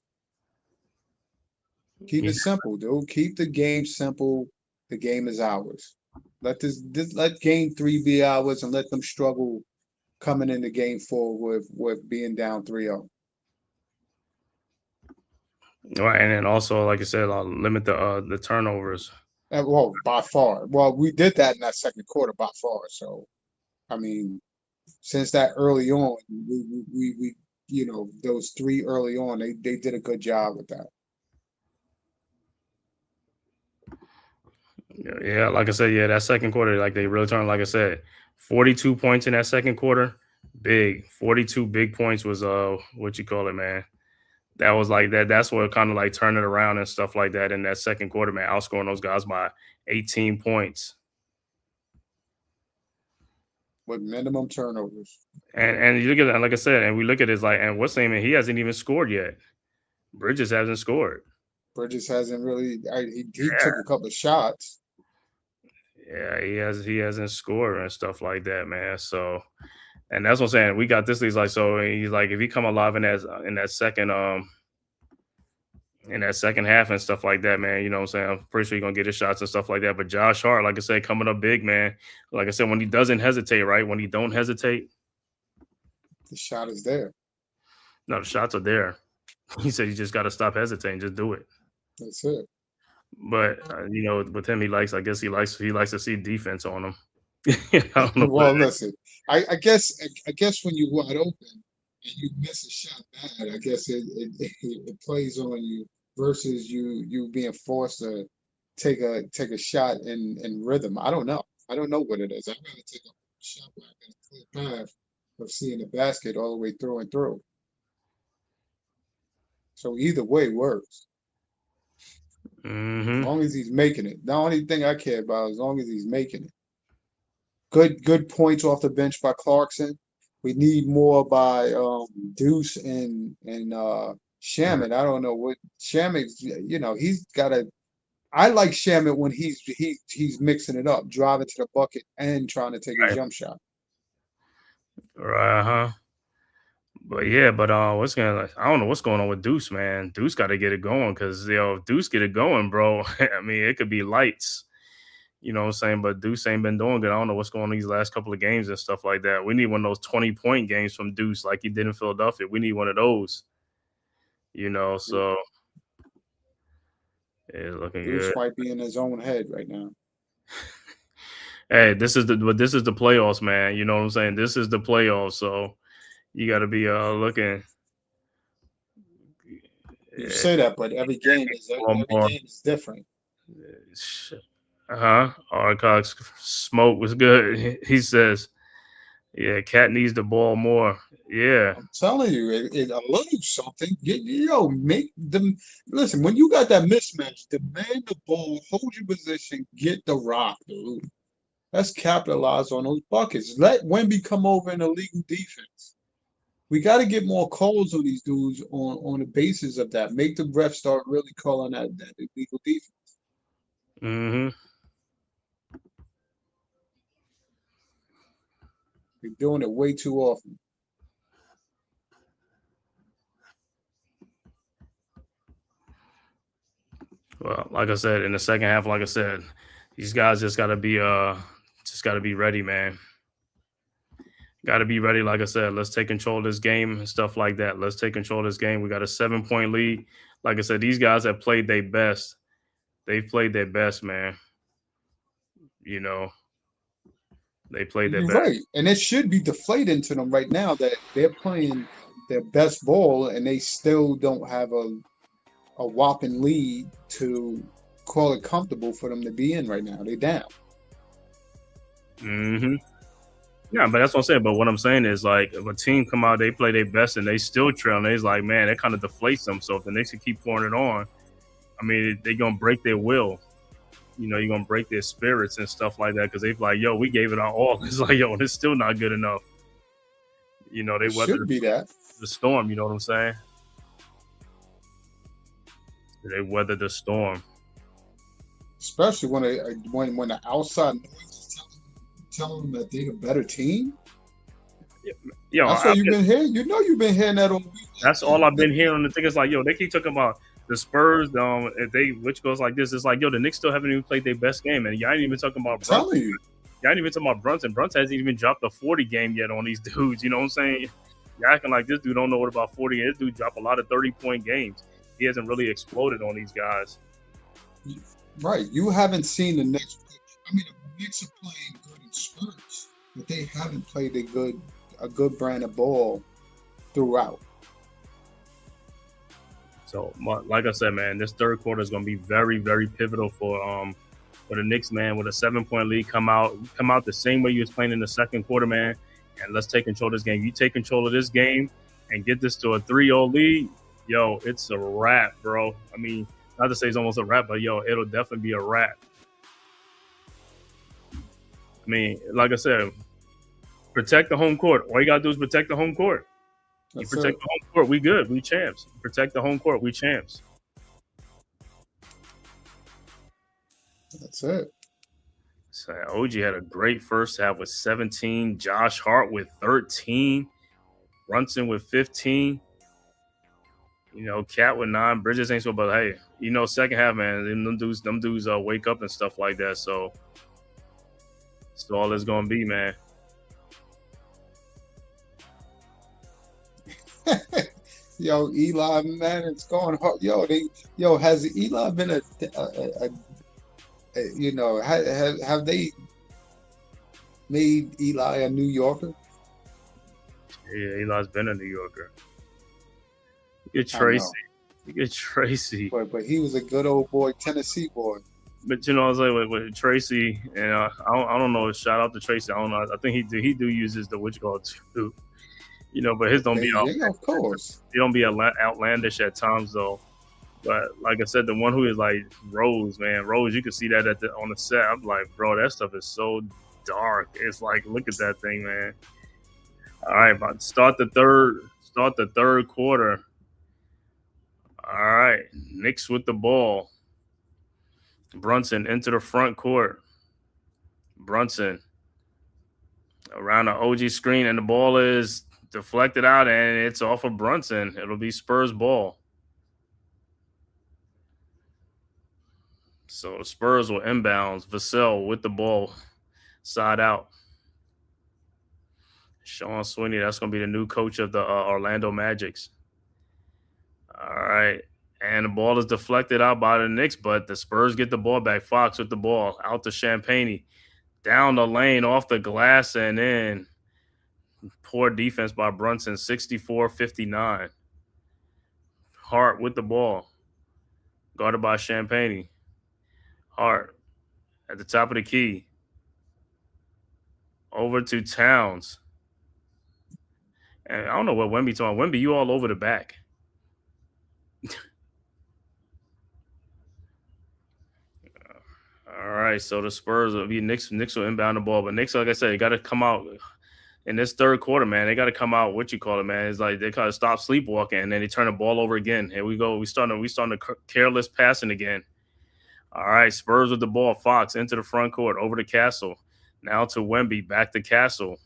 Keep it simple, dude. Keep the game simple. The game is ours. Let game 3 be ours and let them struggle coming into game 4 with being down 3-0. Right, and then also, like I said, I'll limit the turnovers. Well, by far. Well, we did that in that second quarter by far. So, I mean, since that early on, we those 3 early on, they did a good job with that. Yeah, like I said, that second quarter, like they really turned. Like I said, 42 points in that second quarter, big. 42 big points was what you call it, man. That was like that. That's what kind of like turned it around and stuff like that in that second quarter, man. Outscoring those guys by 18 points. With minimum turnovers. And you look at it, like I said, and we look at it like, and what's name? He hasn't even scored yet. Bridges hasn't scored. Bridges hasn't really. He Yeah. took a couple of shots. Yeah, he hasn't scored and stuff like that, man. So, and that's what I'm saying. We got this. He's like, so he's like, if he come alive in that second half and stuff like that, man, you know what I'm saying? I'm pretty sure he's gonna get his shots and stuff like that. But Josh Hart, like I said, coming up big, man. Like I said, when he doesn't hesitate, right? When he don't hesitate, the shot is there. No, the shots are there. He said you just got to stop hesitating, just do it. That's it. But with him, I guess he likes to see defense on him. Well, listen, I guess when you're wide open and you miss a shot bad, I guess it plays on you versus you being forced to take a shot in rhythm. I don't know what it is. I'd rather take a shot where I got a clear path of seeing the basket all the way through and through. So either way works. Mm-hmm. As long as he's making it. The only thing I care about is as long as he's making it. Good points off the bench by Clarkson. We need more by Deuce and Shamet. I don't know what Shamet's. He's got a. I like Shamet when he's mixing it up, driving to the bucket and trying to take a jump shot. Right, huh? But I don't know what's going on with Deuce, man. Deuce got to get it going because Deuce get it going, bro. I mean, it could be lights. You know what I'm saying? But Deuce ain't been doing good. I don't know what's going on these last couple of games and stuff like that. We need one of those 20-point games from Deuce like he did in Philadelphia. We need one of those. So it's looking Deuce good. might be in his own head right now. Hey, this is the playoffs, man. You know what I'm saying? This is the playoffs, so you got to be looking. You say that, but every game is different. Cox smoke was good. He says, "Yeah, Cat needs the ball more." Yeah, I'm telling you, it a little something. Make them listen. When you got that mismatch, demand the ball, hold your position, get the rock, dude. Let's capitalize on those buckets. Let Wemby come over in illegal defense. We got to get more calls on these dudes on the basis of that. Make the refs start really calling that illegal defense. Mm-hmm. We're doing it way too often. Well, like I said, in the second half, like I said, these guys just gotta be ready, man. Gotta be ready. Like I said, let's take control of this game and stuff like that. Let's take control of this game. We got a 7-point lead. Like I said, these guys have played their best. They've played their best, man. They played their best. Right. And it should be deflating to them right now that they're playing their best ball and they still don't have a whopping lead to call it comfortable for them to be in right now. They're down. Mm-hmm. Yeah, but that's what I'm saying. But what I'm saying is, like, if a team come out, they play their best, and they still trail, and it's like, man, that kind of deflates them. So if the Knicks can keep pouring it on, I mean, they're going to break their will. You're going to break their spirits and stuff like that because they're like, yo, we gave it our all. It's like, yo, it's still not good enough. They should be that. The storm, you know what I'm saying? They weathered the storm. Especially when the outside noise is telling them that they're a better team. Yo, that's what you've been hearing. You've been hearing that all week. That's all I've been hearing. The thing is like, yo, they keep talking about the Spurs. Which goes like this. It's like, yo, the Knicks still haven't even played their best game, and y'all ain't even talking about Brunson. Telling you. Y'all ain't even talking about Brunson. Brunson hasn't even dropped a 40 game yet on these dudes. You know what I'm saying? Y'all acting like this dude don't know what about 40. This dude dropped a lot of 30-point games. He hasn't really exploded on these guys. Right. You haven't seen the Knicks. I mean, the Knicks are playing good in spurts, but they haven't played a good brand of ball throughout. So, like I said, man, this third quarter is going to be very, very pivotal for the Knicks, man. With a 7-point lead, come out the same way you was playing in the second quarter, man. And let's take control of this game. You take control of this game and get this to a 3-0 lead, yo, it's a wrap, bro. I mean, not to say it's almost a wrap, but yo, it'll definitely be a wrap. I mean, like I said, protect the home court. All you gotta do is protect the home court. You protect the home court, we good. We champs. Protect the home court, we champs. That's it. So OG had a great first half with 17. Josh Hart with 13. Brunson with 15. You know, Cat with 9. Bridges ain't so, but hey, you know, second half, man, them dudes wake up and stuff like that. So that's all it's gonna be, man. Yo, Eli, man, it's going hard. Has Eli been you know, have they made Eli a New Yorker? Yeah, Eli's been a New Yorker. You get Tracy. But he was a good old boy, Tennessee boy. But you know, I was like with Tracy, and I don't know. Shout out to Tracy. I don't know. I think he do uses the witch guard too. You know, but his don't be of course. He don't be outlandish at times though. But like I said, the one who is like Rose, man, Rose, you can see that on the set. I'm like, bro, that stuff is so dark. It's like, look at that thing, man. All right, about to start the third quarter. All right, Knicks with the ball. Brunson into the front court. Brunson around the OG screen, and the ball is deflected out, and it's off of Brunson. It'll be Spurs ball. So the Spurs will inbounds. Vassell with the ball, side out. Sean Sweeney, that's going to be the new coach of the Orlando Magics. All right. And the ball is deflected out by the Knicks, but the Spurs get the ball back. Fox with the ball out to Champagne. Down the lane, off the glass, and in. Poor defense by Brunson, 64-59. Hart with the ball. Guarded by Champagne. Hart at the top of the key. Over to Towns. And I don't know what Wemby talking about. Wemby, you all over the back. All right, so the Spurs will be Knicks will inbound the ball, but Knicks, like I said, got to come out in this third quarter, man. They got to come out. What you call it, man? It's like they kind of stop sleepwalking, and then they turn the ball over again. Here we go. We starting the careless passing again. All right, Spurs with the ball. Fox into the front court, over to Castle. Now to Wemby, back to Castle,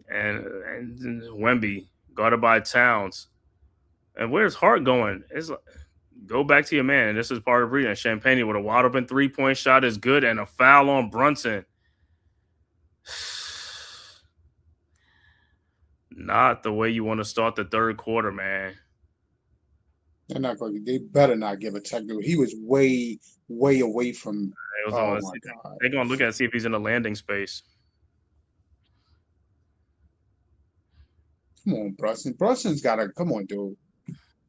and Wemby guarded by Towns. And where's Hart going? It's like, go back to your man. This is part of the reason. Champagne with a wide open 3-point shot is good, and a foul on Brunson. Not the way you want to start the third quarter, man. They better not give a technical. He was way away from. Oh my God! They're gonna look at see if he's in the landing space. Come on, Brunson. Brunson's got to come on, dude.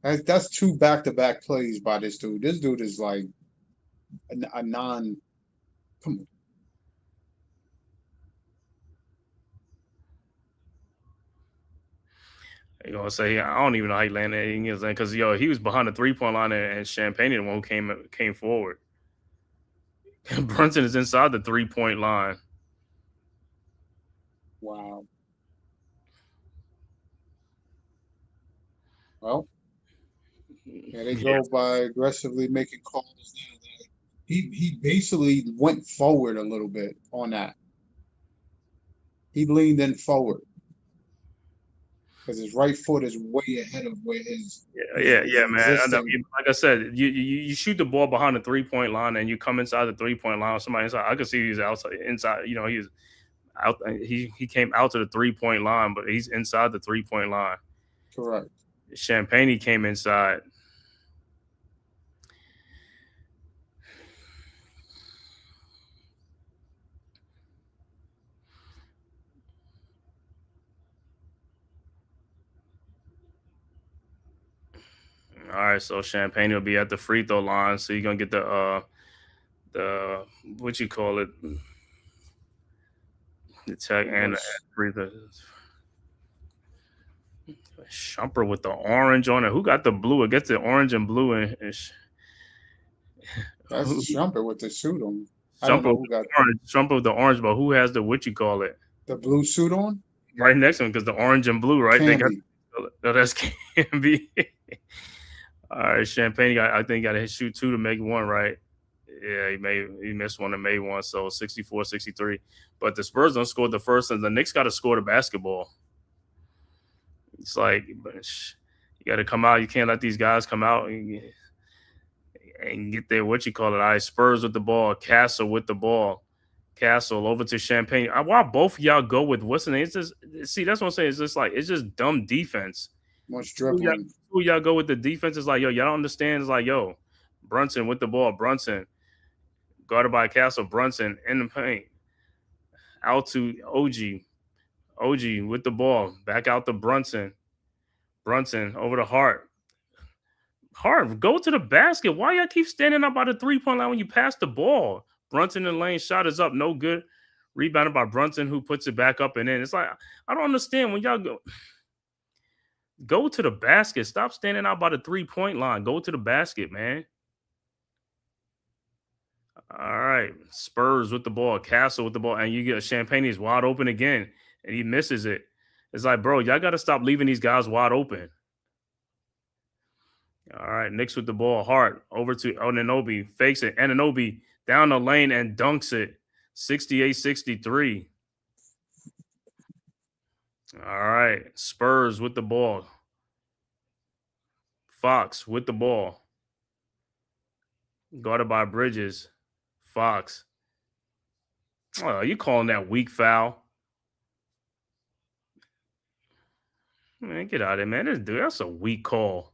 That's 2 back-to-back plays by this dude. This dude is like a non. Come on. You're gonna say I don't even know how he landed because he was behind the 3-point line and Champagne the one who came forward. Brunson is inside the 3-point line. Wow. Well, yeah, they go by aggressively making calls. He basically went forward a little bit on that. He leaned in forward because his right foot is way ahead of where his man. Like I said, you shoot the ball behind the 3-point line and you come inside the 3-point line with somebody inside. I could see he's outside inside. You know, he was out. He came out to the 3-point line, but he's inside the 3-point line. Correct. Champagne came inside. right, so Champagne will be at the free throw line. So you're gonna get the what you call it, the tech and the free throw. Shumper with the orange on it. Who got the blue? It gets the orange and blue and That's Shumpert with the suit on. I don't Shumper know with who the got orange. Shumper with the orange, but who has the what you call it? the blue suit on. Right next to him because the orange and blue, right? They got Camby. no, that's can be. All right, Champagne got. I think got to shoot 2 to make 1, right? Yeah, he missed one and made 1, so 64-63. But the Spurs don't score the first, and the Knicks got to score the basketball. It's like you got to come out. You can't let these guys come out and get their what you call it. All right, Spurs with the ball, Castle with the ball. Castle over to Champagne. Why both of y'all go with what's the name? It's just see, that's what I'm saying. It's just like it's just dumb defense. Much Who dribbling. y'all go with the defense? It's like, yo, y'all don't understand. It's like, yo, Brunson with the ball. Brunson guarded by Castle. Brunson in the paint. Out to OG. OG with the ball. Back out to Brunson. Brunson over to Hart. Hart, go to the basket. Why y'all keep standing up by the 3-point line when you pass the ball? Brunson in the lane. Shot is up. No good. Rebounded by Brunson, who puts it back up and in. It's like, I don't understand when y'all go to the basket. Stop standing out by the 3-point line. Go to the basket, man. All right. Spurs with the ball. Castle with the ball. And you get Champagne. He's wide open again. And he misses it. It's like, bro, y'all got to stop leaving these guys wide open. All right. Knicks with the ball. Hart over to Anunoby. Fakes it. Anunoby down the lane and dunks it. 68-63. All right. Spurs with the ball. Fox with the ball. Guarded by Bridges. Fox. Oh, you calling that weak foul? Man, get out of there, man. That's a weak call.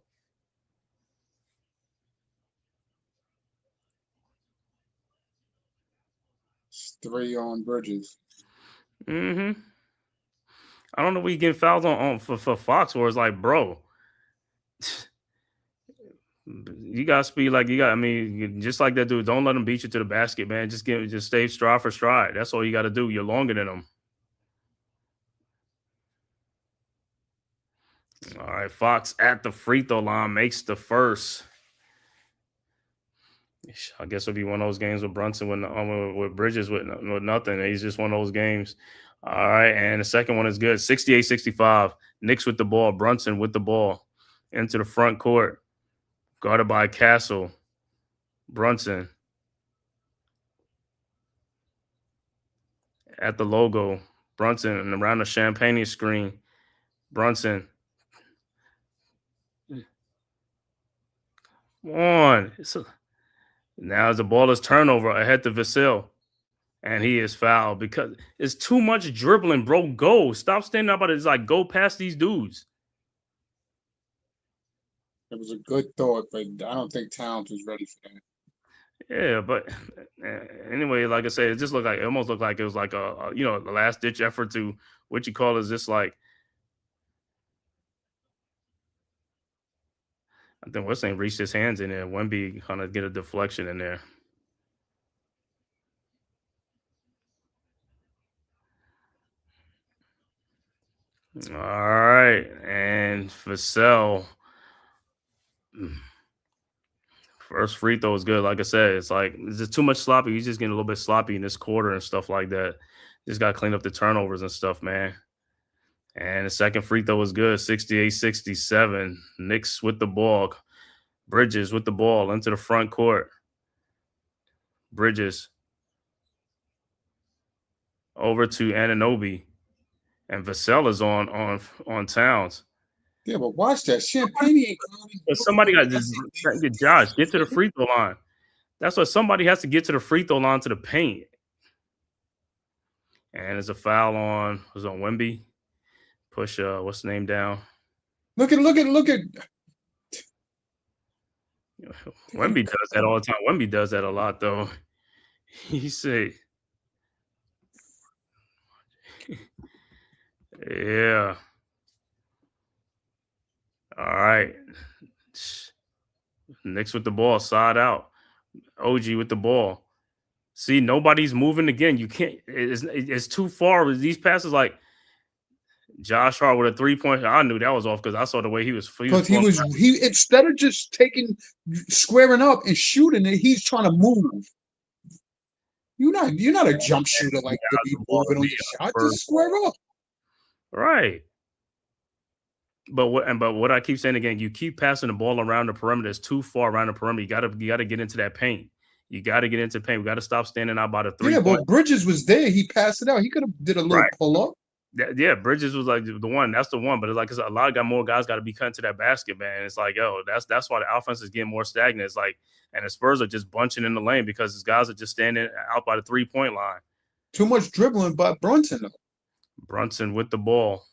It's 3 on Bridges. Mm-hmm. I don't know what you getting fouls on for Fox, where it's like, bro, you got speed like you got. I mean, just like that dude. Don't let him beat you to the basket, man. Just stay stride for stride. That's all you got to do. You're longer than him. All right, Fox at the free throw line makes the first. I guess it'll be one of those games with Brunson with Bridges with nothing. He's just one of those games. All right, and the second one is good. 68-65. Knicks with the ball. Brunson with the ball into the front court. Guarded by Castle. Brunson at the logo. Brunson and around the Champagne screen. Brunson. Come on. Now as the ball is turnover ahead to Vasil. And he is fouled because it's too much dribbling, bro. Go. Stop standing up. It's like, go past these dudes. It was a good thought, but I don't think Towns was ready for that. Yeah, but anyway, like I said, it just looked like, it almost looked like it was like a the last ditch effort to what you call is just like, I think what's name reached his hands in there. Wemby kind of get a deflection in there. All right, and Vassell. First free throw is good. Like I said, it's like it's just too much sloppy. He's just getting a little bit sloppy in this quarter and stuff like that. Just got to clean up the turnovers and stuff, man. And the second free throw was good. 68-67. Knicks with the ball. Bridges with the ball into the front court. Bridges over to Anunoby. And Vassell is on Towns. Yeah, but watch that. Champagne ain't coming. But somebody got to get Josh, get to the free throw line. That's what somebody has to get to the free throw line to the paint. And there's a foul on Wemby. Push what's the name down? Look at Wemby does that all the time. Wemby does that a lot though. He said, yeah. All right. Knicks with the ball, side out. OG with the ball. See, nobody's moving again. You can't. It's too far. These passes, like Josh Hart with a 3-point. I knew that was off because I saw the way he was. Because he instead of just squaring up and shooting it, he's trying to move. You're not a jump shooter like to be moving on your shot. Just square up. Right. But what I keep saying again, you keep passing the ball around the perimeter. It's too far around the perimeter. You gotta get into that paint. You gotta get into paint. We gotta stop standing out by the 3 Yeah, point. but Bridges was there. He passed it out. He could have did a little pull up. Yeah, Bridges was like the one. That's the one. But it's like a lot of more guys got to be cut into that basket, man. It's like, yo, that's why the offense is getting more stagnant. It's like, and the Spurs are just bunching in the lane because these guys are just standing out by the 3-point line. Too much dribbling by Brunson, though. Brunson with the ball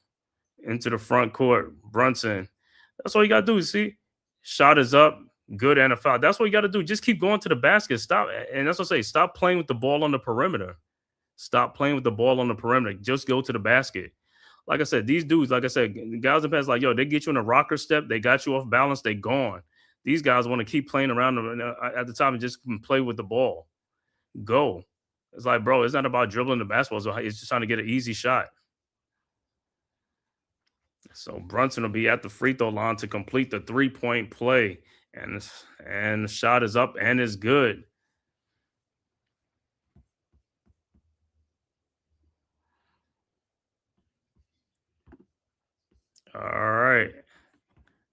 into the front court. Brunson. That's all you got to do. See, shot is up. Good and a foul. That's what you got to do. Just keep going to the basket. Stop. And that's what I say. Stop playing with the ball on the perimeter. Stop playing with the ball on the perimeter. Just go to the basket. Like I said, these dudes, like I said, guys in the past, like, yo, they get you in a rocker step. They got you off balance. They gone. These guys want to keep playing around at the time and just play with the ball. Go. It's like, bro, it's not about dribbling the basketball. It's just trying to get an easy shot. So Brunson will be at the free throw line to complete the 3-point play. And the shot is up and is good. All right.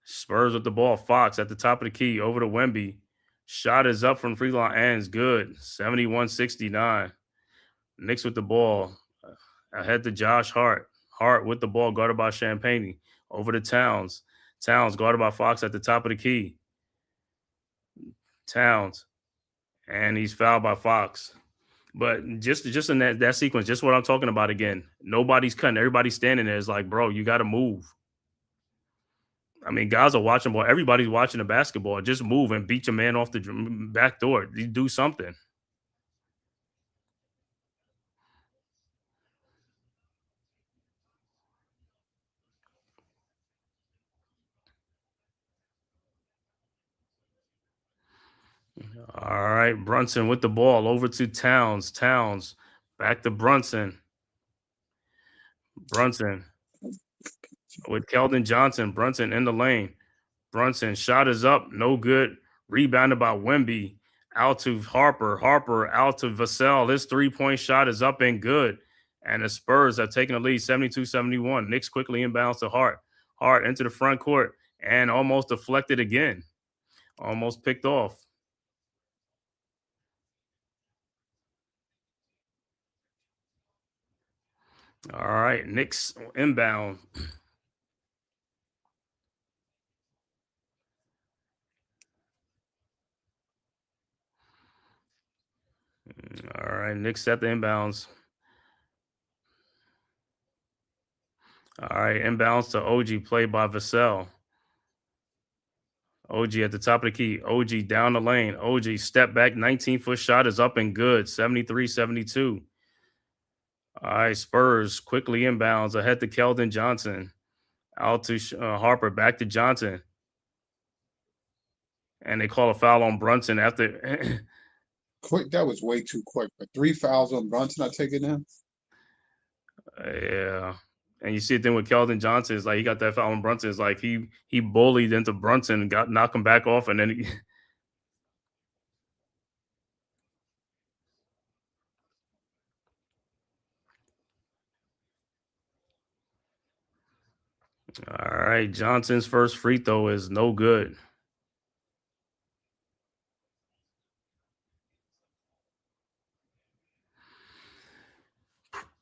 Spurs with the ball. Fox at the top of the key over to Wemby. Shot is up from free throw line and is good. 71-69. Knicks with the ball. Ahead to Josh Hart. Hart with the ball guarded by Champagne. Over to Towns. Towns guarded by Fox at the top of the key. Towns. And he's fouled by Fox. But just in that sequence, just what I'm talking about again. Nobody's cutting. Everybody's standing there. It's like, bro, you got to move. I mean, guys are watching ball. Everybody's watching the basketball. Just move and beat your man off the back door. You do something. All right, Brunson with the ball over to Towns. Towns back to Brunson. Brunson with Keldon Johnson. Brunson in the lane. Brunson shot is up. No good. Rebounded by Wemby. Out to Harper. Harper out to Vassell. His 3-point shot is up and good. And the Spurs have taken the lead 72-71. Knicks quickly inbounds to Hart. Hart into the front court and almost deflected again. Almost picked off. All right, Knicks inbound. All right, Knicks at the inbounds. All right, inbounds to OG, played by Vassell. OG at the top of the key. OG down the lane. OG step back, 19-foot shot is up and good, 73-72. All right, Spurs quickly inbounds ahead to Keldon Johnson. Out to Harper, back to Johnson. And they call a foul on Brunson after. Quick, that was way too quick. But 3 fouls on Brunson, I take it now. Yeah. And you see it then with Keldon Johnson, it's like he got that foul on Brunson. It's like he bullied into Brunson and knocked him back off, and then he. All right, Johnson's first free throw is no good.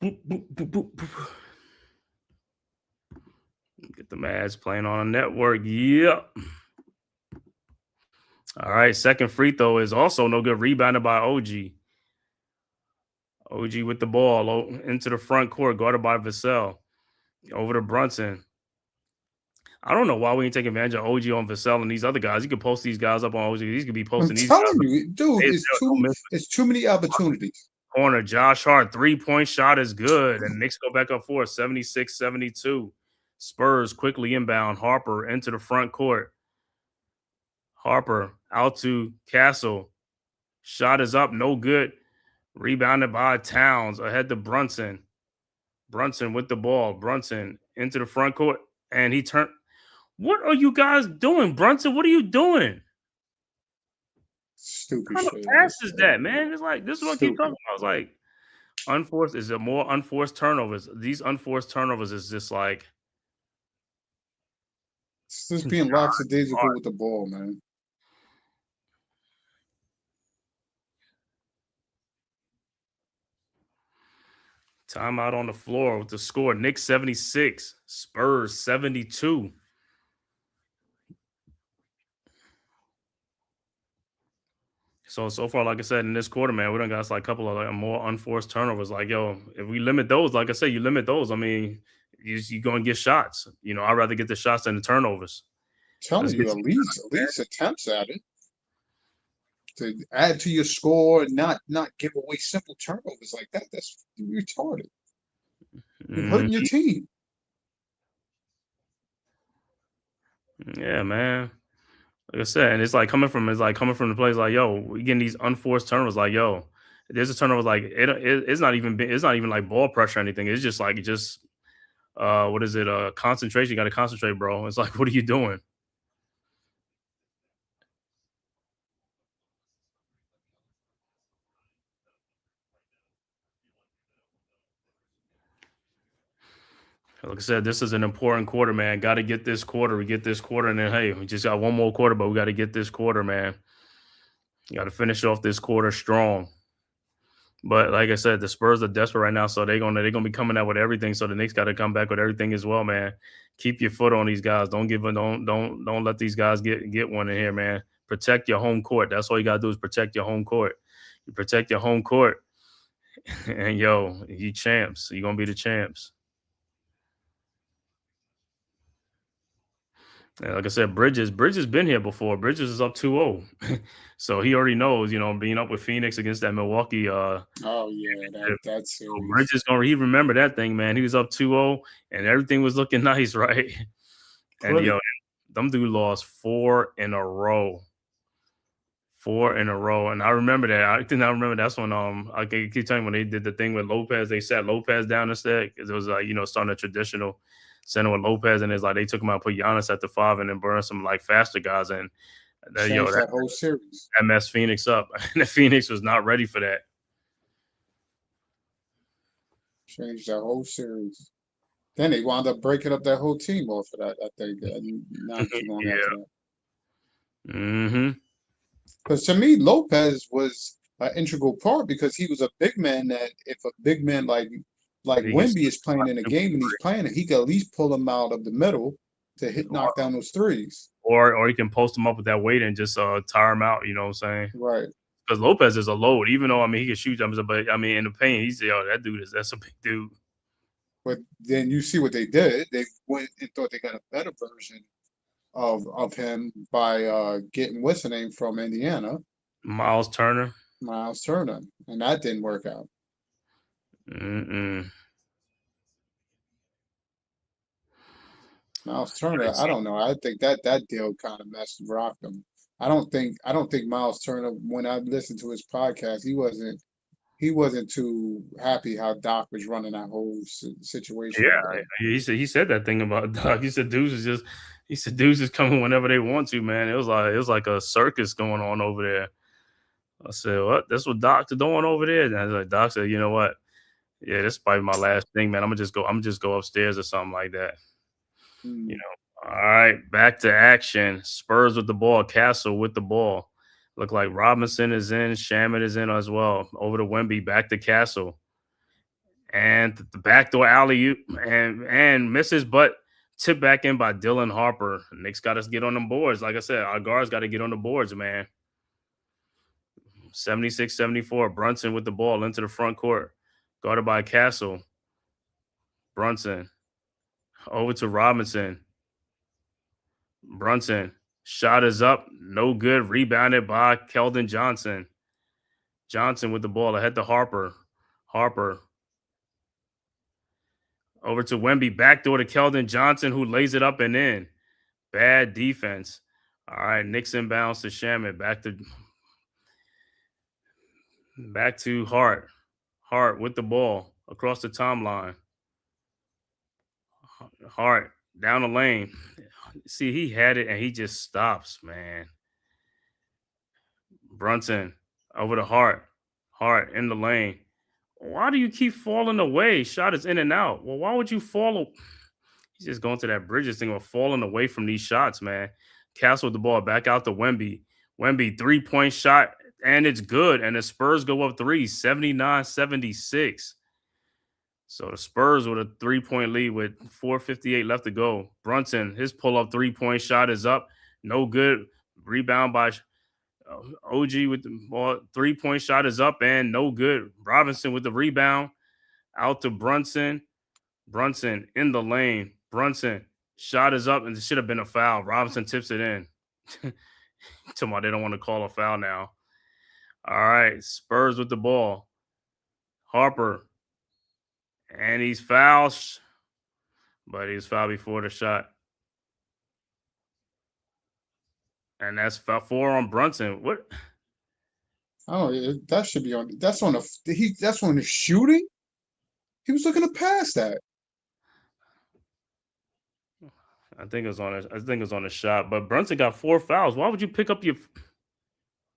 Boop, boop, boop, boop, boop. Get the Mavs playing on a network. Yep. All right, second free throw is also no good. Rebounded by OG. OG with the ball into the front court, guarded by Vassell. Over to Brunson. I don't know why we ain't taking advantage of OG on Vassell and these other guys. You could post these guys up on OG. These could be posting these guys. I'm telling you, dude, it's too many opportunities. Corner, Josh Hart, 3-point shot is good. And Knicks go back up for 76-72. Spurs quickly inbound. Harper into the front court. Harper out to Castle. Shot is up, no good. Rebounded by Towns ahead to Brunson. Brunson with the ball. Brunson into the front court, and he turned. What are you guys doing, Brunson? What are you doing? Stupid What kind shit. of pass is that, man? It's like this is what I keep Stupid. talking about. It's like unforced. Is there more unforced turnovers? These unforced turnovers is just like It's just being lackadaisical with the ball, man. timeout on the floor with the score. Knicks 76, Spurs 72. So far, like I said, in this quarter, man, we done got like a couple of like more unforced turnovers. Like, yo, if we limit those, like I said, you limit those. I mean, you going to get shots. You know, I'd rather get the shots than the turnovers. Let's Telling get you, some at least attempts at it to add to your score and not give away simple turnovers like that. That's retarded. You're hurting your team. Yeah, man. Like I said, and it's like coming from the place like, yo, we getting these unforced turnovers. Like, yo, there's a turnover like it's not even like ball pressure or anything. It's just like what is it? Concentration. You got to concentrate, bro. It's like, what are you doing? Like I said, this is an important quarter, man. Got to get this quarter. We get this quarter, and then hey, we just got one more quarter, but we got to get this quarter, man. You got to finish off this quarter strong. But like I said, the Spurs are desperate right now, so they're gonna be coming out with everything. So the Knicks got to come back with everything as well, man. Keep your foot on these guys. Don't let these guys get one in here, man. Protect your home court. That's all you gotta do is protect your home court. You protect your home court, and yo, you champs. You're gonna be the champs. And like I said, Bridges been here before. Bridges is up 2-0. So he already knows, being up with Phoenix against that Milwaukee Oh yeah, that's so series. Bridges he remember that thing, man. He was up 2-0 and everything was looking nice, right? And Pretty. them dude lost 4 in a row. 4 in a row. And I remember that. I think I remember that's when I keep telling you when they did the thing with Lopez, they sat Lopez down instead because it was like, starting a traditional center with Lopez, and it's like they took him out, put Giannis at the 5, and then burn some like faster guys in. Changed that whole series. That messed Phoenix up. And Phoenix was not ready for that. Changed that whole series. Then they wound up breaking up that whole team off of that. I think not too long after that. Mm-hmm. Because to me, Lopez was an integral part because he was a big man that if a big man like Wemby is playing in a game and he's playing it, he could at least pull him out of the middle to knock down those threes. Or you can post him up with that weight and just tire him out, you know what I'm saying? Right. Because Lopez is a load, even though he can shoot jumpers, but in the paint, that's a big dude. But then you see what they did. They went and thought they got a better version of him by getting what's the name from Indiana, Miles Turner, and that didn't work out. Miles Turner, I don't know. I think that deal kind of rocked him. I don't think Miles Turner, when I listened to his podcast, he wasn't too happy how Doc was running that whole situation. Yeah, he said that thing about Doc. He said dudes is coming whenever they want to, man. It was like a circus going on over there. I said, what? That's what Doc's doing over there. And I was like, Doc said, you know what? Yeah, this is probably my last thing, man. I'm gonna just go upstairs or something like that. All right, back to action. Spurs with the ball, Castle with the ball. Look like Robinson is in, Shamet is in as well. Over to Wemby, back to Castle. And the backdoor alley-oop and misses, but tipped back in by Dylan Harper. Knicks got us get on them boards. Like I said, our guards got to get on the boards, man. 76-74. Brunson with the ball into the front court. Guarded by Castle. Brunson. Over to Robinson. Brunson. Shot is up. No good. Rebounded by Keldon Johnson. Johnson with the ball ahead to Harper. Harper. Over to Wemby. Backdoor to Keldon Johnson, who lays it up and in. Bad defense. All right, Knicks inbounds to Shamit. Back to Hart. Hart with the ball across the timeline. Hart down the lane. See, he had it and he just stops, man. Brunson over to Hart. Hart in the lane. Why do you keep falling away? Shot is in and out. Well, why would you fall? He's just going to that Bridges thing or falling away from these shots, man. Castle with the ball back out to Wemby. Wemby 3-point shot, and it's good. And the Spurs go up 79-76. So the Spurs with a 3-point lead with 4:58 left to go. Brunson, his pull-up 3-point shot is up. No good. Rebound by OG with the ball. 3-point shot is up and no good. Robinson with the rebound. Out to Brunson. Brunson in the lane. Brunson shot is up and it should have been a foul. Robinson tips it in. Tomorrow they don't want to call a foul now. All right, Spurs with the ball. Harper. And he's fouled, but he was fouled before the shot. And that's 4 on Brunson. What? Oh, that should be on. That's on the. That's on the shooting. He was looking to pass that. I think it was on a shot. But Brunson got 4 fouls. Why would you pick up your?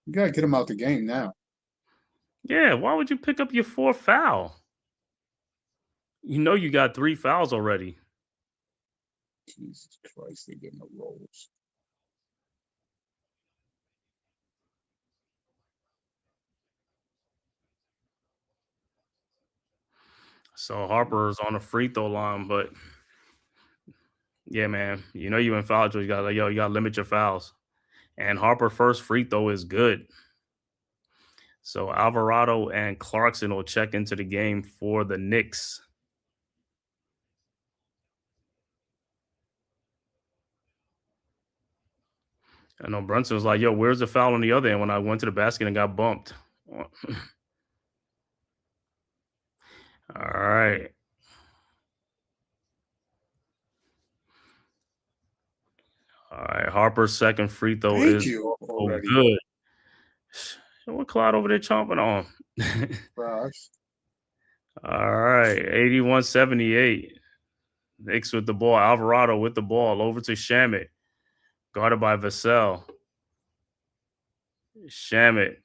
You gotta get him out the game now. Yeah, why would you pick up your 4th foul? You know you got 3 fouls already. Jesus Christ, they're getting the rolls. So Harper's on the free throw line, but yeah, man, you know you in foul trouble. You gotta limit your fouls. And Harper's first free throw is good. So Alvarado and Clarkson will check into the game for the Knicks. I know Brunson was like, yo, where's the foul on the other end when I went to the basket and got bumped? All right. All right. Harper's second free throw Thank is you already, good. What Clyde over there chomping on? Bryce. All right. 81-78. Knicks with the ball. Alvarado with the ball. Over to Shamit. Guarded by Vassell. Shamit.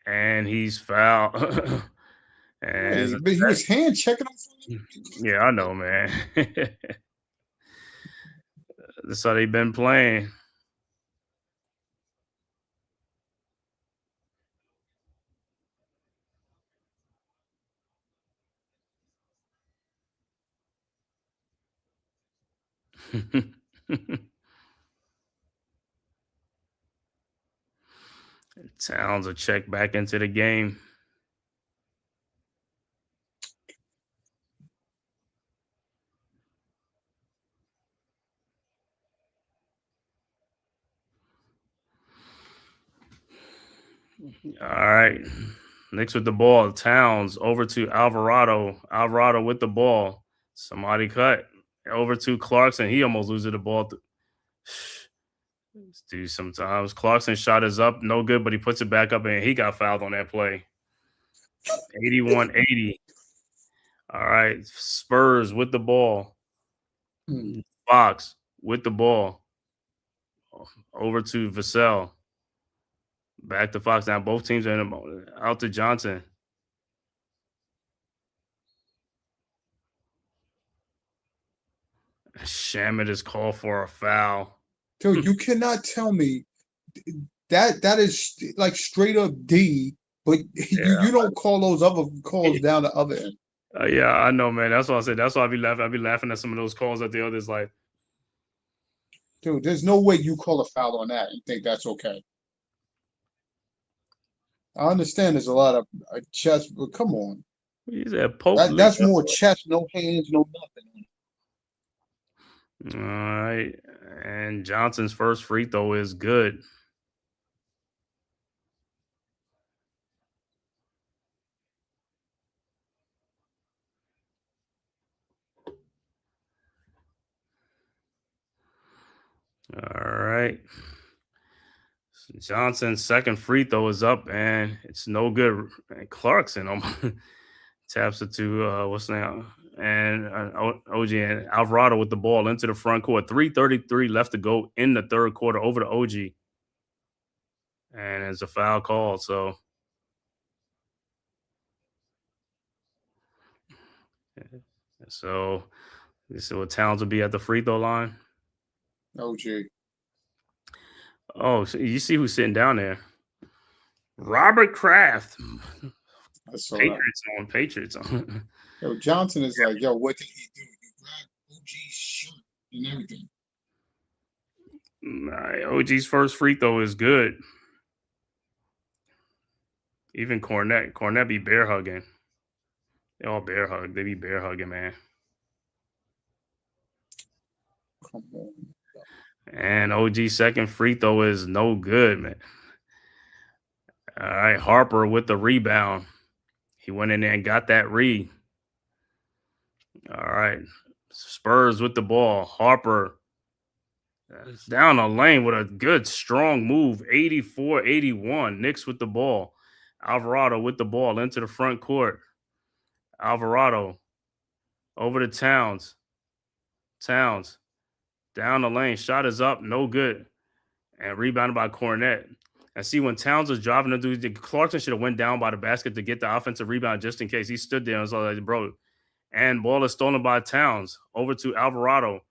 And he's fouled. Hey, but he was hand checking him. Yeah, I know, man. That's how they've been playing. Towns will check back into the game. All right. Knicks with the ball. Towns over to Alvarado. Alvarado with the ball. Somebody cut. Over to Clarkson. He almost loses the ball. Dude, sometimes Clarkson shot is up. No good, but he puts it back up and he got fouled on that play. 81-80. All right. Spurs with the ball. Fox with the ball. Over to Vassell. Back to Fox. Now both teams are in out to Johnson. Shamit is called for a foul. Dude, you cannot tell me that is like straight up D, but you don't call those other calls down the other end. Yeah, I know, man. That's what I said. That's why I be laughing. I be laughing at some of those calls that the others like. Dude, there's no way you call a foul on that and think that's okay. I understand there's a lot of chest, but come on. He said Pope. That's more chest, no hands, no nothing. All right. And Johnson's first free throw is good. All right. Johnson's second free throw is up, and it's no good. And Clarkson taps it to what's now and OG and Alvarado with the ball into the front court. 3:33 left to go in the third quarter over to OG, and it's a foul call. So this is what Towns will be at the free throw line. OG. Oh, so you see who's sitting down there? Robert Kraft. I saw Patriots on. Yo, Johnson is like, yo, what did he do? You grabbed OG's shirt and everything. OG's first free throw is good. Even Cornette be bear hugging. They all bear hug. They be bear hugging, man. Come on. And OG's second free throw is no good, man. All right, Harper with the rebound. He went in there and got that read. All right, Spurs with the ball. Harper is down the lane with a good, strong move. 84-81. Knicks with the ball. Alvarado with the ball into the front court. Alvarado over to Towns. Towns down the lane. Shot is up. No good. And rebounded by Cornette. And see, when Towns was driving the dude, Clarkson should have went down by the basket to get the offensive rebound just in case. He stood there and was like, bro. And ball is stolen by Towns. Over to Alvarado.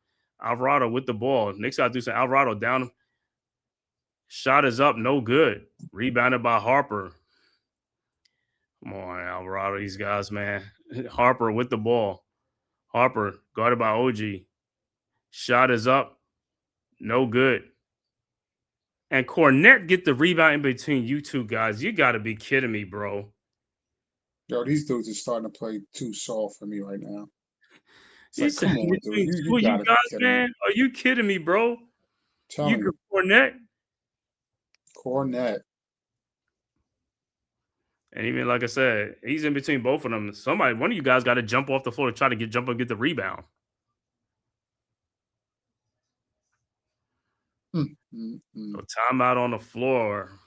Alvarado with the ball. Knicks got to do some. Alvarado down. Shot is up. No good. Rebounded by Harper. Come on, Alvarado. These guys, man. Harper with the ball. Harper guarded by OG. Shot is up. No good. And Cornette get the rebound in between you two guys. You got to be kidding me, bro. Yo, these dudes are starting to play too soft for me right now. It's like, come on, dude. You guys, man. Are you kidding me, bro? You Cornette? Cornette. And even like I said, he's in between both of them. One of you guys got to jump off the floor to try to jump and get the rebound. So timeout on the floor.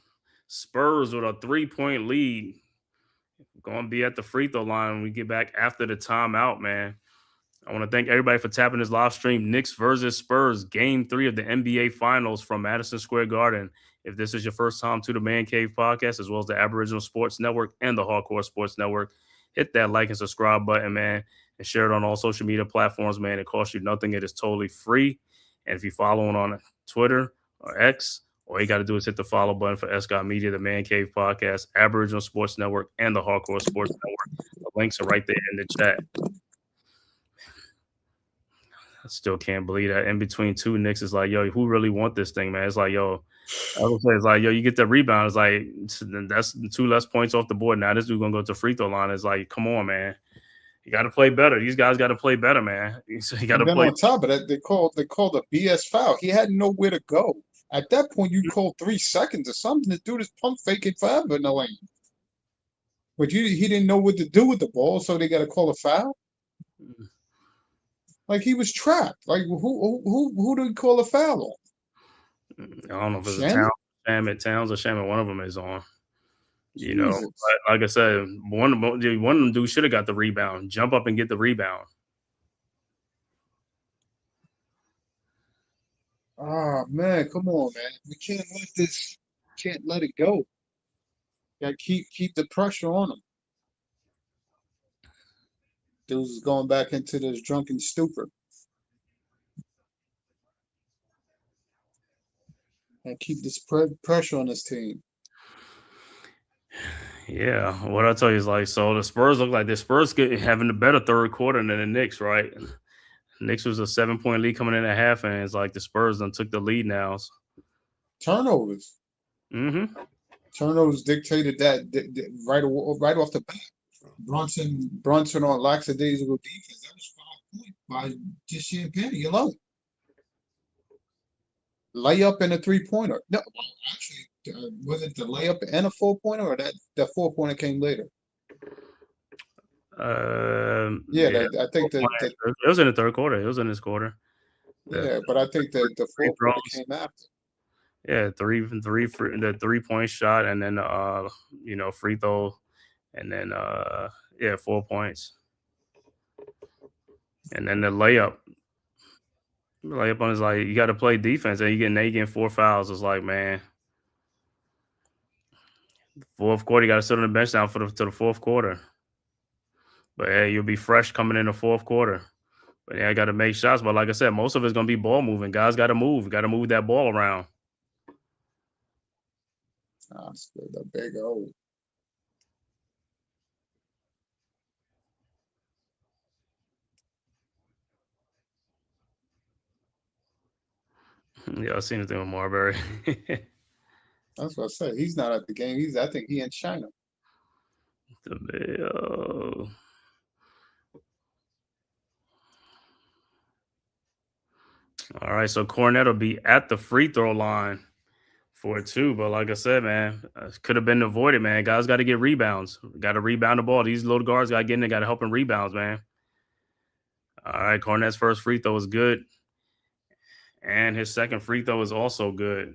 Spurs with a 3-point lead. Going to be at the free throw line when we get back after the timeout, man. I want to thank everybody for tapping this live stream. Knicks versus Spurs, Game 3 of the NBA Finals from Madison Square Garden. If this is your first time to the Man Cave Podcast, as well as the Aboriginal Sports Network and the Hardcore Sports Network, hit that like and subscribe button, man, and share it on all social media platforms, man. It costs you nothing. It is totally free. And if you're following on Twitter or X, all you got to do is hit the follow button for Escott Media, the Man Cave Podcast, Aboriginal Sports Network, and the Hardcore Sports Network. The links are right there in the chat. I still can't believe that in between two Knicks is like, yo, who really want this thing, man? It's like, yo, I would say it's like, yo, you get the rebound. It's like, that's 2 less points off the board. Now this dude going to go to free throw line. It's like, come on, man. You got to play better. These guys got to play better, man. You got to play. On top of that, they called a BS foul. He had nowhere to go. At that point, you called 3 seconds or something to do this pump faking forever in the lane. But he didn't know what to do with the ball, so they got to call a foul. Like he was trapped. Like who did he call a foul on? I don't know if it's Towns or Shaman. One of them is on. You know, but like I said, one of them dudes should have got the rebound. Jump up and get the rebound. Ah, man, come on, man. We can't let it go. Got to keep the pressure on them. Dudes is going back into this drunken stupor. And keep this pressure on this team. Yeah, what I tell you is like, so the Spurs look like the Spurs having a better third quarter than the Knicks, right? Knicks was a 7-point lead coming in at half, and it's like the Spurs done took the lead now. Turnovers. Turnovers dictated that right off the bat. Brunson on lackadaisical defense. That was 5 points by just Champagne alone. Layup and a 3-pointer. No, actually, was it the layup and a 4-pointer, or that 4-pointer came later? I think that it was in the third quarter. It was in this quarter. Yeah, but I think that the free fourth quarter throws. came after. Yeah, the 3-point shot, and then free throw, and then 4 points, and then the layup. Layup on is like you got to play defense, and you getting 4 fouls. It's like, man, fourth quarter you got to sit on the bench now to the fourth quarter. But hey, you'll be fresh coming in the fourth quarter. But yeah, I got to make shots. But like I said, most of it's gonna be ball moving. Guys got to move. Got to move that ball around. Still the big O. Yeah, I seen it with Marbury. That's what I said. He's not at the game. I think he in China. All right, so Cornette will be at the free throw line for it too. But like I said, man, could have been avoided, man. Guys got to get rebounds. Got to rebound the ball. These little guards got to get in there, got to help in rebounds, man. All right, Cornette's first free throw is good. And his second free throw is also good.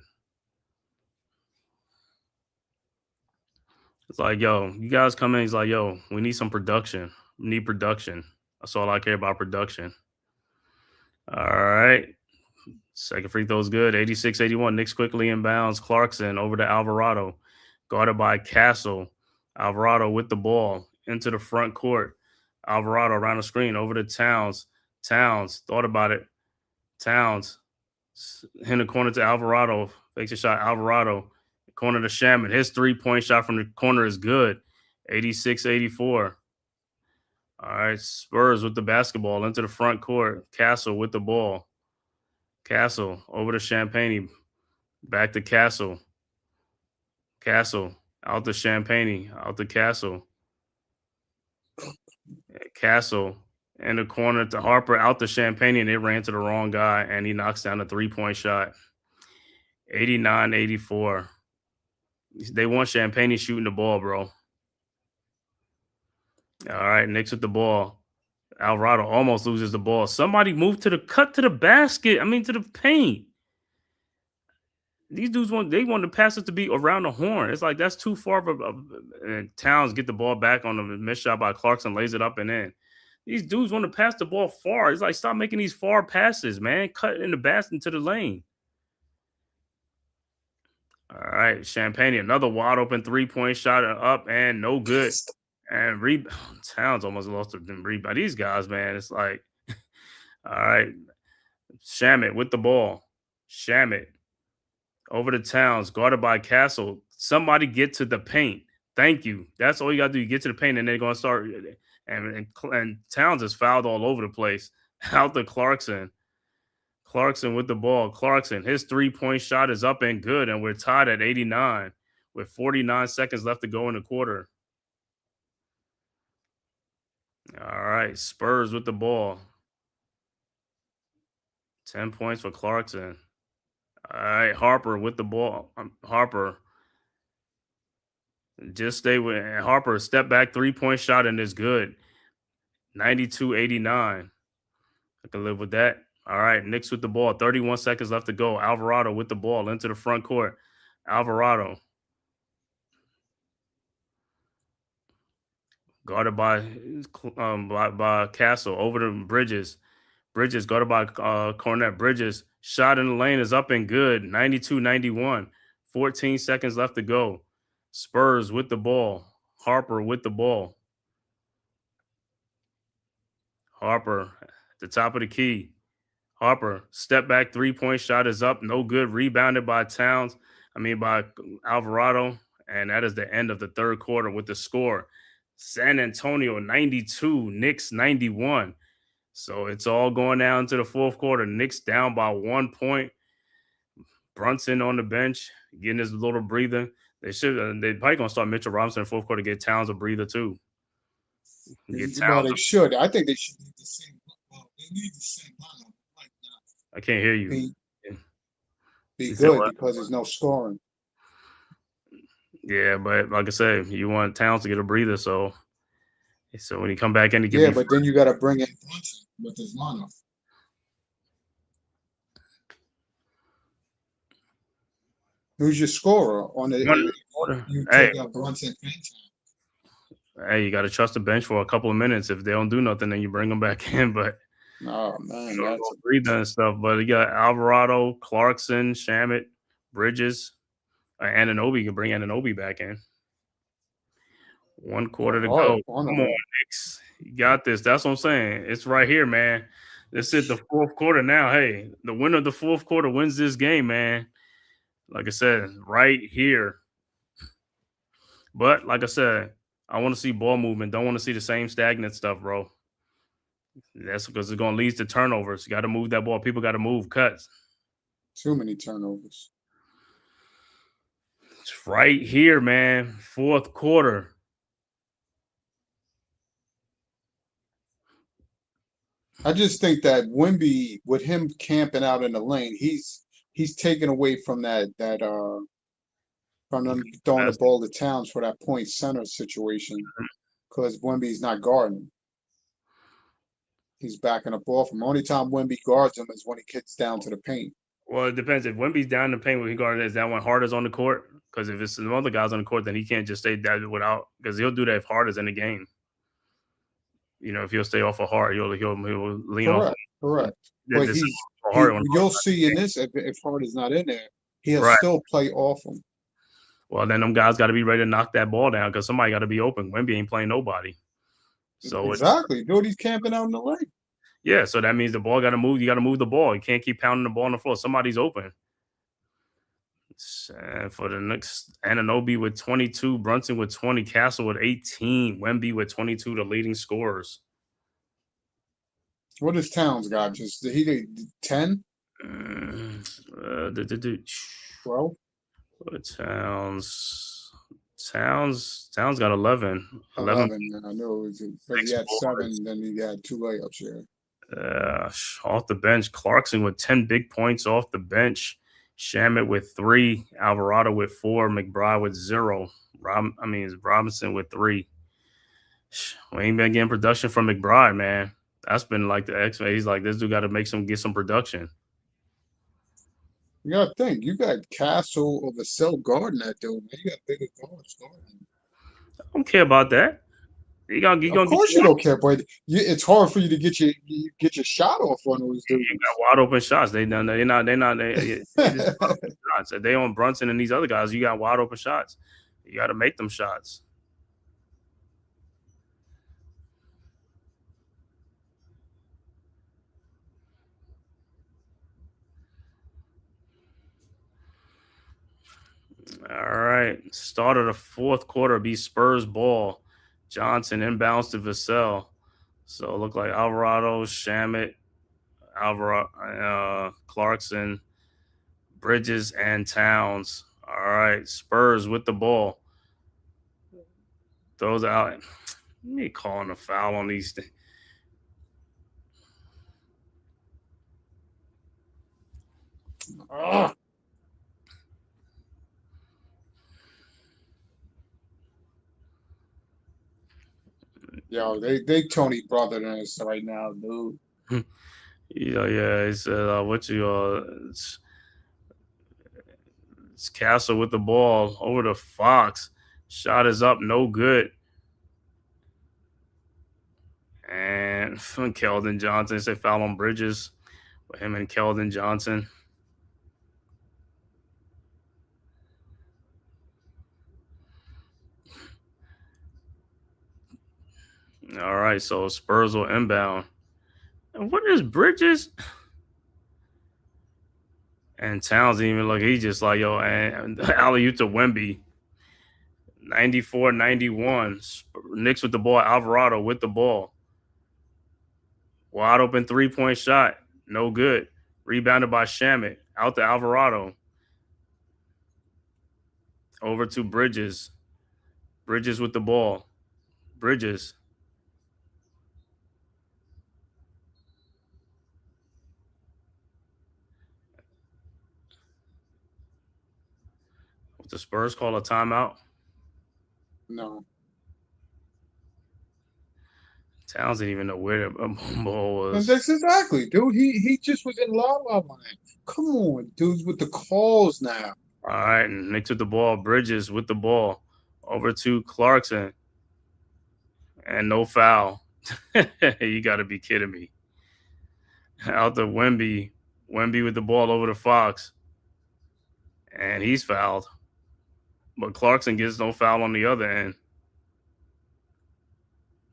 It's like, yo, you guys come in. He's like, yo, we need some production. We need production. That's all I care about, production. All right. Second free throw is good. 86-81. Knicks quickly inbounds. Clarkson over to Alvarado. Guarded by Castle. Alvarado with the ball into the front court. Alvarado around the screen over to Towns. Towns thought about it. Towns in the corner to Alvarado. Fakes a shot. Alvarado. Corner to Shaman. His 3-point shot from the corner is good. 86-84. All right. Spurs with the basketball into the front court. Castle with the ball. Castle over to Champagne. Back to Castle. Castle out to Champagne. Out to Castle. Castle in the corner to Harper. Out to Champagne, and it ran to the wrong guy, and he knocks down a 3-point shot. 89-84. They want Champagne shooting the ball, bro. All right, Knicks with the ball. Alvarado almost loses the ball. Somebody move to the basket. To the paint. These dudes want the passes to be around the horn. It's like that's too far and Towns get the ball back on the missed shot by Clarkson, lays it up and in. These dudes want to pass the ball far. It's like, stop making these far passes, man. Cut in the basket into the lane. All right, Champagne, another wide open 3-point shot up and no good. And Towns almost lost the rebound. These guys, man, it's like, all right. Shamet with the ball. Shamet over to Towns, guarded by Castle. Somebody get to the paint. Thank you. That's all you got to do. You get to the paint, and they're going to start. And Towns is fouled all over the place. Out to Clarkson. Clarkson with the ball. Clarkson, his 3-point shot is up and good, and we're tied at 89 with 49 seconds left to go in the quarter. All right, Spurs with the ball. 10 points for Clarkson. All right, Harper with the ball. Harper. Just stay with Harper. Step back 3-point shot and it's good. 92-89. I can live with that. All right, Knicks with the ball. 31 seconds left to go. Alvarado with the ball into the front court. Alvarado. Guarded by Castle. Over to Bridges. Bridges guarded by Cornette. Bridges. Shot in the lane is up and good. 92-91. 14 seconds left to go. Spurs with the ball. Harper with the ball. Harper at the top of the key. Harper, step back 3-point shot is up. No good. Rebounded by by Alvarado. And that is the end of the third quarter with the score. San Antonio 92, Knicks 91. So it's all going down to the fourth quarter. Knicks down by 1 point. Brunson on the bench, getting his little breather. They're probably gonna start Mitchell Robinson in the fourth quarter, get Towns a breather too. They should. I think they should need the same. They need the same lineup right now. I can't hear you. Be good because there's no scoring. Yeah, but like I said, you want Towns to get a breather, so when you come back in, but then you got to bring in Brunson with his lineup. Who's your scorer on the? One quarter. You Hey, take out Brunson and hey, you got to trust the bench for a couple of minutes. If they don't do nothing, then you bring them back in. But Oh man, so that's go breathing and stuff. But you got Alvarado, Clarkson, Shamit, Bridges, Anunoby. You can bring Anunobi back in. 1 quarter to go. hard. Come on, Knicks. You got this. That's what I'm saying. It's right here, man. This is the fourth quarter now. Hey, the winner of the fourth quarter wins this game, man. Like I said, right here. But like I said, I want to see ball movement. Don't want to see the same stagnant stuff, bro. That's because it's going to lead to turnovers. You got to move that ball. People got to move cuts. Too many turnovers. It's right here, man. Fourth quarter. I just think that Wemby, with him camping out in the lane, he's taken away from from them throwing the ball to Towns for that point center situation because Wemby's not guarding. He's backing up off him. Only time Wemby guards him is when he gets down to the paint. Well, it depends. If Wemby's down in the paint when he guarding is that when Harder's on the court? Because if it's some other guys on the court, then he can't just stay that without because he'll do that if Harder's in the game. You know, if he'll stay off of Hard, he'll lean off. Correct. Yeah, But you'll see in this if Hard is not in there, he'll still play off him. Well, then them guys got to be ready to knock that ball down because somebody got to be open. Wemby ain't playing nobody. So exactly, dude, he's camping out in the lane. Yeah, so that means the ball got to move. You got to move the ball. You can't keep pounding the ball on the floor. Somebody's open. For the Knicks, Anunoby with 22, Brunson with 20, Castle with 18, Wemby with 22, the leading scorers. What does Towns got? Just he did 10? 12? Towns got 11. 11. I know he had 7, then he had 2 layups here. Off the bench, Clarkson with 10 big points off the bench. Shamit with 3, Alvarado with 4, McBride with 0. It's Robinson with 3. We ain't been getting production from McBride, man. That's been like the X. He's like, this dude got to get some production. You got to think, you got Castle or Vassell guarding that dude. Man. You got bigger guards guarding. I don't care about that. Of course you don't care, but it's hard for you to get your shot off on those dudes. You got wide open shots. They're not. If they on Brunson and these other guys, you got wide open shots. You got to make them shots. All right. Start of the fourth quarter be Spurs ball. Johnson inbounds to Vassell. So it looked like Alvarado, Shamit, Clarkson, Bridges, and Towns. All right. Spurs with the ball. Throws out. Me calling a foul on these things. Yo, they Tony brother than us right now, dude. Yeah. He said, it's Castle with the ball over to Fox. Shot is up, no good. And Keldon Johnson said foul on Bridges with him and Keldon Johnson. All right, so Spurs will inbound. And what is Bridges? And Towns even look, he's just like, yo, and alley-oop to Wemby. 94-91. Knicks with the ball. Alvarado with the ball. Wide open 3-point shot. No good. Rebounded by Shamit. Out to Alvarado. Over to Bridges. Bridges with the ball. Bridges. The Spurs call a timeout? No. Towns didn't even know where the ball was. That's exactly, dude. He just was in la la land. Come on, dudes, with the calls now. All right, and Knicks with the ball. Bridges with the ball. Over to Clarkson. And no foul. You got to be kidding me. Out to Wemby. Wemby with the ball over to Fox. And he's fouled. But Clarkson gets no foul on the other end.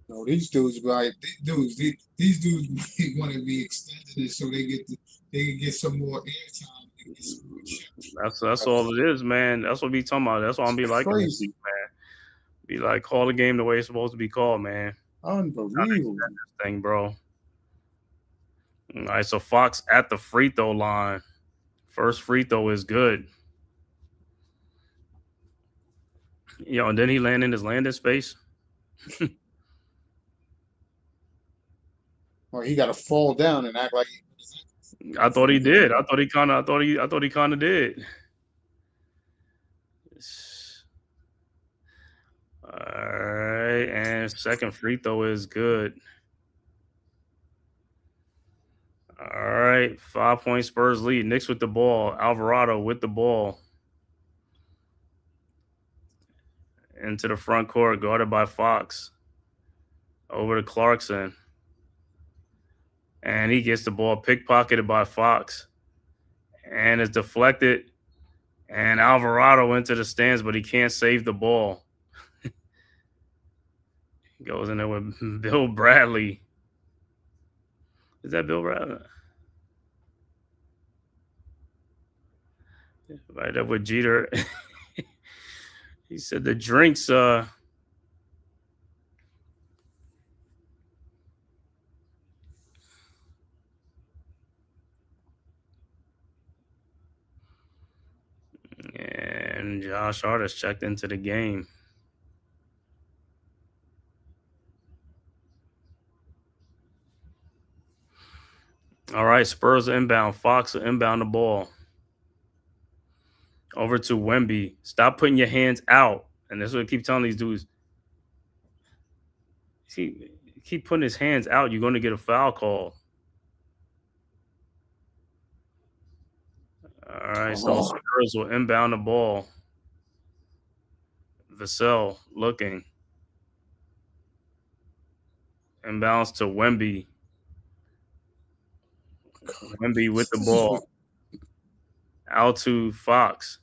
No, these dudes, right? These dudes want to be extended it so they can get some more airtime. And get some more chips. That's all it is, man. That's what we talking about. That's why I'm be liking this, Crazy, man. Be like, call the game the way it's supposed to be called, man. unbelievable. This thing, bro. All right, so Fox at the free throw line. First free throw is good. And then he land in his landing space. Or he got to fall down and act like I thought he did. I thought he kind of did. All right, and second free throw is good. All right, 5-point Spurs lead. Knicks with the ball. Alvarado with the ball. Into the front court, guarded by Fox. Over to Clarkson. And he gets the ball pickpocketed by Fox. And it's deflected. And Alvarado into the stands, but he can't save the ball. He goes in there with Bill Bradley. Is that Bill Bradley? Right up with Jeter. He said the drinks and Josh Hart has checked into the game. All right, Spurs inbound. Fox will inbound the ball. Over to Wemby. Stop putting your hands out. And that's what I keep telling these dudes. See, keep putting his hands out, you're going to get a foul call. All right, so Spurs will inbound the ball. Vassell looking. Inbounds to Wemby. Wemby with the ball. Out to Fox.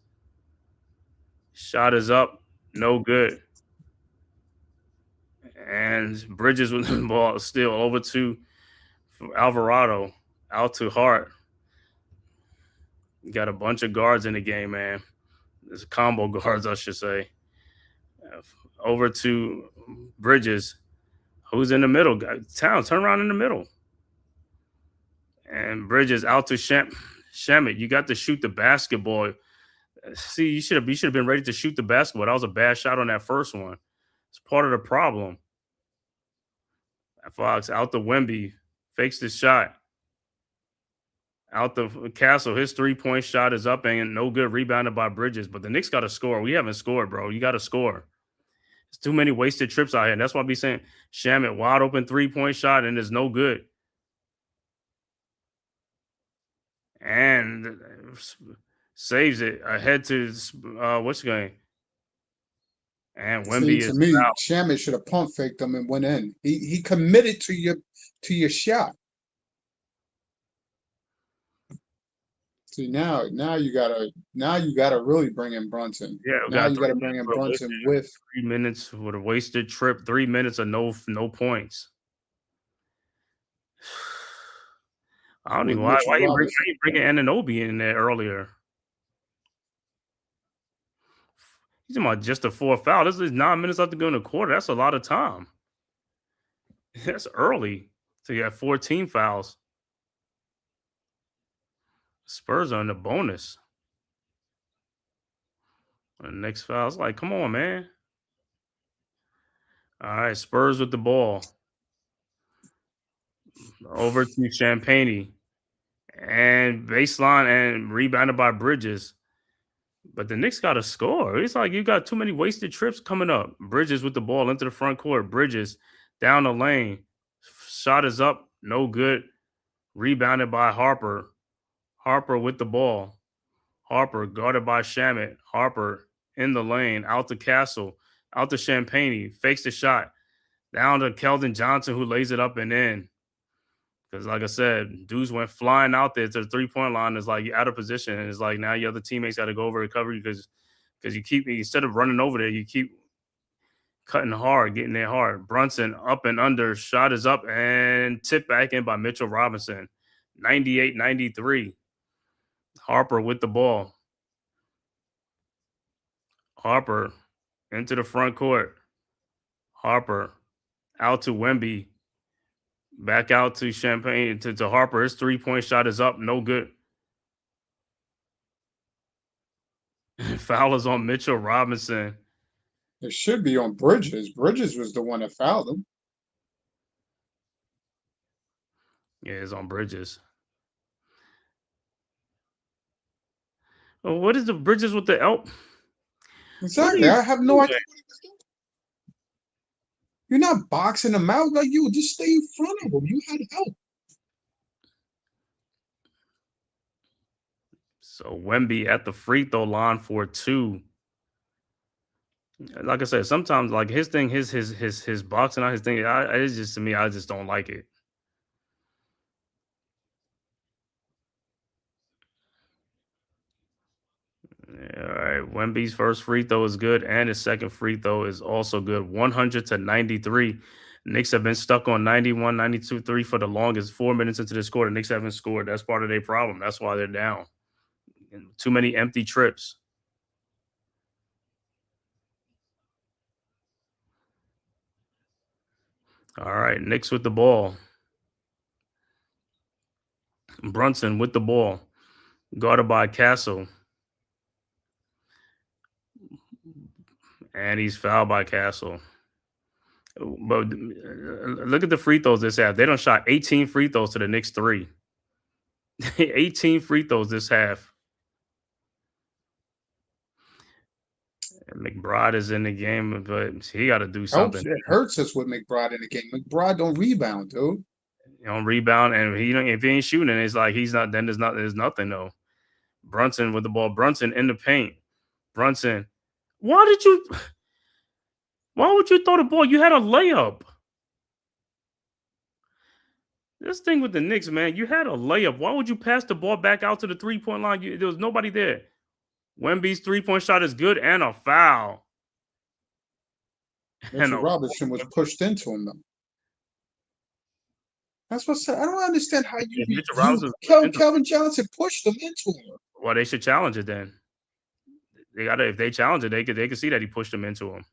Shot is up. No good. And Bridges with the ball still over to Alvarado. Out to Hart. You got a bunch of guards in the game, man. There's combo guards, I should say. Over to Bridges. Who's in the middle? Turn around in the middle. And Bridges out to Shamet. You got to shoot the basketball. See, you should have been ready to shoot the basketball. That was a bad shot on that first one. It's part of the problem. Fox out to Wemby. Fakes the shot. Out the Castle. His 3-point shot is up and no good. Rebounded by Bridges. But the Knicks got to score. We haven't scored, bro. You got to score. There's too many wasted trips out here. And that's why I be saying Shamet, wide open 3-point shot, and it's no good. And saves it ahead to what's the game? And Wemby to is me, out. Shamet should have pump faked him and went in. He committed to your shot. See now you gotta really bring in Brunson. Yeah, now you gotta bring in Brunson with 3 minutes with a wasted trip. 3 minutes of no points. I don't know why you bringing Anunoby in there earlier. He's talking about just a 4 foul. This is 9 minutes left to go in the quarter. That's a lot of time. That's early. So you have 14 fouls. Spurs are in the bonus. The next foul is like, come on, man. All right, Spurs with the ball. Over to Champagne. And baseline and rebounded by Bridges. But the Knicks got to score. It's like you got too many wasted trips coming up. Bridges with the ball into the front court. Bridges down the lane. Shot is up. No good. Rebounded by Harper. Harper with the ball. Harper guarded by Shamit. Harper in the lane, out to Castle, out to Champagne, fakes the shot, down to Keldon Johnson, who lays it up and in. Because, like I said, dudes went flying out there to the 3-point line. It's like you're out of position. And it's like now your other teammates got to go over recover you because you keep, instead of running over there, you keep cutting hard, getting there hard. Brunson up and under, shot is up and tipped back in by Mitchell Robinson. 98-93. Harper with the ball. Harper into the front court. Harper out to Wemby. Back out to Champagne, to Harper. His 3-point shot is up. No good. Foul is on Mitchell Robinson. It should be on Bridges. Bridges was the one that fouled him. Yeah, it's on Bridges. Oh, what is the Bridges with the L? Exactly. I have no idea what he was doing. You're not boxing him out like you. Just stay in front of him. You had help. So Wemby at the free throw line for 2. Like I said, sometimes like his thing, his boxing out, his thing. It's just, to me, I just don't like it. All right, Wemby's first free throw is good, and his second free throw is also good. 100-93. Knicks have been stuck on 91, 92-3 for the longest. 4 minutes into this quarter, Knicks haven't scored. That's part of their problem. That's why they're down. And too many empty trips. All right, Knicks with the ball. Brunson with the ball. Guarded by Castle. And he's fouled by Castle. But look at the free throws this half. They done shot 18 free throws to the Knicks 3. 18 free throws this half. And McBride is in the game, but he got to do something. It hurts us with McBride in the game. McBride don't rebound, dude. You know, rebound, and if he ain't shooting, it's like he's not. Then there's nothing though. Brunson with the ball. Brunson in the paint. Brunson, why would you throw the ball? You had a layup. This thing with the Knicks, man, you had a layup. Why would you pass the ball back out to the 3-point line? There was nobody there. Wemby's 3-point shot is good and a foul. Mitchell Robinson was pushed into him, though. That's what I said. I don't understand how Calvin Johnson pushed him into him. Well, they should challenge it then. If they challenge it, they could see that he pushed him into him.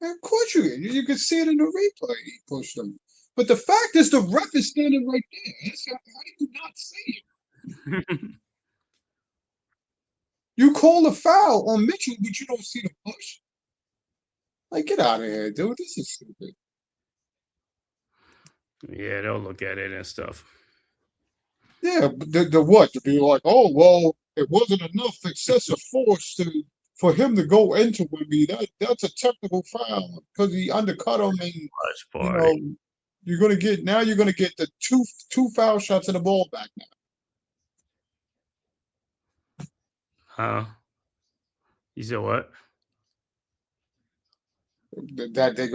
Of course you can see it in the replay. He pushed him. But the fact is, the ref is standing right there. How do you not see it? You call a foul on Mitchell, but you don't see the push. Like, get out of here, dude. This is stupid. Yeah, they'll look at it and stuff. Yeah, but the what? To be like, oh, well, it wasn't enough excessive force for him to go into Wemby. That's a technical foul because he undercut him, and you're gonna get the two foul shots and the ball back now. Huh? You said what? That they're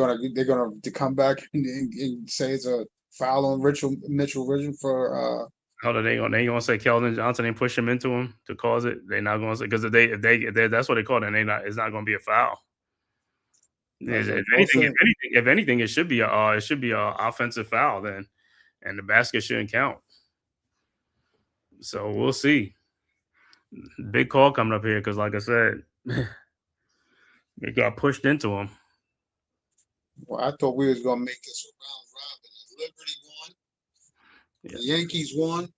gonna come back and say it's a foul on Mitchell Richard for How they gonna say Keldon Johnson ain't push him into him to cause it? They're not gonna say, because if they that's what they call it, and it's not gonna be a foul. If anything, it should be a offensive foul then, and the basket shouldn't count. So we'll see. Big call coming up here because, like I said, they got pushed into him. Well, I thought we was gonna make this a round robin. Liberty won. Yeah. The Yankees won.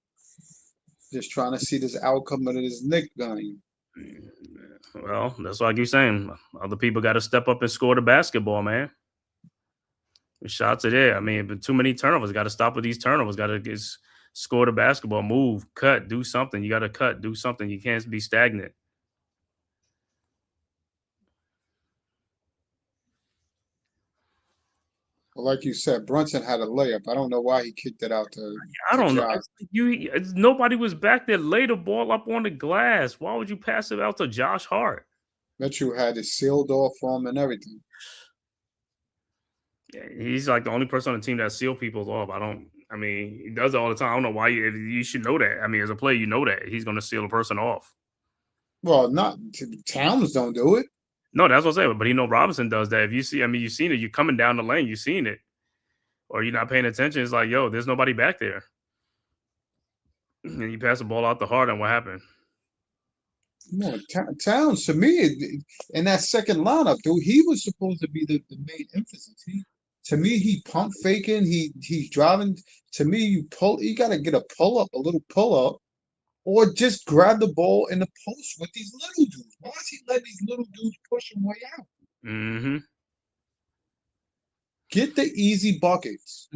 Just trying to see this outcome of this Knicks game. Well, that's what I keep saying. Other people got to step up and score the basketball, man. The shots are there. I mean, but too many turnovers. Got to stop with these turnovers. Got to score the basketball. Move, cut, do something. You got to cut, do something. You can't be stagnant. Well, like you said, Brunson had a layup. I don't know why he kicked it out to I don't know. Josh. Nobody was back there. Lay the ball up on the glass. Why would you pass it out to Josh Hart? Mitchell had it sealed off for him and everything. Yeah, he's like the only person on the team that seal people off. I mean, he does it all the time. I don't know why you should know that. I mean, as a player, you know that he's going to seal a person off. Well, not Towns don't do it. No, that's what I'm saying. But Robinson does that. If you see, I mean, you've seen it. You're coming down the lane, you've seen it, or you're not paying attention. It's like, yo, there's nobody back there, and you pass the ball out the Hart, and what happened? No, Towns to me in that second lineup, dude, he was supposed to be the main emphasis. To me, he pump faking. He's driving. To me, you got to get a little pull up, or just grab the ball in the post with these little dudes. Why is he letting these little dudes push him way out? Mm-hmm. Get the easy buckets.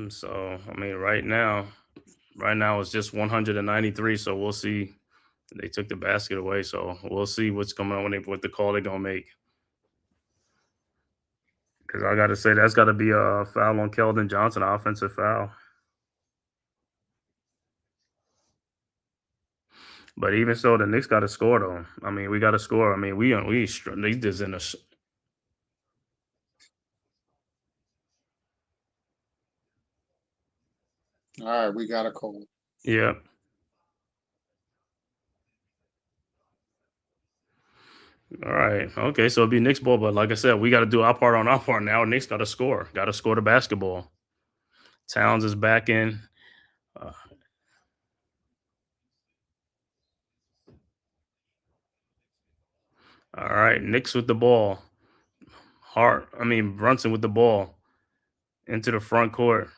So, I mean, right now it's just 193. So we'll see. They took the basket away, so we'll see what's coming on what the call they're gonna make. Because I gotta say that's got to be a foul on Keldon Johnson, offensive foul. But even so, the Knicks got to score though. I mean, we got to score. I mean, we just in a. All right, we got a call. Yeah. All right. Okay. So it'll be Knicks ball, but like I said, we got to do our part on our part now. Knicks got to score. Got to score the basketball. Towns is back in. All right. Knicks with the ball. Brunson with the ball into the front court.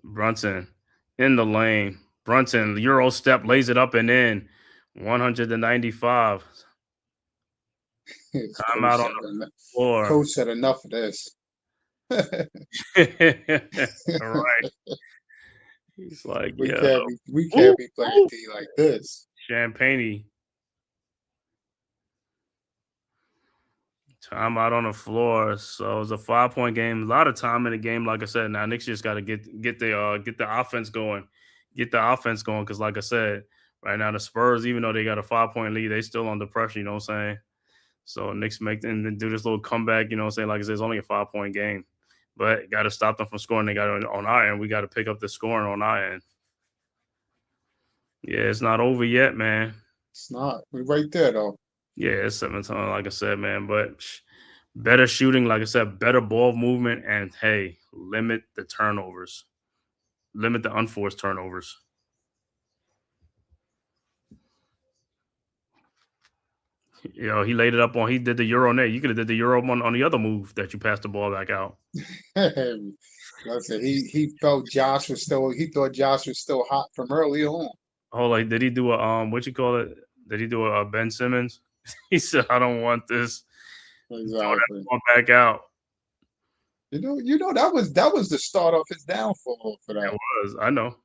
Brunson in the lane. Brunson, Euro step, lays it up and in. 195. Timeout on the floor. Coach said enough of this. All right. He's like, we can't be playing D like this. Champagne. Timeout on the floor. So it was a 5-point game. A lot of time in the game. Like I said, now Knicks just got to get the offense going. Get the offense going because, like I said, right now the Spurs, even though they got a 5-point lead, they still under pressure. You know what I'm saying? So Knicks make and then do this little comeback. You know what I'm saying? Like I said, it's only a 5-point game, but got to stop them from scoring. They got on our end. We got to pick up the scoring on our end. Yeah, it's not over yet, man. It's not. We're right there though. Yeah, it's 7 times, like I said, man. But better shooting, like I said, better ball movement, and hey, limit the turnovers. Limit the unforced turnovers. You know, he laid it up on. He did the Euro net. You could have did the Euro on the other move that you passed the ball back out. Listen, he felt Josh was still. He thought Josh was still hot from early on. Oh, like did he do a what you call it? Did he do a Ben Simmons? He said, "I don't want this." Exactly. Back out. You know that was the start of his downfall for that. It was. I know.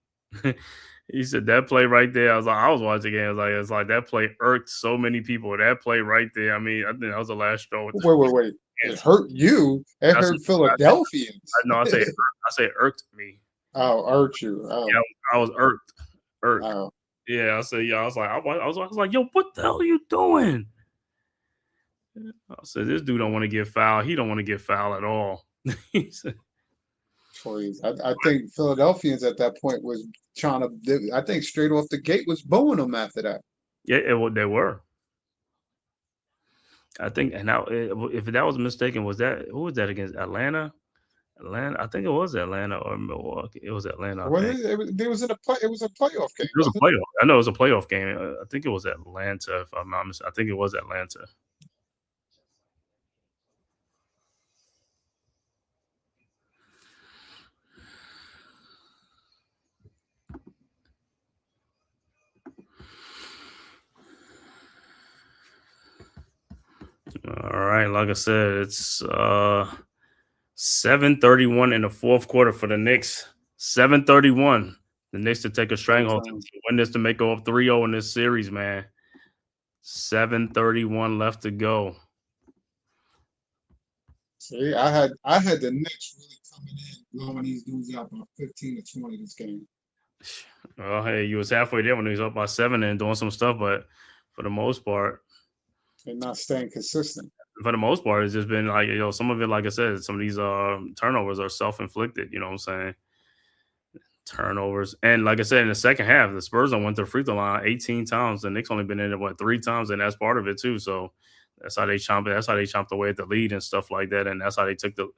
He said that play right there. I was watching the game. It's like that play irked so many people. That play right there. I mean, I think that was the last straw. Wait. It hurt you. It hurt Philadelphians. I say irked me. Oh, irked you. Oh. Yeah, I was irked. Oh. Yeah, I said, yeah. I was like, yo, what the hell are you doing? I said, this dude don't want to get fouled. He don't want to get fouled at all. He said, I think Philadelphians at that point was trying to. I think straight off the gate was booing them after that. Yeah, they were. I think, and now if that was mistaken, who was that against? Atlanta. I think it was Atlanta or Milwaukee. It was Atlanta. It was a playoff game. It was a playoff. I know it was a playoff game. I think it was Atlanta. If I'm not mistaken, I think it was Atlanta. All right, like I said, it's 7:31 in the fourth quarter for the Knicks. 7:31. The Knicks to take a stranglehold to win this to make it up 3-0 in this series, man. 7:31 left to go. See, I had the Knicks really coming in, blowing these dudes out by 15 to 20 this game. Well, hey, you was halfway there when he was up by 7 and doing some stuff, but for the most part, They're not staying consistent. it's just been like, some of it, like I said, some of these turnovers are self-inflicted. You know what I'm saying? Turnovers, and like I said, in the second half, the Spurs went to the free throw line 18 times. The Knicks only been in it 3 times, and that's part of it too. So that's how they chomped away at the lead and stuff like that, and that's how they took the.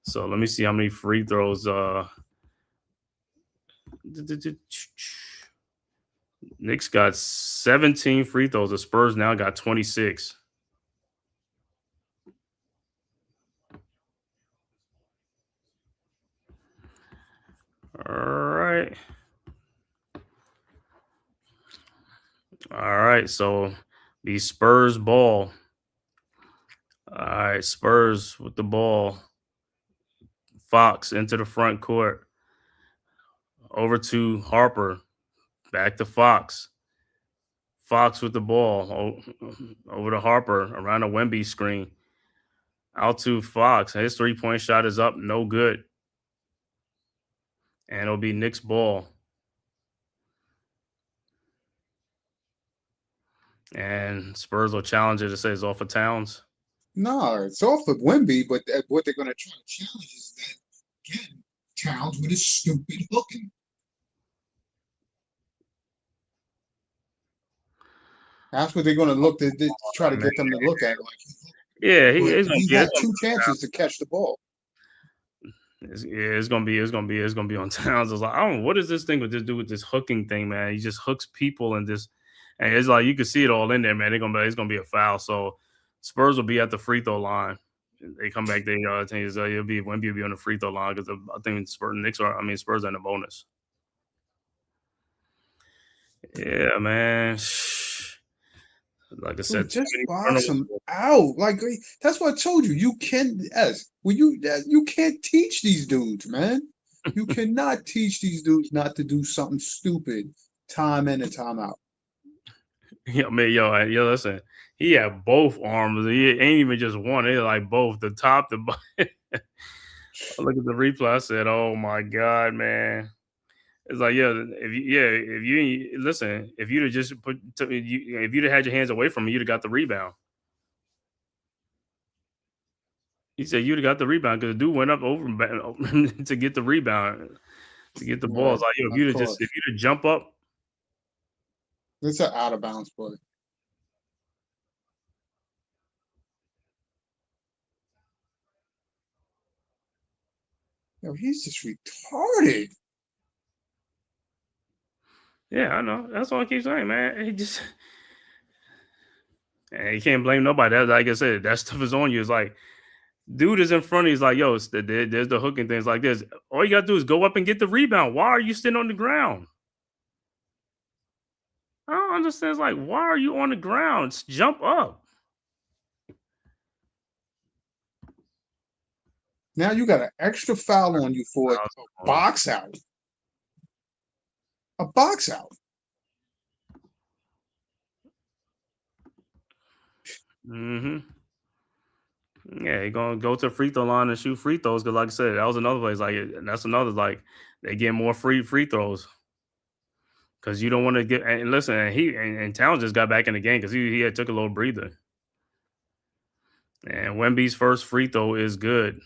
So let me see how many free throws. Knicks got 17 free throws. The Spurs now got 26. All right. So the Spurs ball. All right. Spurs with the ball. Fox into the front court. Over to Harper. Back to Fox. Fox with the ball. Over to Harper. Around a Wemby screen. Out to Fox. His 3-point shot is up. No good. And it'll be Knicks ball. And Spurs will challenge it to say it's off of Towns. No, it's off of Wemby, but what they're going to try to challenge is that, again, Towns with his stupid hooking. That's what they're going to look to try to get them to look at. He's had 2 chances to catch the ball. It's gonna be on Towns. I was like, I don't know, what is this thing with this dude with this hooking thing, man? He just hooks people and it's like you can see it all in there, man. It's gonna be a foul. So Spurs will be at the free throw line. They come back. Wemby will be on the free throw line because I think Spurs are in the bonus. Yeah, man. Like I said, just box them out. Like that's what I told you. You can't you can't teach these dudes, man. You cannot teach these dudes not to do something stupid time in and time out. Listen. He had both arms. He ain't even just one. He like both, the top, the bottom. Look at the replay. I said, "Oh my god, man!" It's like, if you'd have just if you'd have had your hands away from him, you'd have got the rebound. He said you'd have got the rebound because the dude went up over to get the rebound, to get the ball. It's like, if you'd have jump up. It's an out of bounds play. Yo, he's just retarded. Yeah, I know. That's all I keep saying, man. You can't blame nobody. Like I said, that stuff is on you. It's like, dude is in front of you. He's like, yo, there's the hooking things like this. All you got to do is go up and get the rebound. Why are you sitting on the ground? I don't understand. It's like, why are you on the ground? Jump up. Now you got an extra foul on you for a box out. A box out. Mm-hmm. Yeah, you're gonna go to the free throw line and shoot free throws because, like I said, that was another place. That's another they get more free throws because you don't want to get. And listen, and Towns just got back in the game because he had took a little breather. And Wemby's first free throw is good.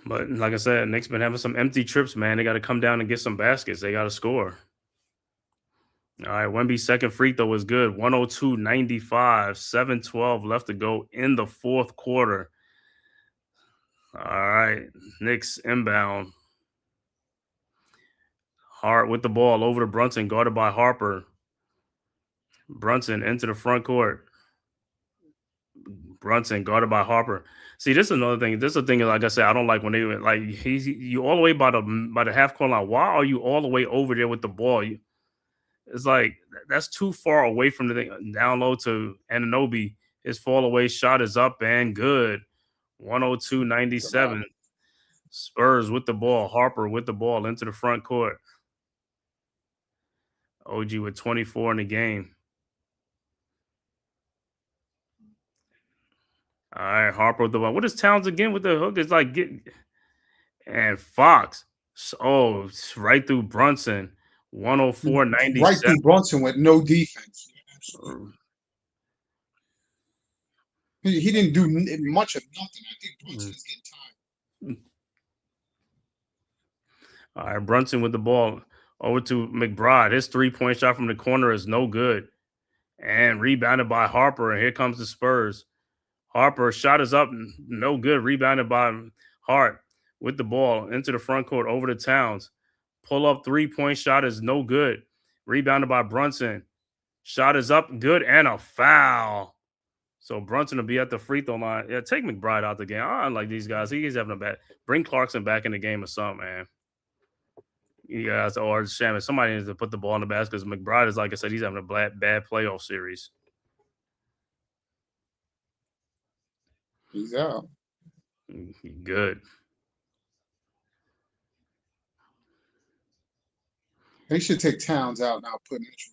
But like I said, Knicks been having some empty trips, man. They got to come down and get some baskets. They got to score. All right, Wemby's second free throw was good. 102-95, 7:12 left to go in the fourth quarter. All right, Knicks inbound. Hart with the ball over to Brunson, guarded by Harper. Brunson into the front court. Brunson guarded by Harper. See, this is another thing. This is a thing. Like I said, I don't like when they you all the way by the half court line. Why are you all the way over there with the ball? It's like that's too far away from the thing. Down low to Anunoby. His fall away shot is up and good. 102-97. Spurs with the ball. Harper with the ball into the front court. OG with 24 in the game. All right, Harper with the ball. What is Towns again with the hook? It's like and Fox. Oh, it's right through Brunson. 104.97. Right through Brunson with no defense. He didn't do much of nothing. I think Brunson is getting tired. All right, Brunson with the ball over to McBride. His 3-point shot from the corner is no good. And rebounded by Harper. And here comes the Spurs. Harper shot is up, no good. Rebounded by Hart with the ball into the front court over to Towns. Pull up 3-point shot is no good. Rebounded by Brunson. Shot is up, good, and a foul. So Brunson will be at the free throw line. Yeah, take McBride out the game. I don't like these guys. He's having a bad. Bring Clarkson back in the game or something, man. You guys, or Shaman, somebody needs to put the ball in the basket because McBride is, like I said, he's having a bad playoff series. He's out. Good. They should take Towns out now. Put Mitchell.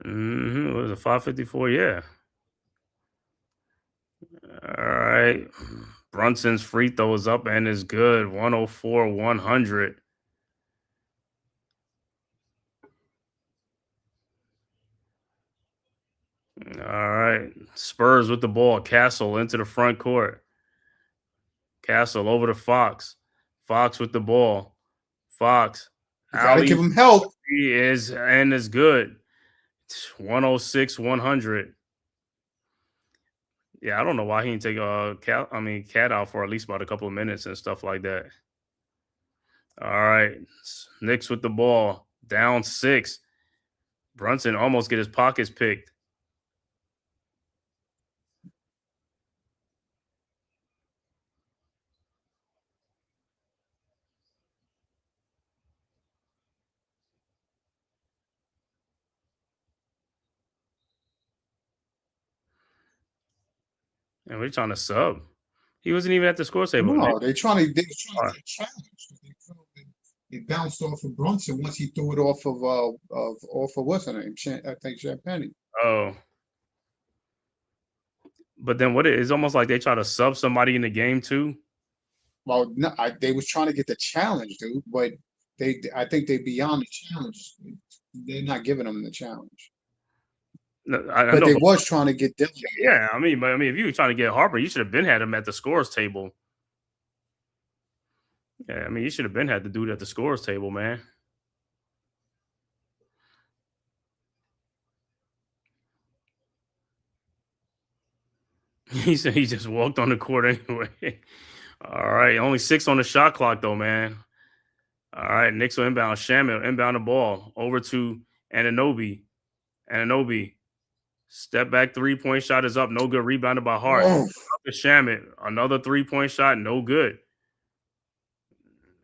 It was a 5:54. Yeah. All right. Brunson's free throw is up and is good. 104-100. All right. Spurs with the ball. Castle into the front court. Castle over to Fox. Fox with the ball. Fox. You got to give him help. He is and is good. 106-100. Yeah, I don't know why he didn't take Cat out for at least about a couple of minutes and stuff like that. All right. Knicks with the ball. Down 6. Brunson almost get his pockets picked. And we're trying to sub. He wasn't even at the score table. No, they trying to get a challenge. They bounced off of Brunson once he threw it off of what's her name? I think Champagne. Oh. But then it's almost like they try to sub somebody in the game too. Well, no, they was trying to get the challenge, dude, but I think they beyond the challenge. They're not giving them the challenge. No, but they was trying to get them. Yeah, I mean, if you were trying to get Harper, you should have been had him at the scores table. Yeah, I mean, you should have been had the dude at the scores table, man. He said he just walked on the court anyway. All right, only 6 on the shot clock though, man. All right, Knicks will inbound. Shamil inbound the ball over to Anunoby. Anunoby. Step back 3-point shot is up. No good. Rebounded by Hart. Shamit. Another 3-point shot. No good.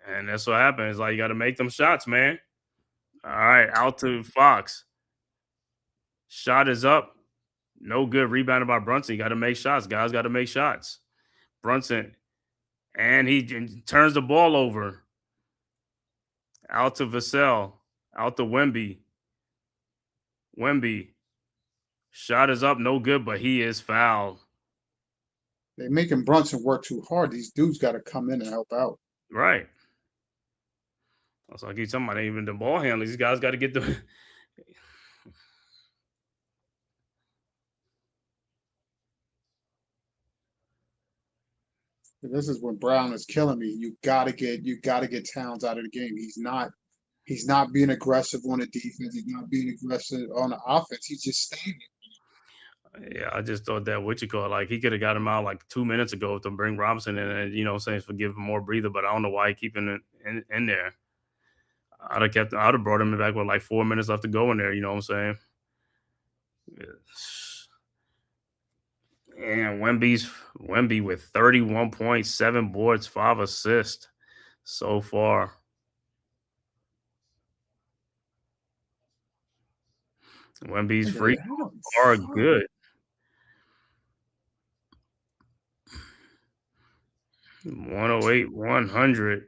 And that's what happens. Like, you got to make them shots, man. All right. Out to Fox. Shot is up. No good. Rebounded by Brunson. You got to make shots. Guys got to make shots. Brunson. And he turns the ball over. Out to Vassell. Out to Wemby. Wemby. Shot is up, no good, but he is fouled. They're making Brunson work too hard. These dudes got to come in and help out. Right. That's like he's talking about even the ball handlers. These guys got to get the. This is when Brown is killing me. You gotta get Towns out of the game. He's not being aggressive on the defense. He's not being aggressive on the offense. He's just staying there. Yeah, I just thought that like he could have got him out like 2 minutes ago to bring Robinson in and, saying for giving him more breather, but I don't know why he keeping it in there. I'd have brought him back with like 4 minutes left to go in there, you know what I'm saying? Yes. And Wemby with 31 points, 7 boards, 5 assists so far. Wemby's free are good. 108-100.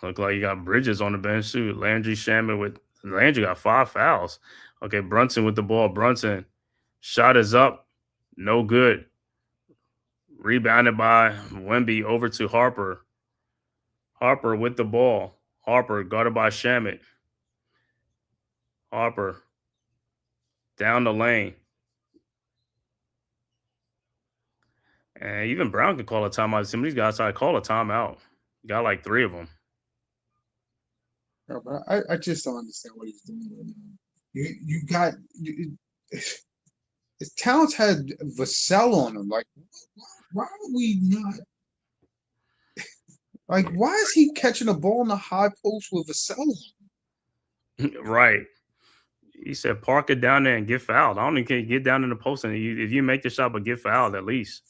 Look like you got Bridges on the bench too. Landry Landry got 5 fouls. Okay, Brunson with the ball. Brunson shot is up, no good. Rebounded by Wemby over to Harper. Harper with the ball. Harper guarded by Shamet. Harper down the lane. And even Brown could call a timeout. Some of these guys try to call a timeout. Got like 3 of them. No, but I just don't understand what he's doing right now. You got his Towns had Vassell on him. Like, why are we not? Like, why is he catching a ball in the high post with Vassell on? Right. He said, park it down there and get fouled. I don't even care. Get down in the post, and if you make the shot, but get fouled at least.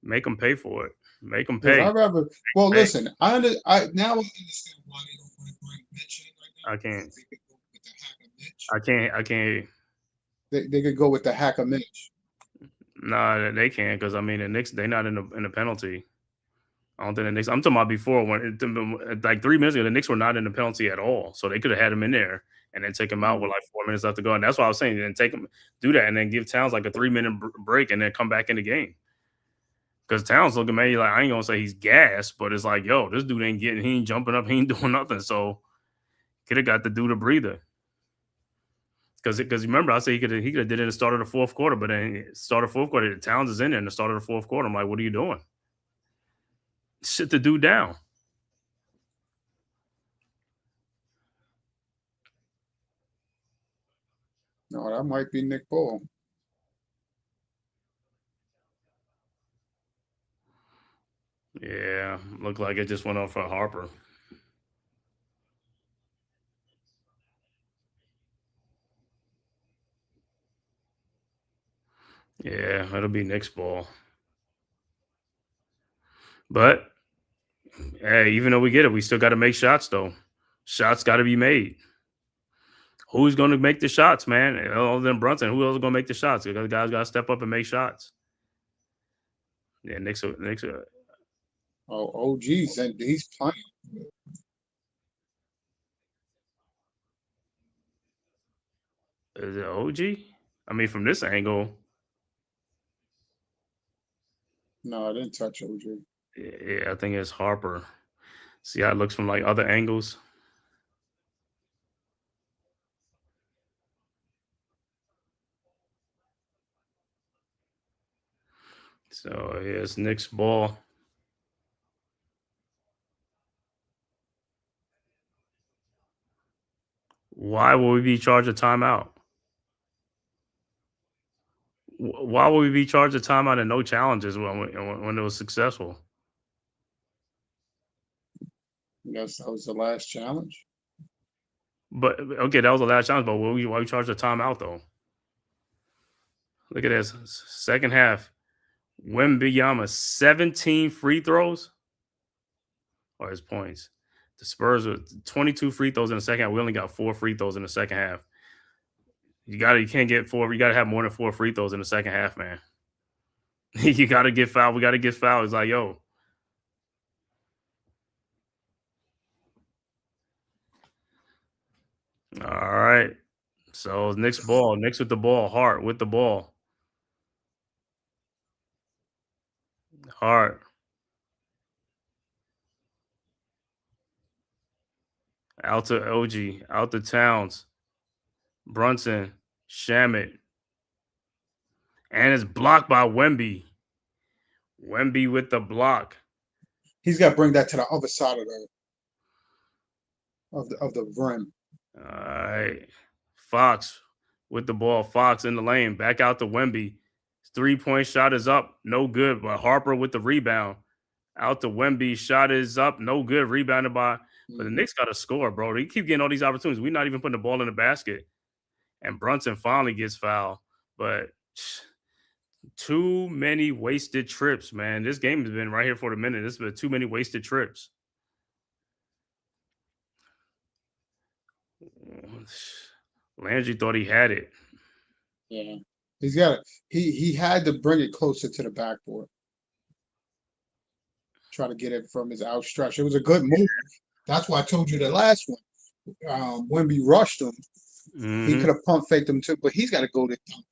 Make them pay for it. Make them pay. I'd rather. Well, listen. Now I understand why they don't want to bring Mitch in right now. I can't. They could go with the hacker Mitch. I can't. They could go with the hacker Mitch. Nah, they can't because I mean the Knicks. They're not in the penalty. I don't think the Knicks. I'm talking about before when like 3 minutes ago, the Knicks were not in the penalty at all, so they could have had him in there and then take him out with like 4 minutes left to go. And that's what I was saying. Then do that, and then give Towns like a 3-minute break, and then come back in the game. Because Towns looking at you like, I ain't gonna say he's gassed, but it's like, yo, this dude he ain't jumping up, he ain't doing nothing. So could have got the dude a breather. Because remember, I said he could have did it in the start of the fourth quarter, but then start of the fourth quarter, Towns is in there in the start of the fourth quarter. I'm like, what are you doing? Sit the dude down. No, that might be Nick Ball. Yeah, looked like it just went off for Harper. Yeah, it'll be Knicks ball. But hey, even though we get it, we still got to make shots though. Shots got to be made. Who's going to make the shots, man? Other than Brunson, who else is going to make the shots? The guys got to step up and make shots. Yeah, Knicks. Oh, geez, and he's playing. Is it OG? I mean, from this angle. No, I didn't touch OG. Yeah, I think it's Harper. See how it looks from like other angles. So here's Knicks ball. Why will we be charged a timeout? Why would we be charged a timeout and no challenges when it was successful? Yes, that was the last challenge. But okay, that was the last challenge. But why we charge a timeout though? Look at this second half. Wembanyama 17 free throws or his points. The Spurs with 22 free throws in the second half. We only got 4 free throws in the second half. You can't get 4. You got to have more than 4 free throws in the second half, man. You got to get fouled. We got to get fouled. It's like, yo. All right. So Knicks ball. Knicks with the ball. Hart with the ball. Hart. Out to OG. Out to Towns. Brunson. Shamet. And it's blocked by Wemby. Wemby with the block. He's got to bring that to the other side of the rim. All right. Fox with the ball. Fox in the lane. Back out to Wemby. 3-point shot is up. No good. But Harper with the rebound. Out to Wemby. Shot is up. No good. Rebounded by. But the Knicks got to score, bro. They keep getting all these opportunities. We're not even putting the ball in the basket. And Brunson finally gets fouled. But too many wasted trips, man. This game has been right here for the minute. This has been too many wasted trips. Landry thought he had it. Yeah. He's got it. He had to bring it closer to the backboard. Try to get it from his outstretched. It was a good move. That's why I told you the last one. When we rushed him, he Hmm. could have pump faked him too, but he's got to go to dunk.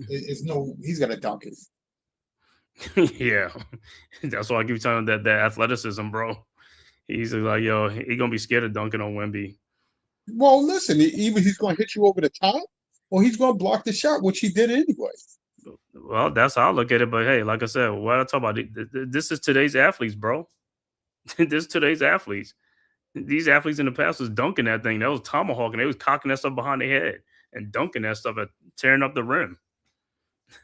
It's no, he's got to dunk it. Yeah, that's why I keep telling him that athleticism, bro. He's like, yo, he gonna be scared of dunking on Wemby. Well, listen, either he's going to hit you over the top, or he's going to block the shot, which he did anyway. Well, that's how I look at it. But hey, like I said, what I talk about, this is today's athletes, bro. This is today's athletes. These athletes in the past was dunking that thing. That was tomahawking. They was cocking that stuff behind their head and dunking that stuff at tearing up the rim.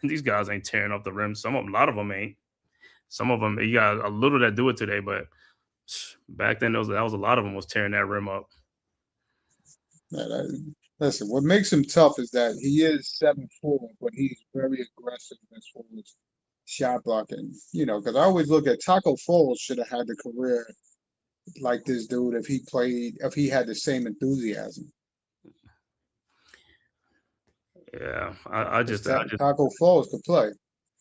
These guys ain't tearing up the rim. Some of them, a lot of them ain't. Some of them, you got a little that do it today, but back then, that was a lot of them was tearing that rim up. Listen, what makes him tough is that he is 7'4", but he's very aggressive as far as shot blocking. You know, because I always look at Taco Falls should have had the career like this dude if he had the same enthusiasm. Yeah, I just Taco Falls could play.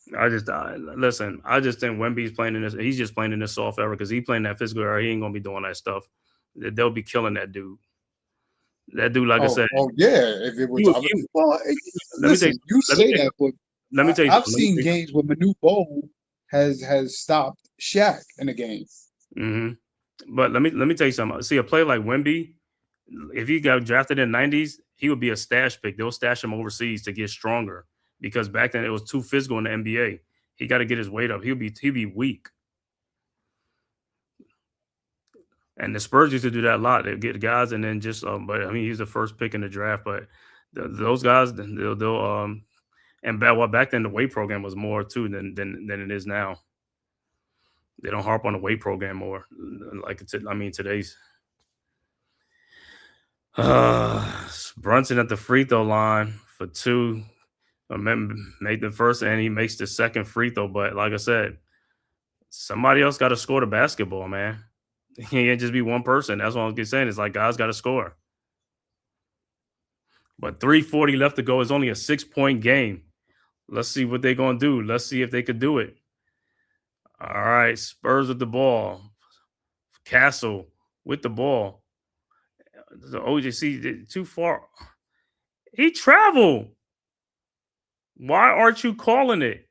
listen. I just think Wemby's playing in this. He's just playing in this soft era because he playing that physical era. He ain't gonna be doing that stuff. They'll be killing that dude. That dude, like I said, Yeah, if it was other, well, let me listen, take. you Let me say take. that, but Let me tell you. I've seen games where Manu Bol has stopped Shaq in a game. Mm-hmm. But let me tell you something. See, a player like Wemby, if he got drafted in the 90s, he would be a stash pick. They'll stash him overseas to get stronger because back then it was too physical in the NBA. He got to get his weight up. He'll be weak. And the Spurs used to do that a lot. They get guys and then just but I mean he's the first pick in the draft, but those guys they'll and back then the weight program was more too than it is now. They don't harp on the weight program more like today's Brunson at the free throw line for two. Made the first and he makes the second free throw. But like I said, somebody else got to score the basketball, man. He can't just be one person. That's what I'm saying. It's like guys got to score. But 3:40 left to go is only a 6-point game. Let's see what they're going to do. Let's see if they could do it. All right, Spurs with the ball. Castle with the ball. The OJC too far. He traveled. Why aren't you calling it?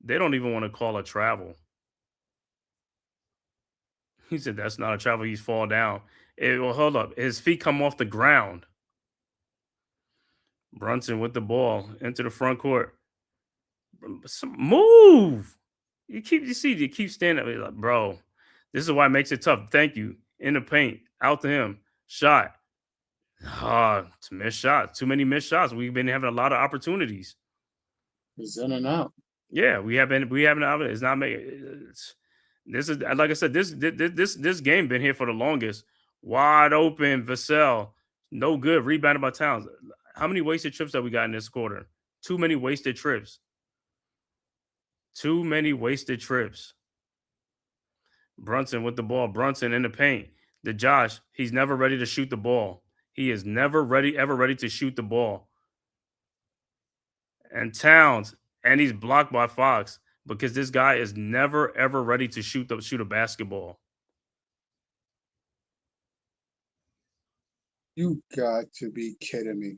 They don't even want to call a travel. He said that's not a travel. He's fall down. Well, hold up. His feet come off the ground. Brunson with the ball into the front court. Move. You keep standing up. Like, bro, this is why it makes it tough. Thank you. In the paint. Out to him. Shot. It's missed shots. Too many missed shots. We've been having a lot of opportunities. He's in and out. Yeah, we haven't. It's not making. This is like I said. This game been here for the longest. Wide open, Vassell, no good. Rebounded by Towns. How many wasted trips have we got in this quarter? Too many wasted trips. Too many wasted trips. Brunson with the ball. Brunson in the paint. The Josh. He's never ready to shoot the ball. He is never ever ready to shoot the ball. And Towns. And he's blocked by Fox because this guy is never, ever ready to shoot a basketball. You got to be kidding me.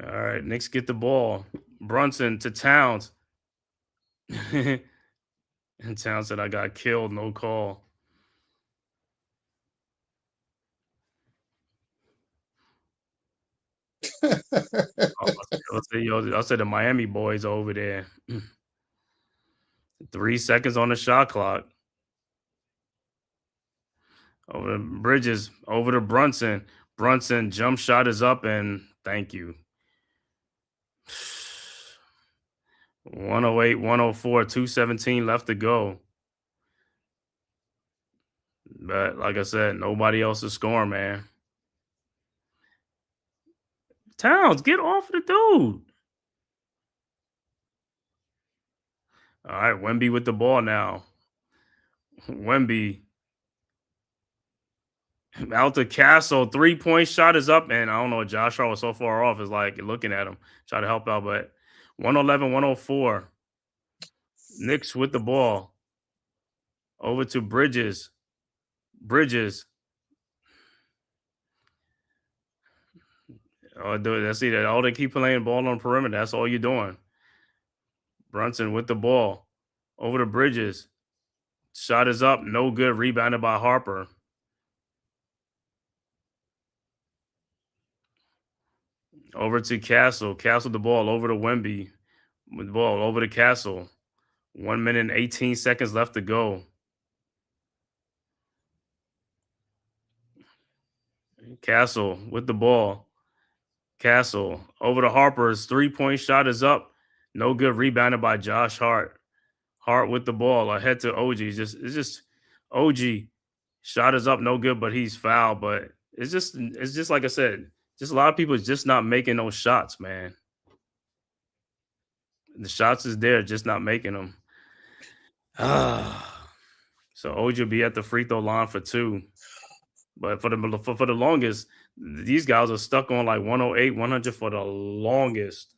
All right, Knicks get the ball. Brunson to Towns. And Towns said, I got killed, no call. I'll say the Miami boys over there. 3 seconds on the shot clock. Over to Bridges, over to Brunson. Brunson, jump shot is up, and thank you. 108, 104, 217 left to go. But like I said, nobody else is scoring, man. Towns, get off the dude. All right, Wemby with the ball now. Wemby Out to Castle. 3-point shot is up. And I don't know. Josh Hart was so far off. It's like looking at him. Try to help out. But 111-104. Knicks with the ball. Over to Bridges. Bridges. Oh, dude, that's it. All they keep playing ball on the perimeter. That's all you're doing. Brunson with the ball. Over to Bridges. Shot is up. No good. Rebounded by Harper. Over to Castle. Castle the ball. Over to Wemby. With the ball. Over to Castle. 1 minute and 18 seconds left to go. Castle with the ball. Castle over to Harper's 3-point shot is up. No good. Rebounded by Josh Hart. Hart with the ball ahead to OG. It's just OG. Shot is up. No good, but he's fouled. But it's just like I said, just a lot of people is just not making those shots, man. The shots is there, just not making them. So OG will be at the free throw line for 2. But for the longest, these guys are stuck on like 108, 100 for the longest.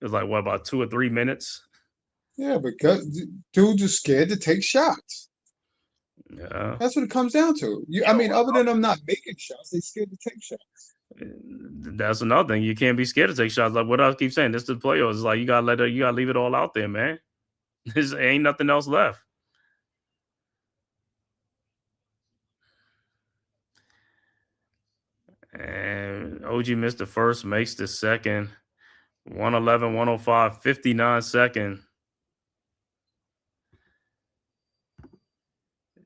It was like, what, about 2 or 3 minutes? Yeah, because dudes are scared to take shots. Yeah. That's what it comes down to. I mean, other than them not making shots, they're scared to take shots. That's another thing. You can't be scared to take shots. Like what I keep saying, this is the playoffs. It's like you gotta leave it all out there, man. There ain't nothing else left. And OG missed the first, makes the second. 111, 105, 59 second.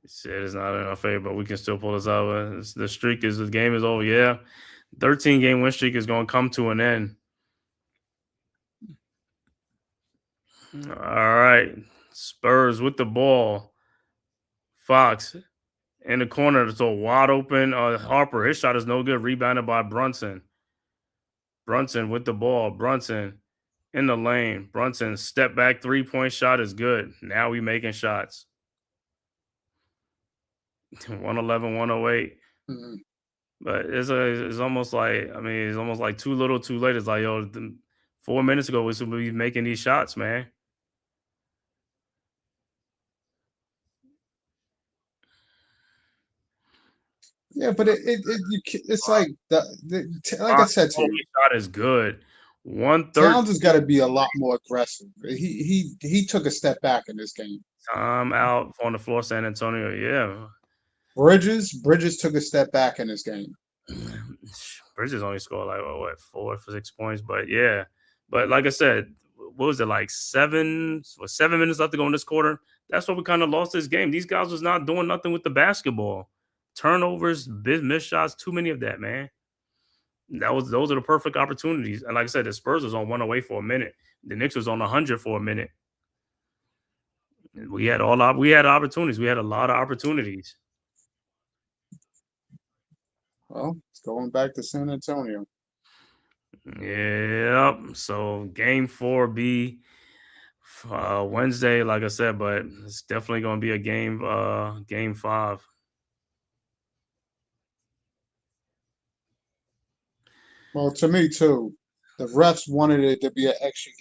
Said it's not in our favor, but we can still pull this out. The game is over. Yeah. 13-game win streak is going to come to an end. All right. Spurs with the ball. Fox in the corner. It's a wide open. Harper, his shot is no good. Rebounded by Brunson. Brunson with the ball. Brunson in the lane. Brunson step back 3-point shot is good. Now we making shots. 111, 108. Mm-hmm. But it's almost like, I mean, it's almost like too little, too late. It's like, 4 minutes ago we should be making these shots, man. Yeah, but it's like like I said to you, shot is good. Towns has got to be a lot more aggressive. He took a step back in this game. Time out on the floor, San Antonio. Yeah. Bridges took a step back in this game. Bridges only scored like 4 or 6 points, but yeah. But like I said, what was it, like 7 minutes left to go in this quarter? That's why we kind of lost this game. These guys was not doing nothing with the basketball. Turnovers, missed shots, too many of that, man. Those are the perfect opportunities. And like I said, the Spurs was on 108 for a minute. The Knicks was on 100 for a minute. We had opportunities. We had a lot of opportunities. Well, it's going back to San Antonio. Yep. So game 4 be Wednesday, like I said, but it's definitely going to be a game 5. Well, to me too, the refs wanted it to be an extra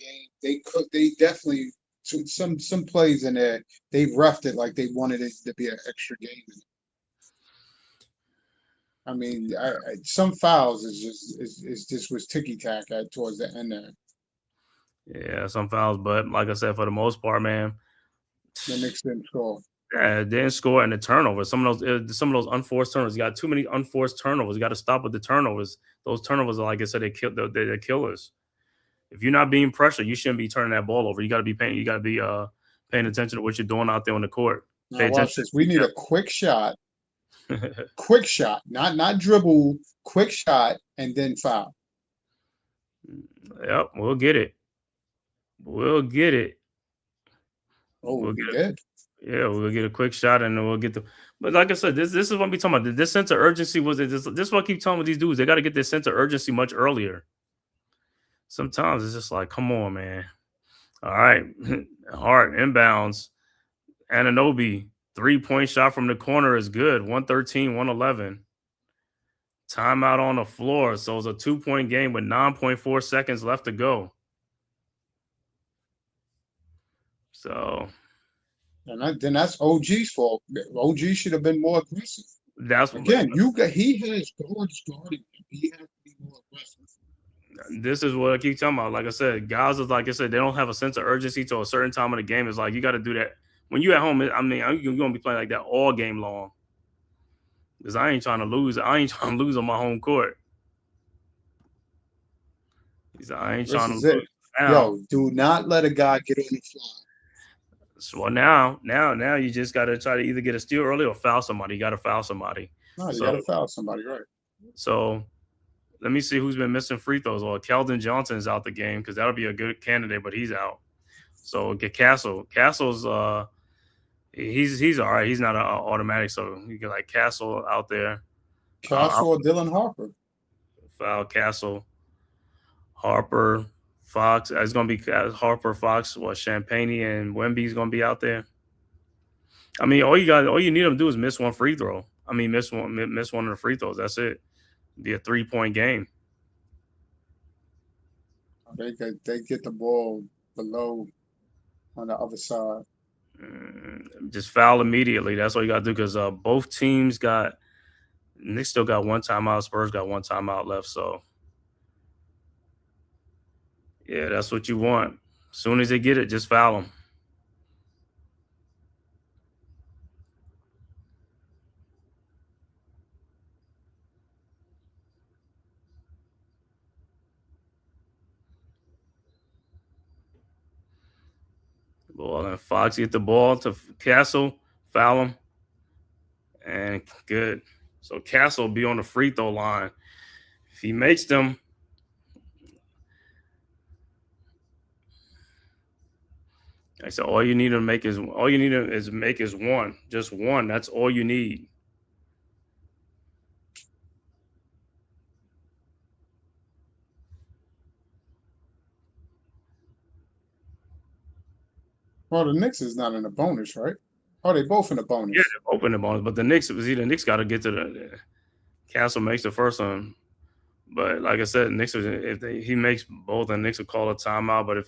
game. They definitely some plays in there. They refed it like they wanted it to be an extra game. I mean, some fouls is just was ticky tack towards the end there. Yeah, some fouls, but like I said, for the most part, man, the Knicks didn't score. Yeah, didn't score and the turnovers. Some of those unforced turnovers. You got too many unforced turnovers. You got to stop with the turnovers. Those turnovers, like I said, they're killers. If you're not being pressured, you shouldn't be turning that ball over. You got to be paying. You got to be paying attention to what you're doing out there on the court. Now watch this. We need a quick shot. Quick shot, not dribble. Quick shot and then foul. Yep, we'll get it. We'll get it. Oh, we'll get it. Yeah, we'll get a quick shot and then we'll get the. But like I said, this is what I'm talking about. This sense of urgency this is what I keep telling these dudes. They got to get this sense of urgency much earlier. Sometimes it's just like, come on, man. All right, Hart inbounds, Anunoby 3-point shot from the corner is good. 113, 111. Timeout on the floor. So it's a 2-point game with 9.4 seconds left to go. So then that's OG's fault. OG should have been more aggressive. That's again, he has guards guarding him. He has to be more aggressive. This is what I keep talking about. Like I said, guys is like I said, they don't have a sense of urgency to a certain time of the game. It's like you got to do that when you at home. I mean, you're gonna be playing like that all game long. Because I ain't trying to lose. I ain't trying to lose on my home court. I ain't trying to lose. Yo, do not let a guy get on the fly. So now you just got to try to either get a steal early or foul somebody. You got to foul somebody. No, you got to foul somebody, right? So let me see who's been missing free throws. Well, Keldon Johnson's out the game because that'll be a good candidate, but he's out. So get Castle. Castle's he's all right. He's not an automatic, so you get like Castle out there. Castle or Dylan Harper. Foul Castle, Harper, Fox. It's gonna be Harper, Fox, Champagne and Wemby's gonna be out there. I mean, all you need them to do is miss one free throw. I mean, miss one of the free throws. That's it. It'll be a 3-point game. They get the ball below on the other side. Just foul immediately. That's all you got to do because both teams got – Knicks still got one timeout. Spurs got one timeout left. So, yeah, that's what you want. As soon as they get it, just foul them. Well, then Fox get the ball to Castle, foul him, and good. So Castle will be on the free throw line. If he makes them, I said all you need to make is one, just one. That's all you need. Well, the Knicks is not in the bonus, right? Oh, they both in the bonus. Yeah, they're both in the bonus. But the Knicks got to get to the Castle makes the first one. But like I said, Knicks he makes both, and Knicks will call a timeout. But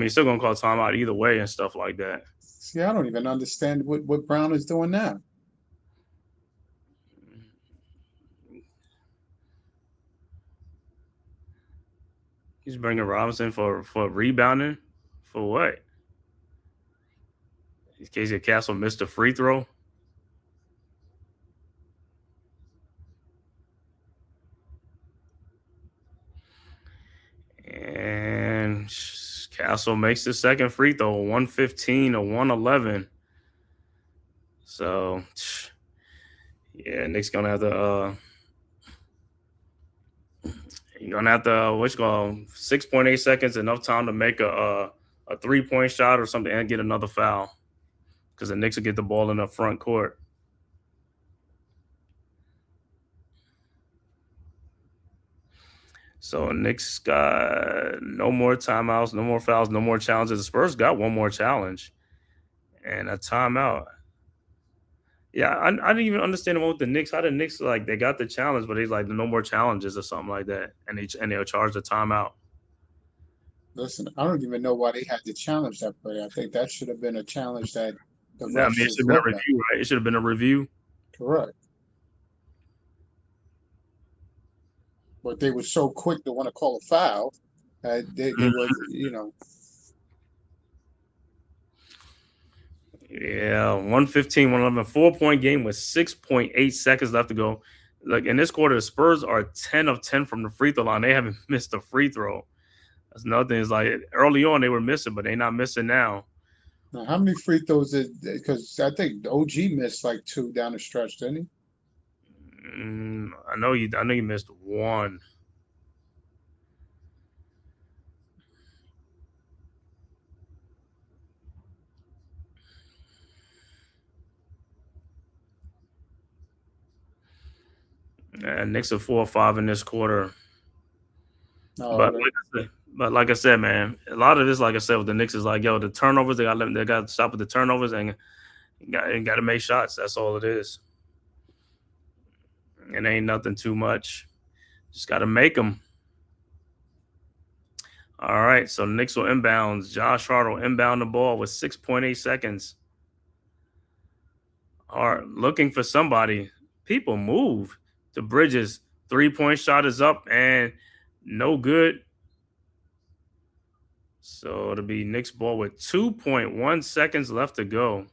he's still gonna call a timeout either way and stuff like that. See, I don't even understand what Brown is doing now. He's bringing Robinson for rebounding. For what? In case your Castle missed a free throw. And Castle makes the second free throw, 115 to 111. So, yeah, Nick's gonna have to. You're gonna have to 6.8 seconds, enough time to make a 3-point shot or something and get another foul. Because the Knicks will get the ball in the front court. So Knicks got no more timeouts, no more fouls, no more challenges. The Spurs got one more challenge and a timeout. Yeah, I didn't even understand about the Knicks. How the Knicks they got the challenge, but he's like no more challenges or something like that, and they'll charge the timeout. Listen, I don't even know why they had to challenge that play. I think that should have been a challenge that. It should have been a review, right? It should have been a review. Correct. But they were so quick to want to call a foul. They were, Yeah, 115, 111, 4-point game with 6.8 seconds left to go. Like in this quarter, the Spurs are 10 of 10 from the free throw line. They haven't missed a free throw. That's another thing. Is like early on they were missing, but they're not missing now. Now, how many free throws because I think OG missed like 2 down the stretch, didn't he? I know he missed 1. And Knicks are 4 or 5 in this quarter. But like I said, man, a lot of this, like I said, with the Knicks is like, yo, the turnovers, they got to stop with the turnovers. And You got to make shots. That's all it is. It ain't nothing too much. Just got to make them. All right, so the Knicks will inbounds. Josh Hart will inbound the ball with 6.8 seconds. Hart looking for somebody. People move to Bridges. 3-point shot is up and no good. So it'll be Knicks ball with 2.1 seconds left to go.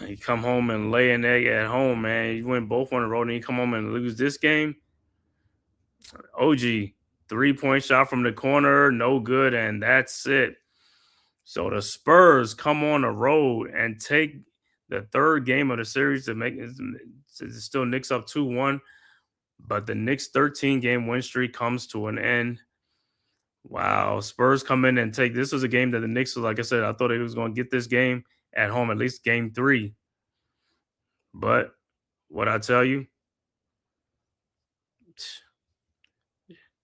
You come home and lay an egg at home, man. You win both on the road and you come home and lose this game. OG, 3-point shot from the corner, no good, and that's it. So the Spurs come on the road and take the third game of the series to make it still Knicks up 2-1. But the Knicks' 13-game win streak comes to an end. Wow. Spurs come in and take – this was a game that the Knicks, like I said, I thought they was going to get this game at home, at least game 3. But what I tell you,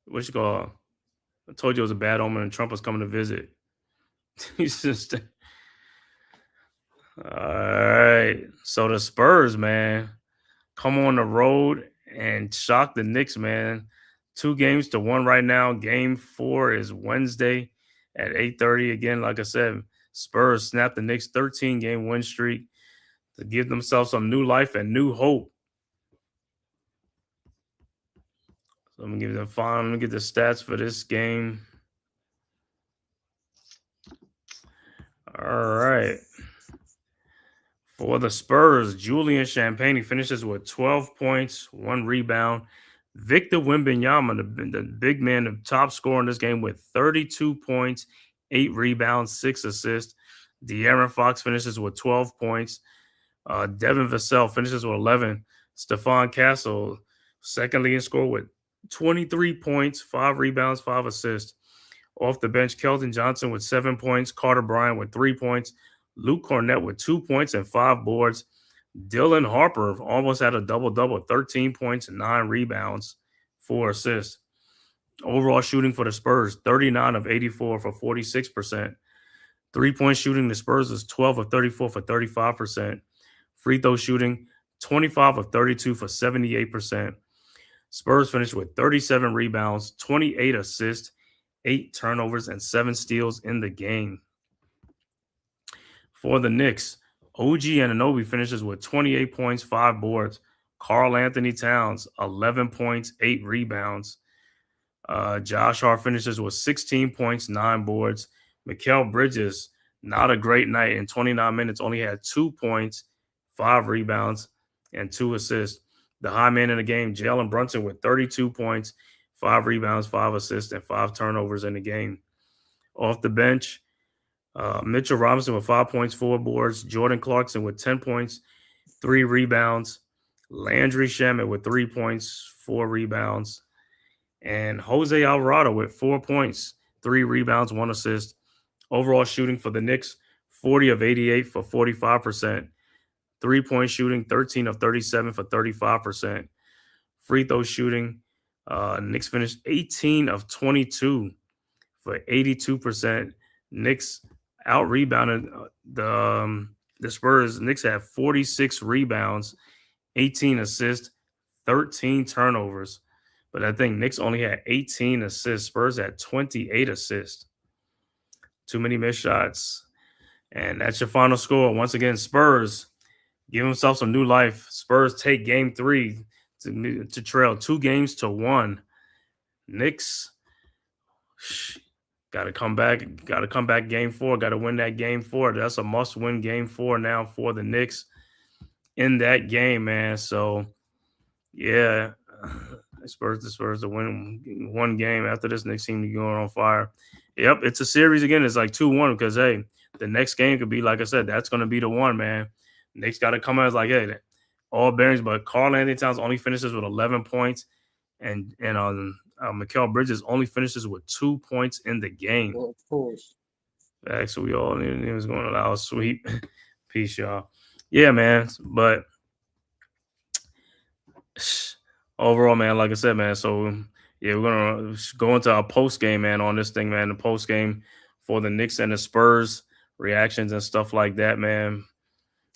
what you call? I told you it was a bad omen and Trump was coming to visit. He's just all right. So the Spurs, man, come on the road and shock the Knicks, man. 2-1 right now. Game 4 is Wednesday at 8:30. Again, like I said, Spurs snap the Knicks' 13-game win streak to give themselves some new life and new hope. So I'm gonna give them fine. Let me get the stats for this game. All right. For the Spurs, Julian Champagnie finishes with 12 points, 1 rebound. Victor Wembanyama, the big man, the top scorer in this game with 32 points, 8 rebounds, 6 assists. De'Aaron Fox finishes with 12 points. Devin Vassell finishes with 11. Stephon Castle, second leading scorer with 23 points, 5 rebounds, 5 assists. Off the bench, Keldon Johnson with 7 points. Carter Bryant with 3 points. Luke Cornett with 2 points and 5 boards. Dylan Harper almost had a double-double, 13 points and 9 rebounds, 4 assists. Overall shooting for the Spurs, 39 of 84 for 46%. 3-point shooting, the Spurs is 12 of 34 for 35%. Free throw shooting, 25 of 32 for 78%. Spurs finished with 37 rebounds, 28 assists, 8 turnovers, and 7 steals in the game. For the Knicks, OG Anunoby finishes with 28 points, 5 boards. Karl Anthony Towns, 11 points, 8 rebounds. Josh Hart finishes with 16 points, 9 boards. Mikal Bridges, not a great night. In 29 minutes, only had 2 points, 5 rebounds, and 2 assists. The high man in the game, Jalen Brunson, with 32 points, 5 rebounds, 5 assists, and 5 turnovers in the game. Off the bench, Mitchell Robinson with 5 points, 4 boards. Jordan Clarkson with 10 points, 3 rebounds. Landry Shamet with 3 points, 4 rebounds. And Jose Alvarado with 4 points, 3 rebounds, 1 assist. Overall shooting for the Knicks, 40 of 88 for 45%. 3-point shooting, 13 of 37 for 35%. Free throw shooting, Knicks finished 18 of 22 for 82%. Knicks out-rebounded the Spurs. Knicks had 46 rebounds, 18 assists, 13 turnovers. But I think Knicks only had 18 assists. Spurs had 28 assists. Too many missed shots. And that's your final score. Once again, Spurs give themselves some new life. Spurs take game 3 to trail 2-1. Knicks got to come back. Got to come back game 4. Got to win that game 4. That's a must-win game 4 now for the Knicks in that game, man. So, yeah, the Spurs to win 1 game. After this, Knicks seem to be going on fire. Yep, it's a series again. It's like 2-1 because, hey, the next game could be, like I said, that's going to be the one, man. Knicks got to come out as like, hey, all bearings, but Karl Anthony Towns only finishes with 11 points, and Mikal Bridges only finishes with 2 points in the game. Well, of course. Actually, we all knew he was going to allow a sweep. Peace, y'all. Yeah, man. But overall, man, like I said, man, so Yeah, we're gonna go into our post game, man, on this thing, man. The post game for the Knicks and the Spurs reactions and stuff like that, man.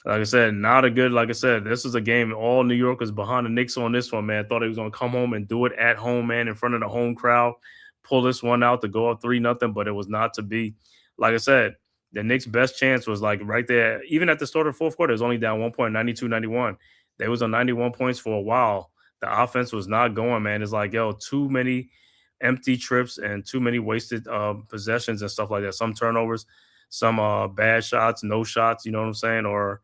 Like I said, not a good. Like I said, this is a game. All New Yorkers behind the Knicks on this one, man. Thought he was gonna come home and do it at home, man, in front of the home crowd, pull this one out to go up 3-0, but it was not to be. Like I said, the Knicks' best chance was like right there. Even at the start of the fourth quarter, it was only down 1 point, 92-91. They was on 91 points for a while. The offense was not going, man. It's like, yo, too many empty trips and too many wasted possessions and stuff like that. Some turnovers, some bad shots, no shots. You know what I'm saying? Or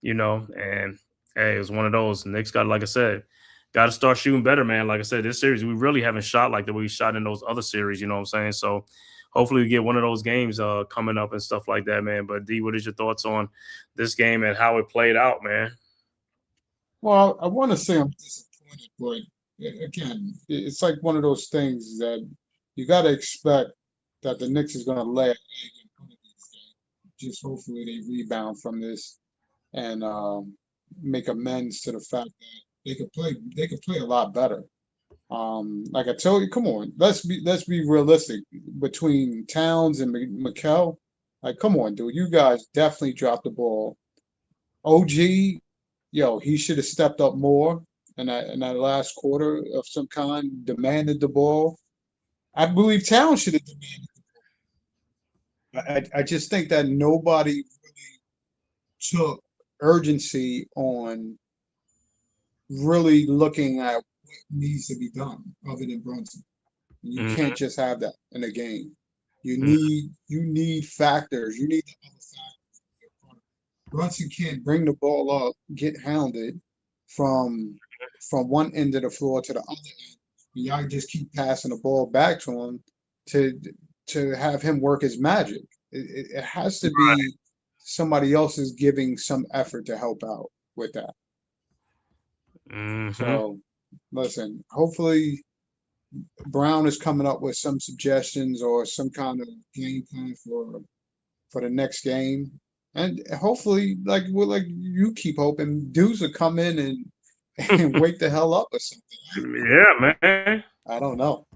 and hey, it was one of those. Knicks got, like I said, got to start shooting better, man. Like I said, this series, we really haven't shot like the way we shot in those other series, you know what I'm saying? So hopefully we get one of those games coming up and stuff like that, man. But D, what is your thoughts on this game and how it played out, man? Well, I want to say I'm disappointed, but again, it's like one of those things that you got to expect that the Knicks is going to lay an egg in one of these games. Just hopefully they rebound from this and make amends to the fact that they could play a lot better. Like I told you, come on, let's be realistic. Between Towns and Mikel, like, come on, dude, you guys definitely dropped the ball. OG, yo, he should have stepped up more in that last quarter of some kind, demanded the ball. I believe Towns should have demanded. I just think that nobody really took urgency on really looking at what needs to be done other than Brunson. You Mhm. can't just have that in a game. You Mhm. need factors. You need the other factors. Brunson can't bring the ball up, get hounded from one end of the floor to the other end. Y'all just keep passing the ball back to him to have him work his magic. It has to be somebody else is giving some effort to help out with that. Mhm. So listen, hopefully Brown is coming up with some suggestions or some kind of game plan for the next game. And hopefully, like you keep hoping, dudes will come in and and wake the hell up or something. Yeah, man. I don't know.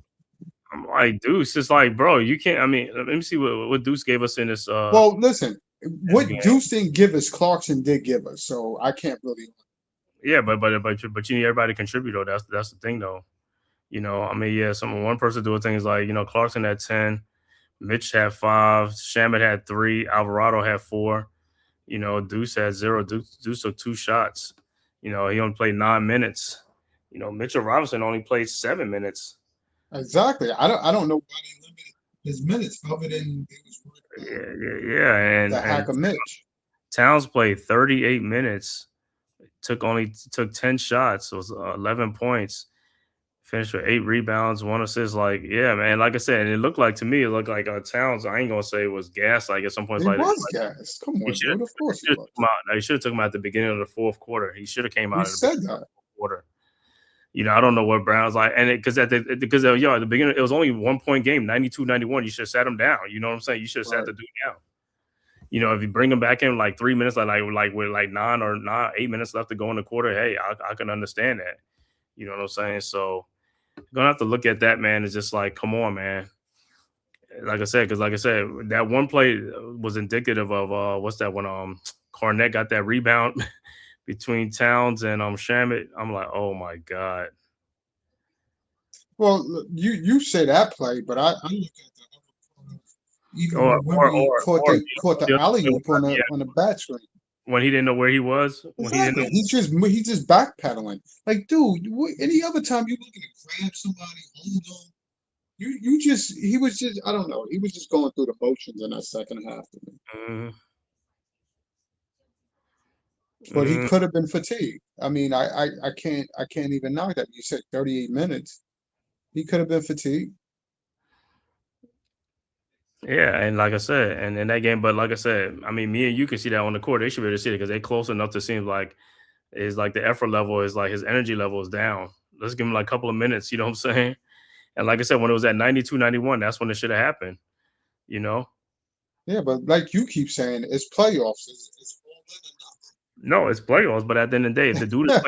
I'm like, Deuce, it's like, bro, you can't. I mean, let me see what Deuce gave us in Well, listen, this what game. Deuce didn't give us, Clarkson did give us, so I can't really. Yeah, but you need everybody to contribute though. That's the thing though. I mean, yeah, one person doing things like Clarkson had 10, Mitch had 5, Shamit had 3, Alvarado had 4. Deuce had 0. Deuce took 2 shots. He only played 9 minutes. Mitchell Robinson only played 7 minutes. Exactly. I don't know why they limited his minutes other than they was worried about Yeah, the and hack of Mitch. Towns played 38 minutes. Took 10 shots. So it was 11 points. Finished with 8 rebounds, 1 assist. Like, yeah, man. Like I said, and it looked like to me, it looked like Towns. I ain't gonna say it was gas. Like at some points, He like was gassed. Come he on, dude. Of course he should have was. come out. He should have took him out at the beginning of the fourth quarter. He should have came We out at the said beginning of that. the fourth quarter. I don't know what Brown's like, and because at the beginning it was only 1 point game, 92-91. You should have sat him down. You know what I'm saying? You should have sat Right. the dude down. If you bring him back in like 3 minutes, like with like 8 minutes left to go in the quarter, hey, I can understand that. You know what I'm saying? So gonna have to look at that, man. It's just like, come on, man. Like I said, that one play was indicative of what's that one? Cornette got that rebound between Towns and Shamit. I'm like, oh my god. Well, look, you say that play, but I look at the other part of even Or when Wimby or caught the the other alley way oop on was, yeah, the bat screen. when he didn't know where he was, when he didn't Exactly. know. He's just backpedaling. Like, dude, any other time you looking to grab somebody, hold on. He was just, I don't know. He was just going through the motions in that second half to me. Mm, But he mm, could have been fatigued. I mean, I can't even knock that. You said 38 minutes. He could have been fatigued. yeah, and like I said, and in that game, but like I said, I mean, me and you can see that on the court. They should be able to see it because they're close enough to seem like is like the effort level is like his energy level is down. Let's give him like a couple of minutes. You know what I'm saying? And like I said, when it was at 92-91, that's when it should have happened. You know? Yeah, but like you keep saying, it's playoffs. It's all in or nothing. No, it's playoffs, but at the end of the day, if the dude is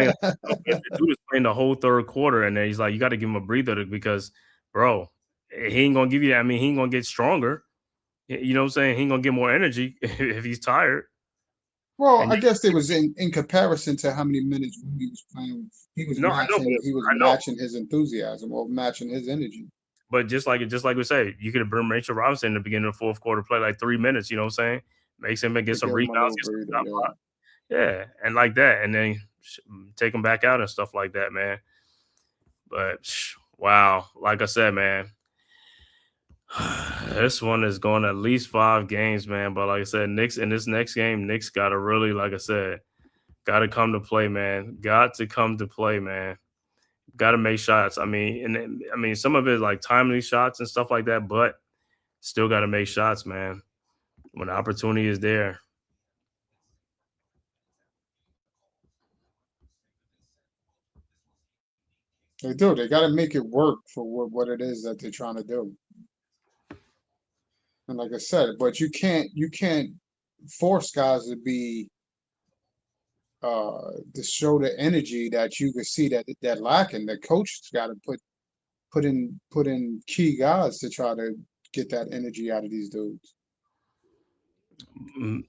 playing the whole third quarter, and then he's like, you got to give him a breather because, bro, he ain't gonna give you that. I mean, he ain't gonna get stronger. You know what I'm saying? He ain't gonna get more energy if he's tired. Well, And I guess it was in comparison to how many minutes he was playing. no, I know, but He was I know. matching his enthusiasm or matching his energy. But just like we say, you could have been Rachel Robinson in the beginning of the fourth quarter, play like 3 minutes. You know what I'm saying? Makes him get To some give him a rebounds, little get some breather, shot yeah. block. Yeah, and like that, and then take him back out and stuff like that, man. But wow, like I said, man, this one is going at least 5 games, man. But like I said, Knicks in this next game, Knicks got to really, like I said, got to come to play, man. Got to come to play, man. Got to make shots. I mean, some of it is like timely shots and stuff like that, but still got to make shots, man. When the opportunity is there. They do. They got to make it work for what it is that they're trying to do. And like I said, but you can't force guys to be to show the energy that you can see that lacking. The coach's got to put in key guys to try to get that energy out of these dudes.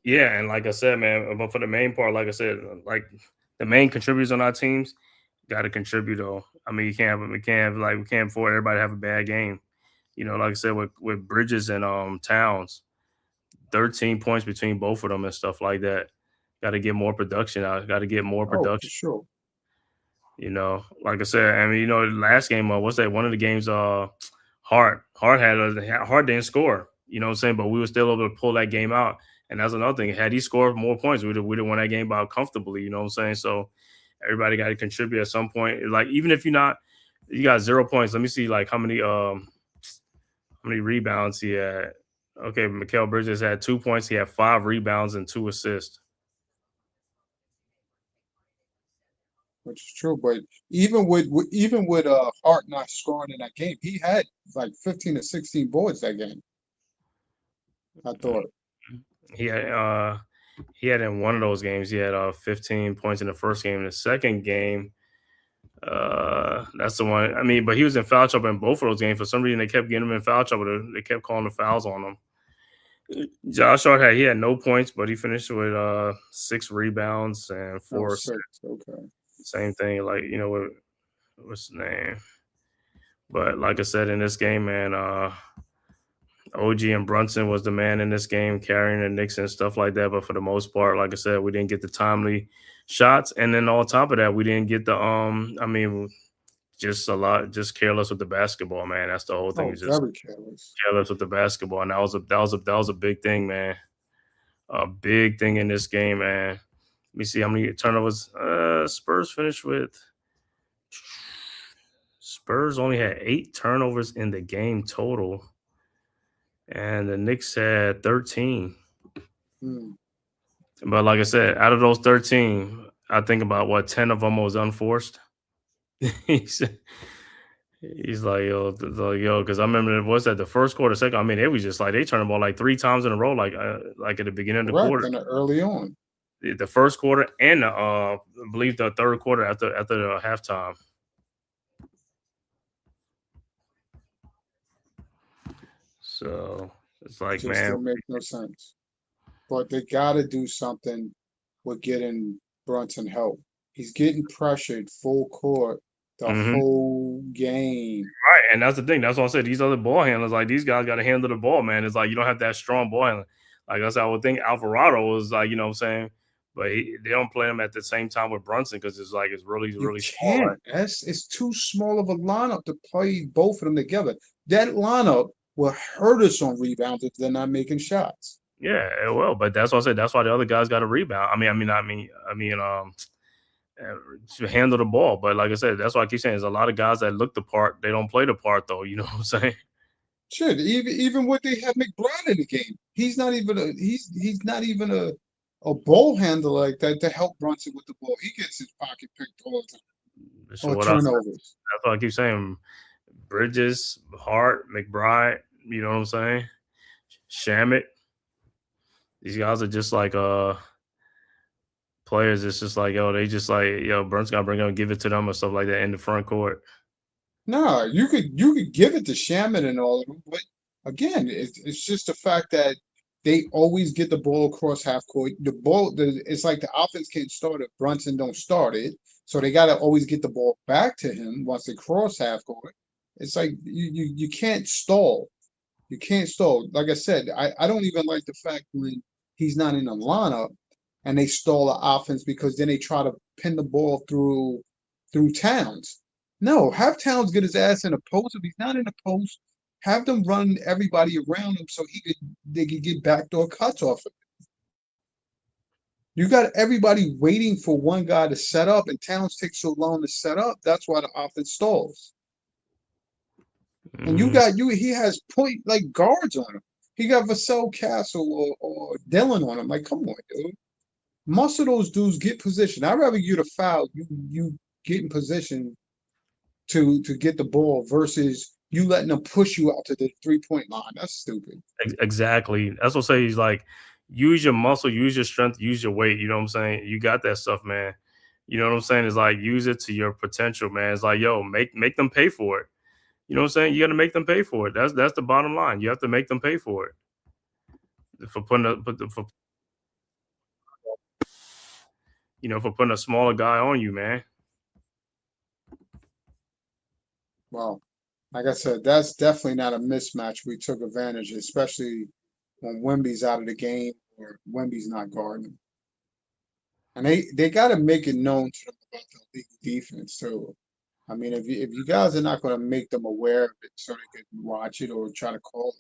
Yeah, and like I said, man, but for the main part, like I said, like the main contributors on our teams got to contribute. Though, I mean, we can't afford everybody to have a bad game. You know, like I said, with Bridges and Towns, 13 points between both of them and stuff like that. Got to get more production out. Got to get more Oh, for production. sure. You know, like I said, I mean, you know, the last game, what's that? One of the games, Hart didn't score. You know what I'm saying? But we were still able to pull that game out. And that's another thing. Had he scored more points, we'd have won that game out comfortably. You know what I'm saying? So everybody got to contribute at some point. Like even if you got 0 points. Let me see, like how many rebounds he had. Okay, Mikal Bridges had 2 points. He had 5 rebounds and 2 assists. Which is true. But even with Hart not scoring in that game, he had like 15 or 16 boards that game. I thought. He had in one of those games, he had 15 points in the first game. In the second game, that's the one. I mean, but he was in foul trouble in both of those games. For some reason, they kept getting him in foul trouble. They kept calling the fouls on him. Josh Hart had no points, but he finished with 6 rebounds and 4 assists. Okay. Same thing, like you know what's his name. But like I said, in this game, man, OG and Brunson was the man in this game, carrying the Knicks and stuff like that. But for the most part, like I said, we didn't get the timely shots, and then on top of that, we didn't get the just careless with the basketball, man. That's the whole thing. Oh, Is just very careless. careless with the basketball, and that was a big thing, man. A big thing in this game, man. Let me see how many turnovers Spurs finished with. Spurs only had 8 turnovers in the game total, and the Knicks had 13. But like I said, out of those 13, I think about 10 of them was unforced. He's like, yo, because I remember what's that the first quarter, second. I mean, it was just like they turned the ball like 3 times in a row, like at the beginning of the quarter. And early on. The first quarter and I believe the third quarter after the halftime. So it's like, Just man, don't make no sense. But they got to do something with getting Brunson help. He's getting pressured full court the whole game. Right, and that's the thing. That's what I said. These other ball handlers, like these guys, got to handle the ball, man. It's like you don't have that strong ball handler. Like I said, I would think Alvarado was like, you know what I'm saying, but they don't play him at the same time with Brunson because it's really small. Right? It's too small of a lineup to play both of them together. That lineup will hurt us on rebounds if they're not making shots. Yeah, it will. But that's what I said. That's why the other guys got to rebound. To handle the ball. But like I said, that's why I keep saying there's a lot of guys that look the part. They don't play the part though. You know what I'm saying? Shit, even what they have McBride in the game, he's not even a ball handler like that to help Brunson with the ball. He gets his pocket picked all the time. So or turnovers. That's why I keep saying Bridges, Hart, McBride. You know what I'm saying? Shamit. These guys are just like players, it's just like, yo, they just like, yo, Brunson got to bring up and give it to them or stuff like that in the front court. No, you could give it to Shaman and all of them, but again, it's just the fact that they always get the ball across half court. It's like the offense can't start if Brunson don't start it, so they got to always get the ball back to him once they cross half court. It's like you can't stall. You can't stall. Like I said, I don't even like the fact when he's not in the lineup and they stall the offense because then they try to pin the ball through Towns. No, have Towns get his ass in the post. If he's not in the post, have them run everybody around him so they could get backdoor cuts off of it. You got everybody waiting for one guy to set up, and Towns takes so long to set up. That's why the offense stalls. And he has point like guards on him. He got Vassell Castle or Dillon on him. Like, come on, dude. Most of those dudes get position. I'd rather you to foul, you get in position to get the ball versus you letting them push you out to the 3-point line. That's stupid. Exactly. That's what I say. He's like, use your muscle, use your strength, use your weight. You know what I'm saying? You got that stuff, man. You know what I'm saying? It's like, use it to your potential, man. It's like, yo, make them pay for it. You know what I'm saying? You got to make them pay for it. That's the bottom line. You have to make them pay for it. For putting a smaller guy on you, man. Well, like I said, that's definitely not a mismatch we took advantage, especially when Wemby's out of the game or Wemby's not guarding. And they got to make it known to them about the league defense too. I mean, if you guys are not going to make them aware of it so they can watch it or try to call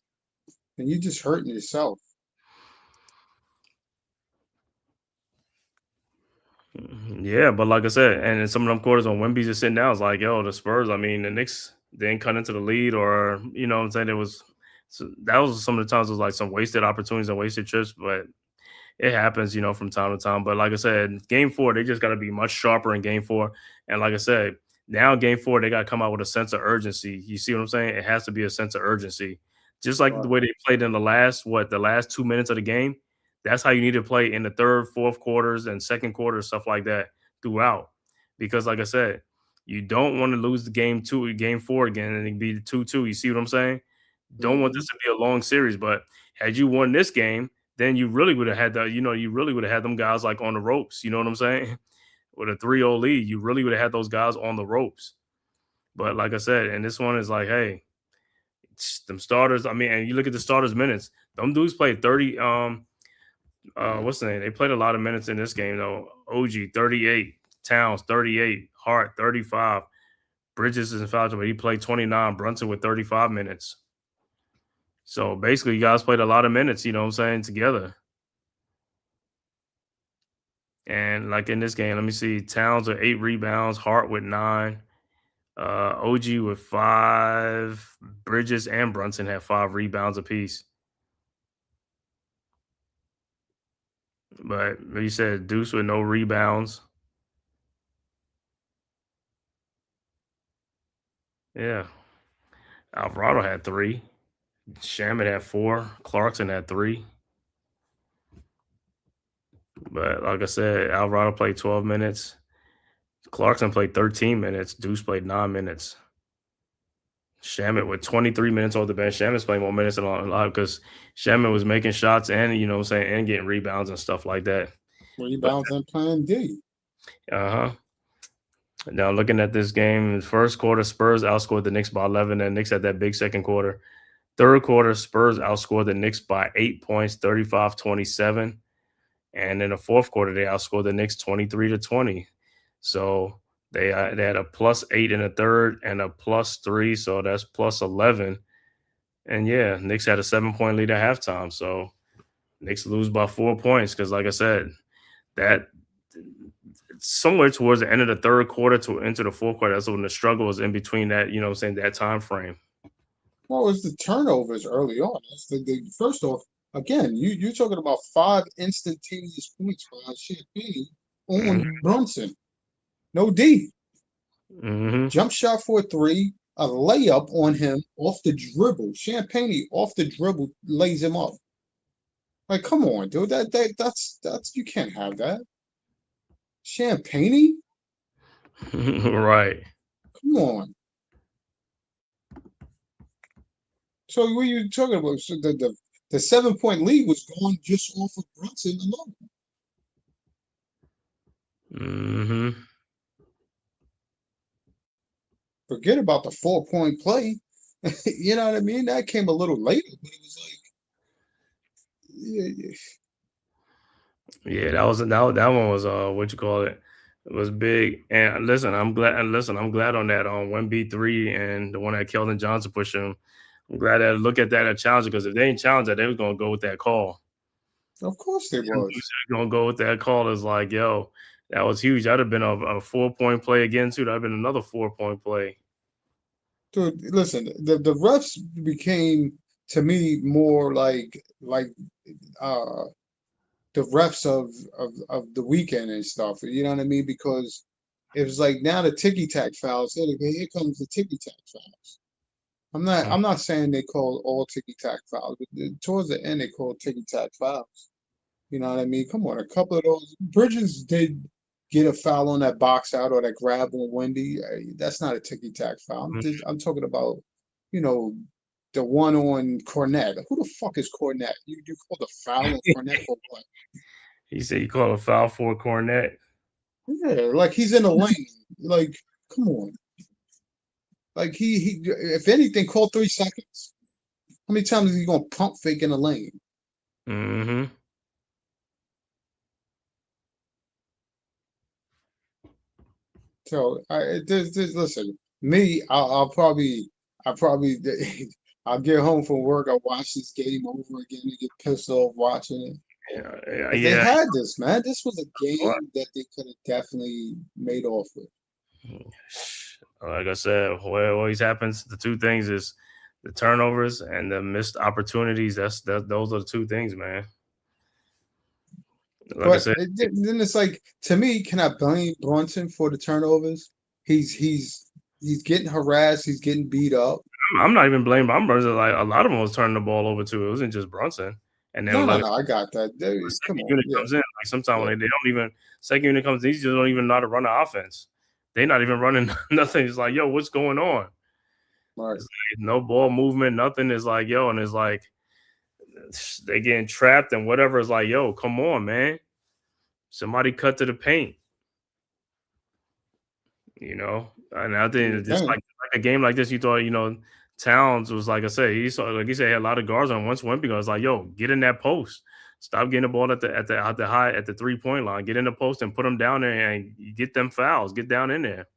it, then you're just hurting yourself. Yeah, but like I said, and in some of them quarters when Wemby's just sitting down, it's like, yo, the Spurs, I mean, the Knicks didn't cut into the lead, or you know what I'm saying? That was some of the times it was like some wasted opportunities and wasted trips, but it happens, from time to time. But like I said, game 4, they just got to be much sharper in game 4. And like I said, now game 4, they got to come out with a sense of urgency. You see what I'm saying? It has to be a sense of urgency. Just like the way they played in the last 2 minutes of the game. That's how you need to play in the third, fourth quarters and second quarter, stuff like that throughout. Because like I said, you don't want to lose the game 4 again and it be 2-2. You see what I'm saying? Don't want this to be a long series. But had you won this game, then you really would have had them guys like on the ropes. You know what I'm saying? With a 3-0 lead, you really would have had those guys on the ropes. But like I said, and this one is like, hey, them starters. I mean, and you look at the starters' minutes. Them dudes played 30. What's the name? They played a lot of minutes in this game though. OG 38, Towns 38, Hart 35, Bridges is in foul trouble, but he played 29. Brunson with 35 minutes. So basically, you guys played a lot of minutes. You know what I'm saying, together. And like in this game, let me see. Towns with 8 rebounds, Hart with 9, OG with 5, Bridges and Brunson had 5 rebounds apiece. But you said Deuce with no rebounds. Yeah. Alvarado had 3. Shaman had 4. Clarkson had 3. But like I said, Alvarado played 12 minutes. Clarkson played 13 minutes. Deuce played 9 minutes. Shaman with 23 minutes off the bench. Shaman's playing more minutes than a lot because Shaman was making shots and, and getting rebounds and stuff like that. Rebounds and playing D. Uh-huh. Now looking at this game, first quarter, Spurs outscored the Knicks by 11, and Knicks had that big second quarter. Third quarter, Spurs outscored the Knicks by 8 points, 35-27. And in the fourth quarter, they outscored the Knicks 23-20. So they had a +8 in the third and a +3, so that's +11. And yeah, Knicks had a 7-point lead at halftime. So Knicks lose by 4 points because, like I said, that somewhere towards the end of the third quarter to into the fourth quarter, that's when the struggle was in between that, that time frame. Well, it's the turnovers early on. That's first off, again, you're talking about 5 instantaneous points by Champagne on Brunson. No D. Jump shot for a 3, a layup on him off the dribble. Champagne off the dribble lays him up. Like, come on, dude. That's you can't have that. Champagne? Right. Come on. So what are you talking about? So the 7-point lead was going just off of Brunson alone. Mm-hmm. Forget about the 4-point play. You know what I mean? That came a little later, but it was like, yeah. Yeah, that one was what you call it? It was big. And listen, I'm glad. And listen, I'm glad on that on 1B3 and the one that Keldon Johnson pushed him. I'm glad that look at that a challenge because if they ain't challenge that, they was gonna go with that call. Of course they was. Gonna go with that call is like, yo, that was huge. That'd have been a 4-point play again too. That'd have been another 4-point play. Dude, listen, the refs became to me more like uh the refs of the weekend and stuff. You know what I mean? Because it was like now the ticky tack fouls. Here comes the ticky tack fouls. I'm not saying they call all ticky tack fouls, but towards the end they called ticky tack fouls. You know what I mean? Come on, a couple of those Bridges did get a foul on that box out or that grab on Wendy. That's not a ticky tack foul. I'm talking about, you know, the one on Cornette. Who the fuck is Cornette? You called a foul on Cornette for what? He said he called a foul for Cornette. Yeah, like he's in the lane. Like, come on. Like he if anything, call 3 seconds. How many times is he gonna pump fake in the lane? Mm-hmm. So listen, me, I'll probably, I'll get home from work, I'll watch this game over again and get pissed off watching it. Yeah, 'Cause they yeah. had this, man. This was a game that they could have definitely made off with. Like I said, what always happens, the two things is the turnovers and the missed opportunities. Those are the two things, man. Like I But said, then it's like, to me, can I blame Brunson for the turnovers? He's getting harassed, he's getting beat up. I'm not even blaming Brunson. Like a lot of them was turning the ball over too. It wasn't just Brunson. And then No, like I got that. the Come second on, unit yeah, comes in, like sometimes yeah, when they don't even second unit comes in, these just don't even know how to run the offense. They're not even running nothing. It's like, yo, what's going on? right. It's like no ball movement, nothing. Is like, yo, and it's like they getting trapped and whatever. Is like, yo, come on, man. Somebody cut to the paint. And I You think just can. like a game like this, you thought, Towns was like I said, like he said, he had a lot of guards on. Once Wimpy goes, like, yo, get in that post. Stop getting the ball at the 3-point line. Get in the post and put them down there and you get them fouls. Get down in there.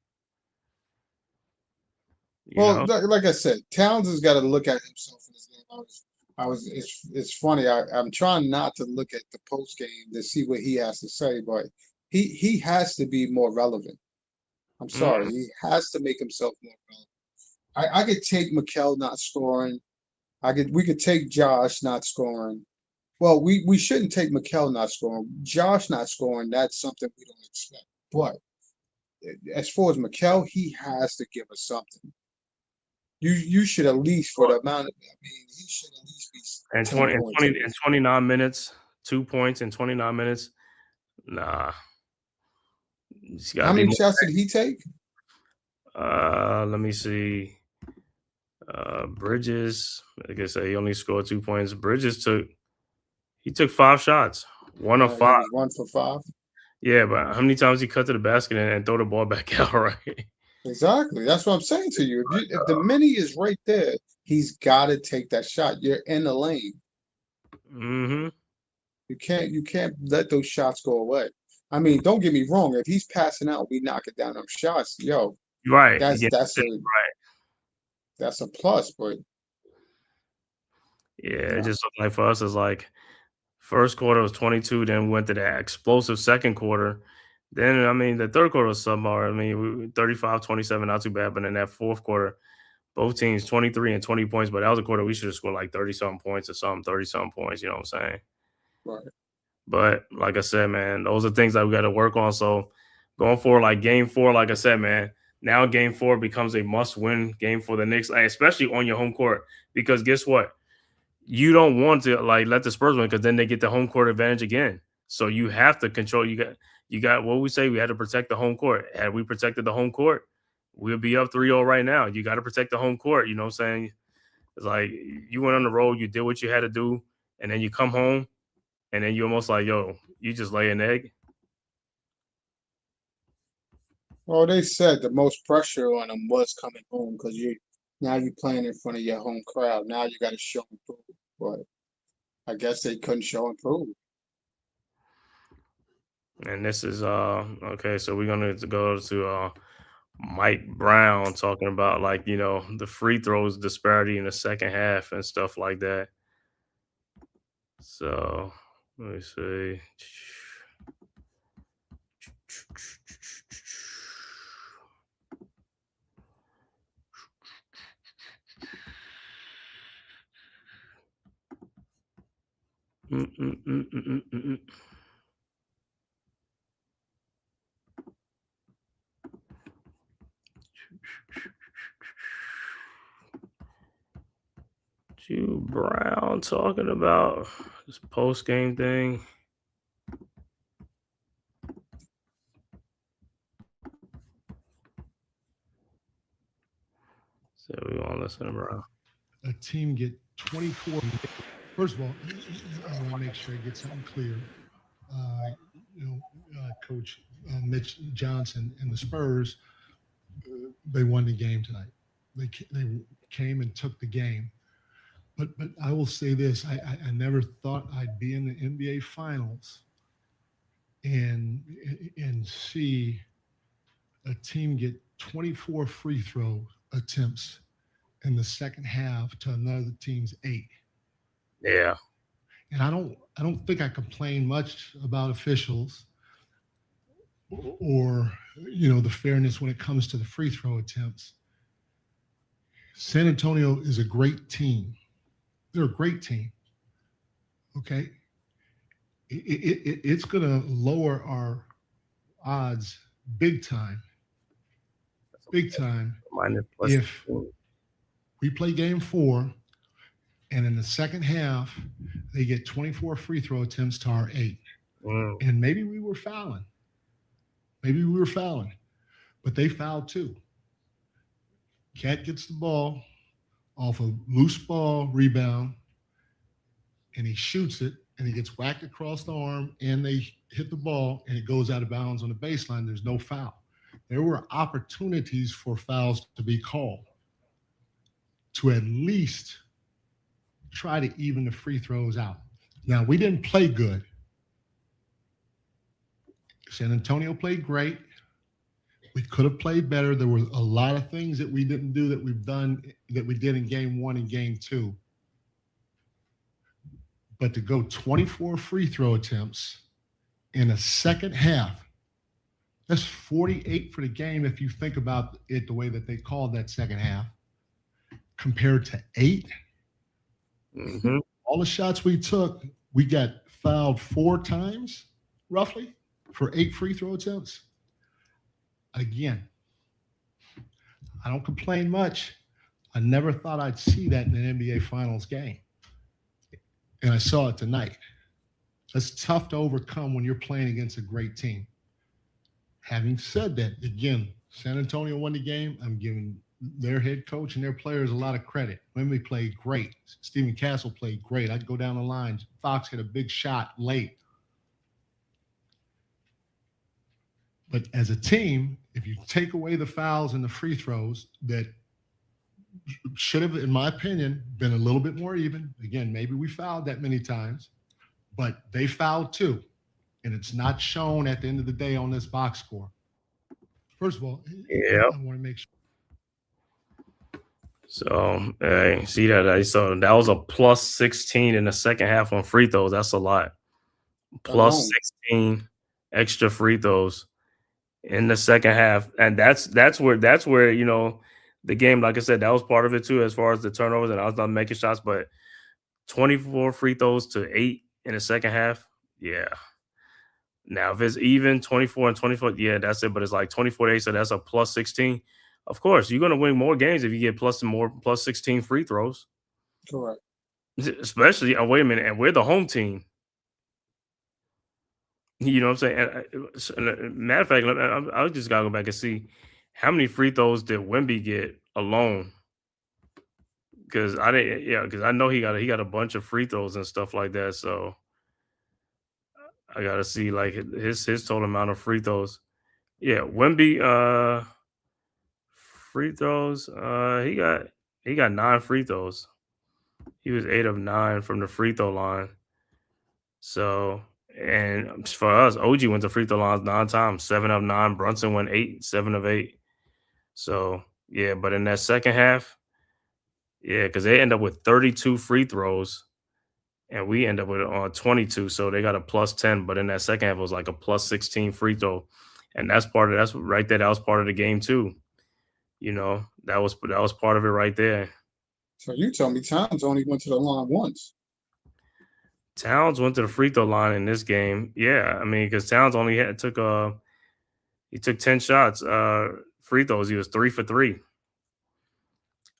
You Well, know? like I said, Towns has got to look at himself in this game. It's funny. I'm trying not to look at the post game to see what he has to say, but he has to be more relevant. I'm sorry, Mm, he has to make himself more relevant. I could take Mikal not scoring. We could take Josh not scoring. Well, we shouldn't take Mikal not scoring. Josh not scoring, that's something we don't expect. But as far as Mikal, he has to give us something. You should at least for the amount of, I mean, he should at least be and 10 20 and points 20 at and least. 29 minutes, 2 points in 29 minutes. Nah. He's gotta How be many more. shots did he take? Let me see. Bridges, like I said, he only scored 2 points. He took 5 shots, one of He five. was 1 for 5. Yeah, but how many times he cut to the basket and throw the ball back out, right? Exactly. That's what I'm saying to you. If the mini is right there, he's got to take that shot. You're in the lane. Mm-hmm. You can't let those shots go away. I mean, don't get me wrong. If he's passing out, we knock it down them shots. Yo, Right. that's Yeah, that's a right. that's a plus. But Yeah, it no, just looked like for us, it's like first quarter was 22, then we went to that explosive second quarter. Then, I mean, the third quarter was subpar. I mean, 35-27, not too bad. But in that fourth quarter, both teams 23 and 20 points. But that was a quarter we should have scored like 30-something points or something, 30-something points. You know what I'm saying? right. But like I said, man, those are things that we got to work on. So going forward, like game 4, like I said, man, now game 4 becomes a must-win game for the Knicks, especially on your home court. Because guess what? You don't want to like let the Spurs win because then they get the home court advantage again. So you have to control. you got what we say. We had to protect the home court. Had we protected the home court, we'll be up 3-0 right now. You got to protect the home court. You know what I'm saying? It's like you went on the road, you did what you had to do, and then you come home, and then you're almost like, yo, you just lay an egg. Well, they said the most pressure on them was coming home because now you're playing in front of your home crowd. Now you got to show and prove. But I guess they couldn't show and prove. And this is okay. So we're gonna go to Mike Brown talking about like the free throws disparity in the second half and stuff like that. So let me see. Brown talking about this post-game thing. So we want to listen to Brown. A team get 24. First of all, I want to make sure I get something clear. Coach Mitch Johnson and the Spurs, they won the game tonight. They came and took the game. But I will say this: I never thought I'd be in the NBA Finals and see a team get 24 free throw attempts in the second half to another team's 8. Yeah. And I don't think I complain much about officials or the fairness when it comes to the free throw attempts. San Antonio is a great team. They're a great team. Okay. It's going to lower our odds big time. Big time. If we play game 4 and in the second half, they get 24 free throw attempts to our 8. And maybe we were fouling. But they fouled too. Cat gets the ball off a loose ball rebound, and he shoots it, and he gets whacked across the arm, and they hit the ball, and it goes out of bounds on the baseline. There's no foul. There were opportunities for fouls to be called to at least try to even the free throws out. Now, we didn't play good. San Antonio played great. We could have played better. There were a lot of things that we didn't do that we did in game 1 and game 2. But to go 24 free throw attempts in a second half, that's 48 for the game if you think about it the way that they called that second half, compared to 8. Mm-hmm. All the shots we took, we got fouled 4 times, roughly, for 8 free throw attempts. Again, I don't complain much. I never thought I'd see that in an NBA Finals game. And I saw it tonight. That's tough to overcome when you're playing against a great team. Having said that, again, San Antonio won the game. I'm giving their head coach and their players a lot of credit. Wemby played great. Stephen Castle played great. I'd go down the line. Fox hit a big shot late. But as a team, if you take away the fouls and the free throws that should have, in my opinion, been a little bit more even. Again, maybe we fouled that many times, but they fouled too. And it's not shown at the end of the day on this box score. First of all, I want to make sure. So, see that? So that was a plus 16 in the second half on free throws. That's a lot. Plus 16 extra free throws in the second half, and that's where the game, like I said, that was part of it too, as far as the turnovers, and I was not making shots, but 24 free throws to 8 in the second half, yeah. Now if it's even 24 and 24, yeah, that's it. But it's like 24 to 8, so that's a plus 16. Of course, you're gonna win more games if you get plus 16 free throws. Correct. Especially, wait a minute, and we're the home team. You know what I'm saying? Matter of fact, I just gotta go back and see how many free throws did Wemby get alone. Because I didn't, yeah, because I know he got a bunch of free throws and stuff like that. So I gotta see like his total amount of free throws. Yeah, Wemby free throws. He got 9 free throws. He was 8 of 9 from the free throw line. So and for us, OG went to free throw lines 9 times, 7 of 9. Brunson went 8, 7 of 8. So yeah, but in that second half, yeah, because they end up with 32 free throws and we end up with 22. So they got a plus 10, but in that second half, it was like a plus 16 free throw. And that's right there. That was part of the game too. You know, that was part of it right there. So you tell me Towns only went to the line once. Towns went to the free throw line in this game. Yeah, I mean, because Towns only took 10 shots, free throws. He was 3 for 3.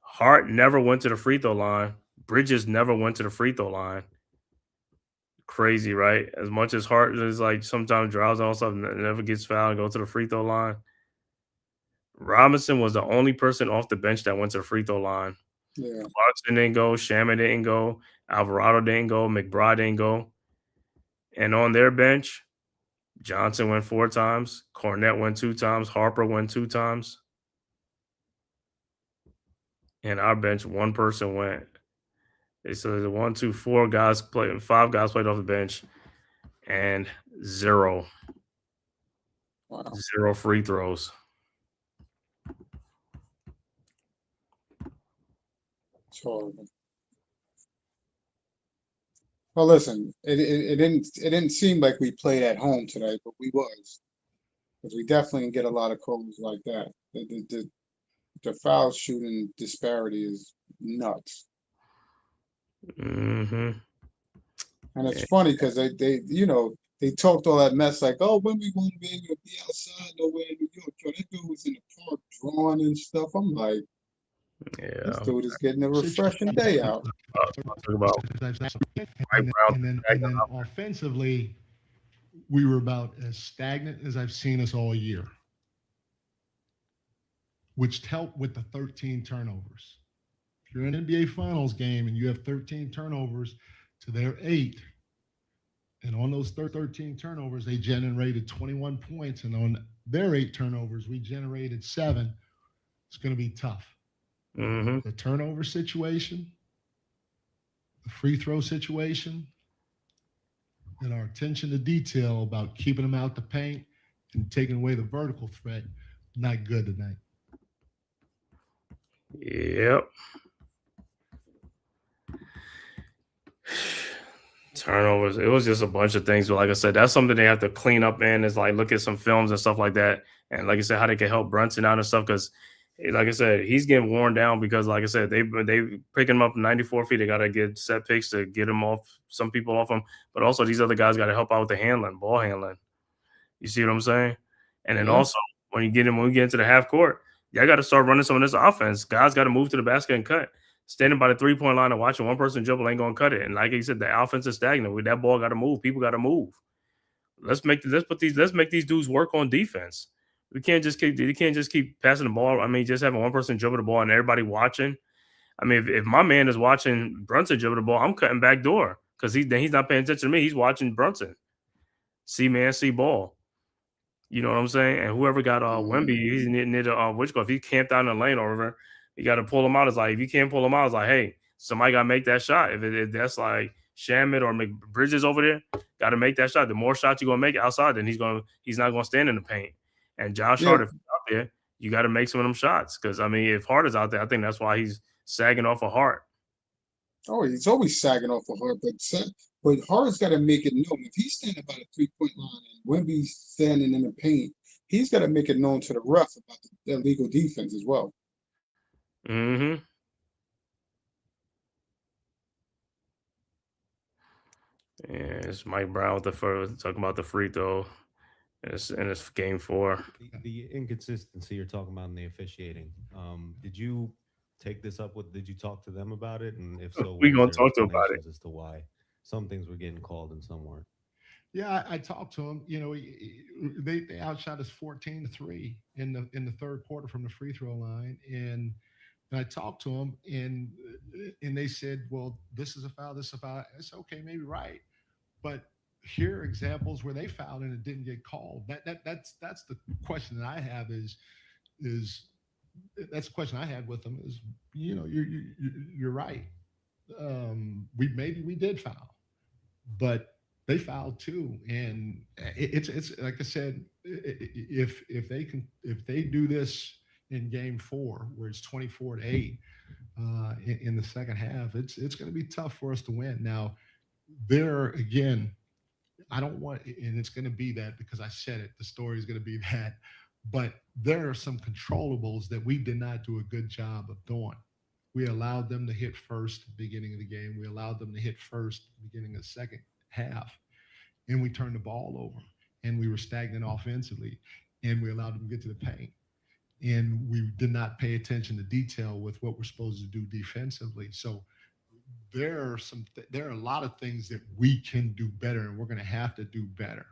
Hart never went to the free throw line. Bridges never went to the free throw line. Crazy, right? As much as Hart is like sometimes drives and all stuff, never gets fouled and go to the free throw line. Robinson was the only person off the bench that went to the free throw line. Yeah. Clarkson didn't go, Shaman didn't go, Alvarado didn't go, McBride didn't go. And on their bench, Johnson went 4 times, Cornette went 2 times, Harper went 2 times. And our bench, one person went. So the 1, 2, 4 guys played, 5 guys played off the bench, and 0. Wow. 0 free throws. It's horrible. Well, listen, it didn't seem like we played at home today, but we was, because we definitely get a lot of calls like that. The foul shooting disparity is nuts. Mm-hmm. And it's funny because they talked all that mess like, oh, when we won't be able to be outside nowhere in New York. Yo, that dude was in the park drawing and stuff. I'm like, this Yeah. dude is getting a refreshing day out. Talk about And then offensively, we were about as stagnant as I've seen us all year, which helped with the 13 turnovers. If you're in an NBA Finals game and you have 13 turnovers to their 8, and on those 13 turnovers, they generated 21 points, and on their 8 turnovers, we generated 7. It's going to be tough. Mm-hmm. The turnover situation, the free throw situation, and our attention to detail about keeping them out the paint and taking away the vertical threat, not good tonight. Yep. Turnovers. It was just a bunch of things. But like I said, that's something they have to clean up in, is like look at some films and stuff like that. And like I said, how they can help Brunson out and stuff. Because like I said, he's getting worn down because like I said, they picking him up 94 feet. They got to get set picks to get him off, some people off him. But also these other guys got to help out with the handling, ball handling. You see what I'm saying? And then also when we get into the half court, y'all got to start running some of this offense. Guys got to move to the basket and cut. Standing by the 3-point line and watching one person dribble ain't gonna cut it. And like you said, the offense is stagnant. With that ball, got to move. People got to move. Let's make these dudes work on defense. You can't just keep passing the ball. I mean, just having one person dribble the ball and everybody watching. I mean, if my man is watching Brunson dribble the ball, I'm cutting back door because he's not paying attention to me. He's watching Brunson. See man, see ball. You know what I'm saying? And whoever got Wemby, he's near the if he camped out in the lane or whatever, you got to pull him out. It's like, if you can't pull him out, it's like, hey, somebody got to make that shot. If that's like Shamet or Bridges over there, got to make that shot. The more shots you're gonna make outside, then he's not gonna stand in the paint. And Josh Hart, if he's out there, you got to make some of them shots. Because I mean, if Hart is out there, I think that's why he's sagging off of Hart. Oh, he's always sagging off of Hart, but Hart's got to make it known. If he's standing by the 3-point line and Wemby's standing in the paint, he's got to make it known to the ref about the illegal defense as well. Mm-hmm. Yeah, it's Mike Brown with talking about the free throw. And it's game 4. The inconsistency you're talking about in the officiating. Did you take this up with? Did you talk to them about it? And if so, we what gonna was their talk to them about it. explanations as to why some things were getting called and some weren't? Yeah, I talked to him. You know, they outshot us 14-3 in the third quarter from the free throw line, and I talked to them, and they said, "Well, this is a foul. This is a foul." It's okay, maybe right, but here are examples where they fouled and it didn't get called. That's the question that I have is that's the question I had with them is, you know, you're right. We did foul, but they fouled too, and it's like I said, if they do this in Game 4 where it's 24-8 in the second half, it's going to be tough for us to win. Now, there again, I don't want, and it's going to be that because I said it. The story is going to be that, but there are some controllables that we did not do a good job of doing. We allowed them to hit first at the beginning of the game. We allowed them to hit first at the beginning of the second half, and we turned the ball over, and we were stagnant offensively, and we allowed them to get to the paint, and we did not pay attention to detail with what we're supposed to do defensively. So there are a lot of things that we can do better, and we're going to have to do better.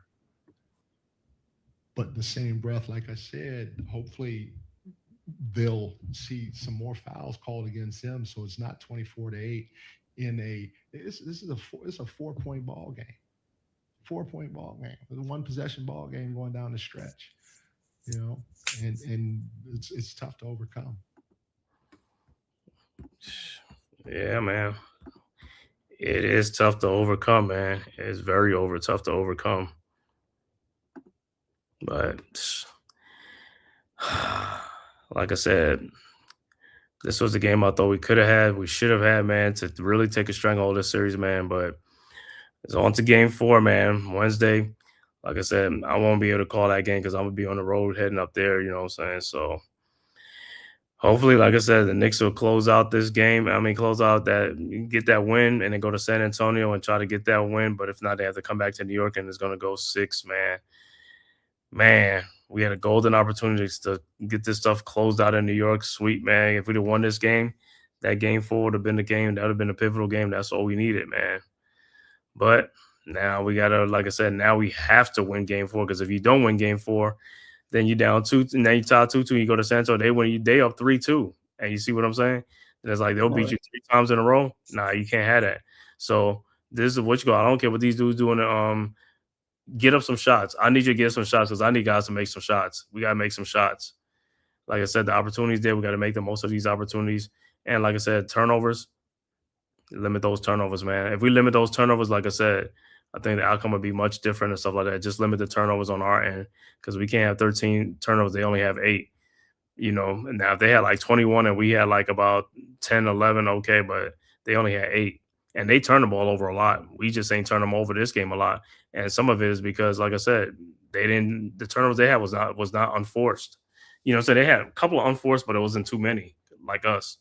But in the same breath, like I said, hopefully they'll see some more fouls called against them, so it's not 24-8 this is a 4-point ball game. 4-point ball game. It's a 1-possession ball game going down the stretch. You know, and it's tough to overcome. Yeah, man. It is tough to overcome, man. It's very tough to overcome. But like I said, this was the game I thought we could have had. We should have had, man, to really take a stranglehold of this series, man. But it's on to Game 4, man. Wednesday. Like I said, I won't be able to call that game because I'm going to be on the road heading up there, you know what I'm saying? So hopefully, like I said, the Knicks will close out this game. Close out that, get that win, and then go to San Antonio and try to get that win. But if not, they have to come back to New York, and it's going to go 6, man. Man, we had a golden opportunity to get this stuff closed out in New York. Sweet, man. If we'd have won this game, that Game 4 would have been the game. That would have been a pivotal game. That's all we needed, man. But now we got to, like I said, now we have to win Game 4, because if you don't win Game 4, then you're down 2, and now you tie 2-2, you go to San Antonio, they win you, they up 3-2. And you see what I'm saying? And it's like they'll beat you 3 times in a row. Nah, you can't have that. So this is what you go. I don't care what these dudes doing to get up some shots. I need you to get some shots because I need guys to make some shots. We got to make some shots. Like I said, the opportunities there. We got to make the most of these opportunities. And like I said, turnovers, limit those turnovers, man. If we limit those turnovers, like I said, I think the outcome would be much different and stuff like that. Just limit the turnovers on our end because we can't have 13 turnovers. They only have 8, you know. And now if they had like 21 and we had like about 10, 11, okay, but they only had 8. And they turn the ball over a lot. We just ain't turn them over this game a lot. And some of it is because, like I said, the turnovers they had was not unforced. You know, so they had a couple of unforced, but it wasn't too many like us.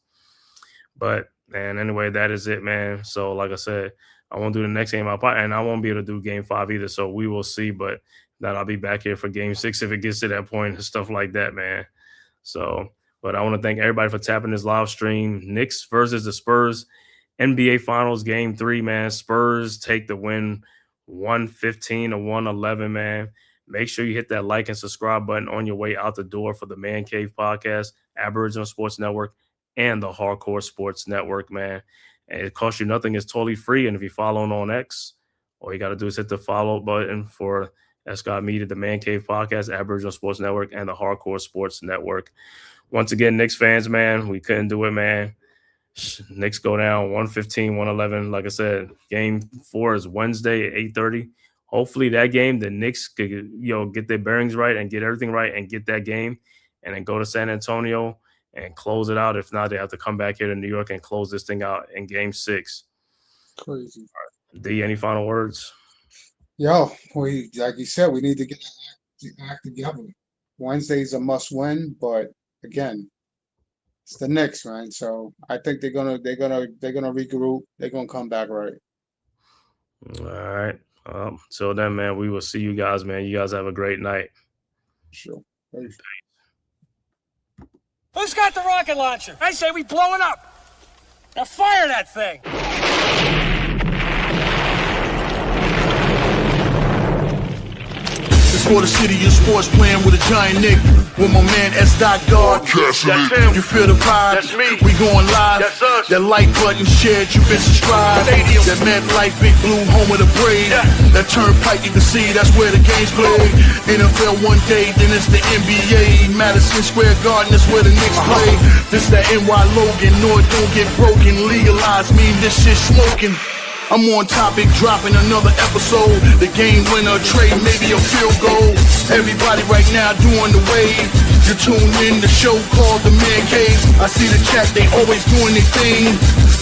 But, man, anyway, that is it, man. So, like I said, I won't do the next game, and I won't be able to do Game 5 either. So we will see. But then I'll be back here for Game 6 if it gets to that point and stuff like that, man. So, but I want to thank everybody for tapping this live stream. Knicks versus the Spurs. NBA Finals Game 3, man. Spurs take the win 115-111, man. Make sure you hit that like and subscribe button on your way out the door for the Man Cave Podcast, Aboriginal Sports Network, and the Hardcore Sports Network, man. And it costs you nothing. It's totally free. And if you're following on X, all you got to do is hit the follow button for Scott Media, the Man Cave Podcast, Aboriginal Sports Network, and the Hardcore Sports Network. Once again, Knicks fans, man, we couldn't do it, man. Knicks go down 115-111. Like I said, Game 4 is Wednesday at 8:30. Hopefully that game, the Knicks could, you know, get their bearings right and get everything right and get that game and then go to San Antonio and close it out. If not, they have to come back here to New York and close this thing out in Game 6. Crazy. D, any final words? Yo, like you said, we need to get the act together. Wednesday's a must win, but again, it's the Knicks, man. So I think they're gonna regroup. They're gonna come back right. All right. Till then, man, we will see you guys, man. You guys have a great night. Sure. Thanks. Who's got the rocket launcher? I say we blow it up. Now fire that thing. for the city of sports, playing with a giant Nick. With my man S. God. That's him. You feel the vibe? That's me. We going live. That's us. That like button shared, you been subscribed. Stadium. That Mad Life, Big Blue, home of the Braves. Yeah. That turnpike, you can see that's where the game's played. NFL one day, then it's the NBA. Madison Square Garden, that's where the Knicks play. This that NY Logan, no it don't get broken. Legalize mean this shit smoking. I'm on topic, dropping another episode. The game winner, trade, maybe a field goal. Everybody right now doing the wave. You tune in the show called The Man Cave. I see the chat, they always doing their thing.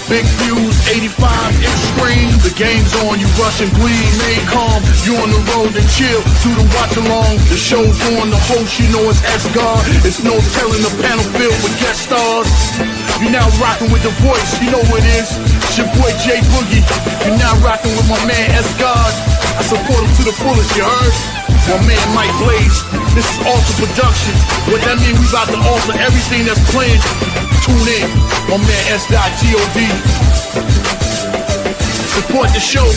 Big views, 85 inch screen. The game's on, you rush and bleed. Stay calm, you on the road and chill. Do the watch along. The show's on, the host, you know it's S-God. It's no telling the panel filled with guest stars. You now rocking with the voice, you know what it is. It's your boy J Boogie. You now rocking with my man S-God. I support him to the fullest, you heard? My man Mike Blaze. This is Alter Production. What that mean, we about to alter everything that's playing. Tune in. My man S.God. Support the show.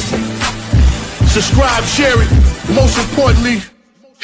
Subscribe, share it. Most importantly,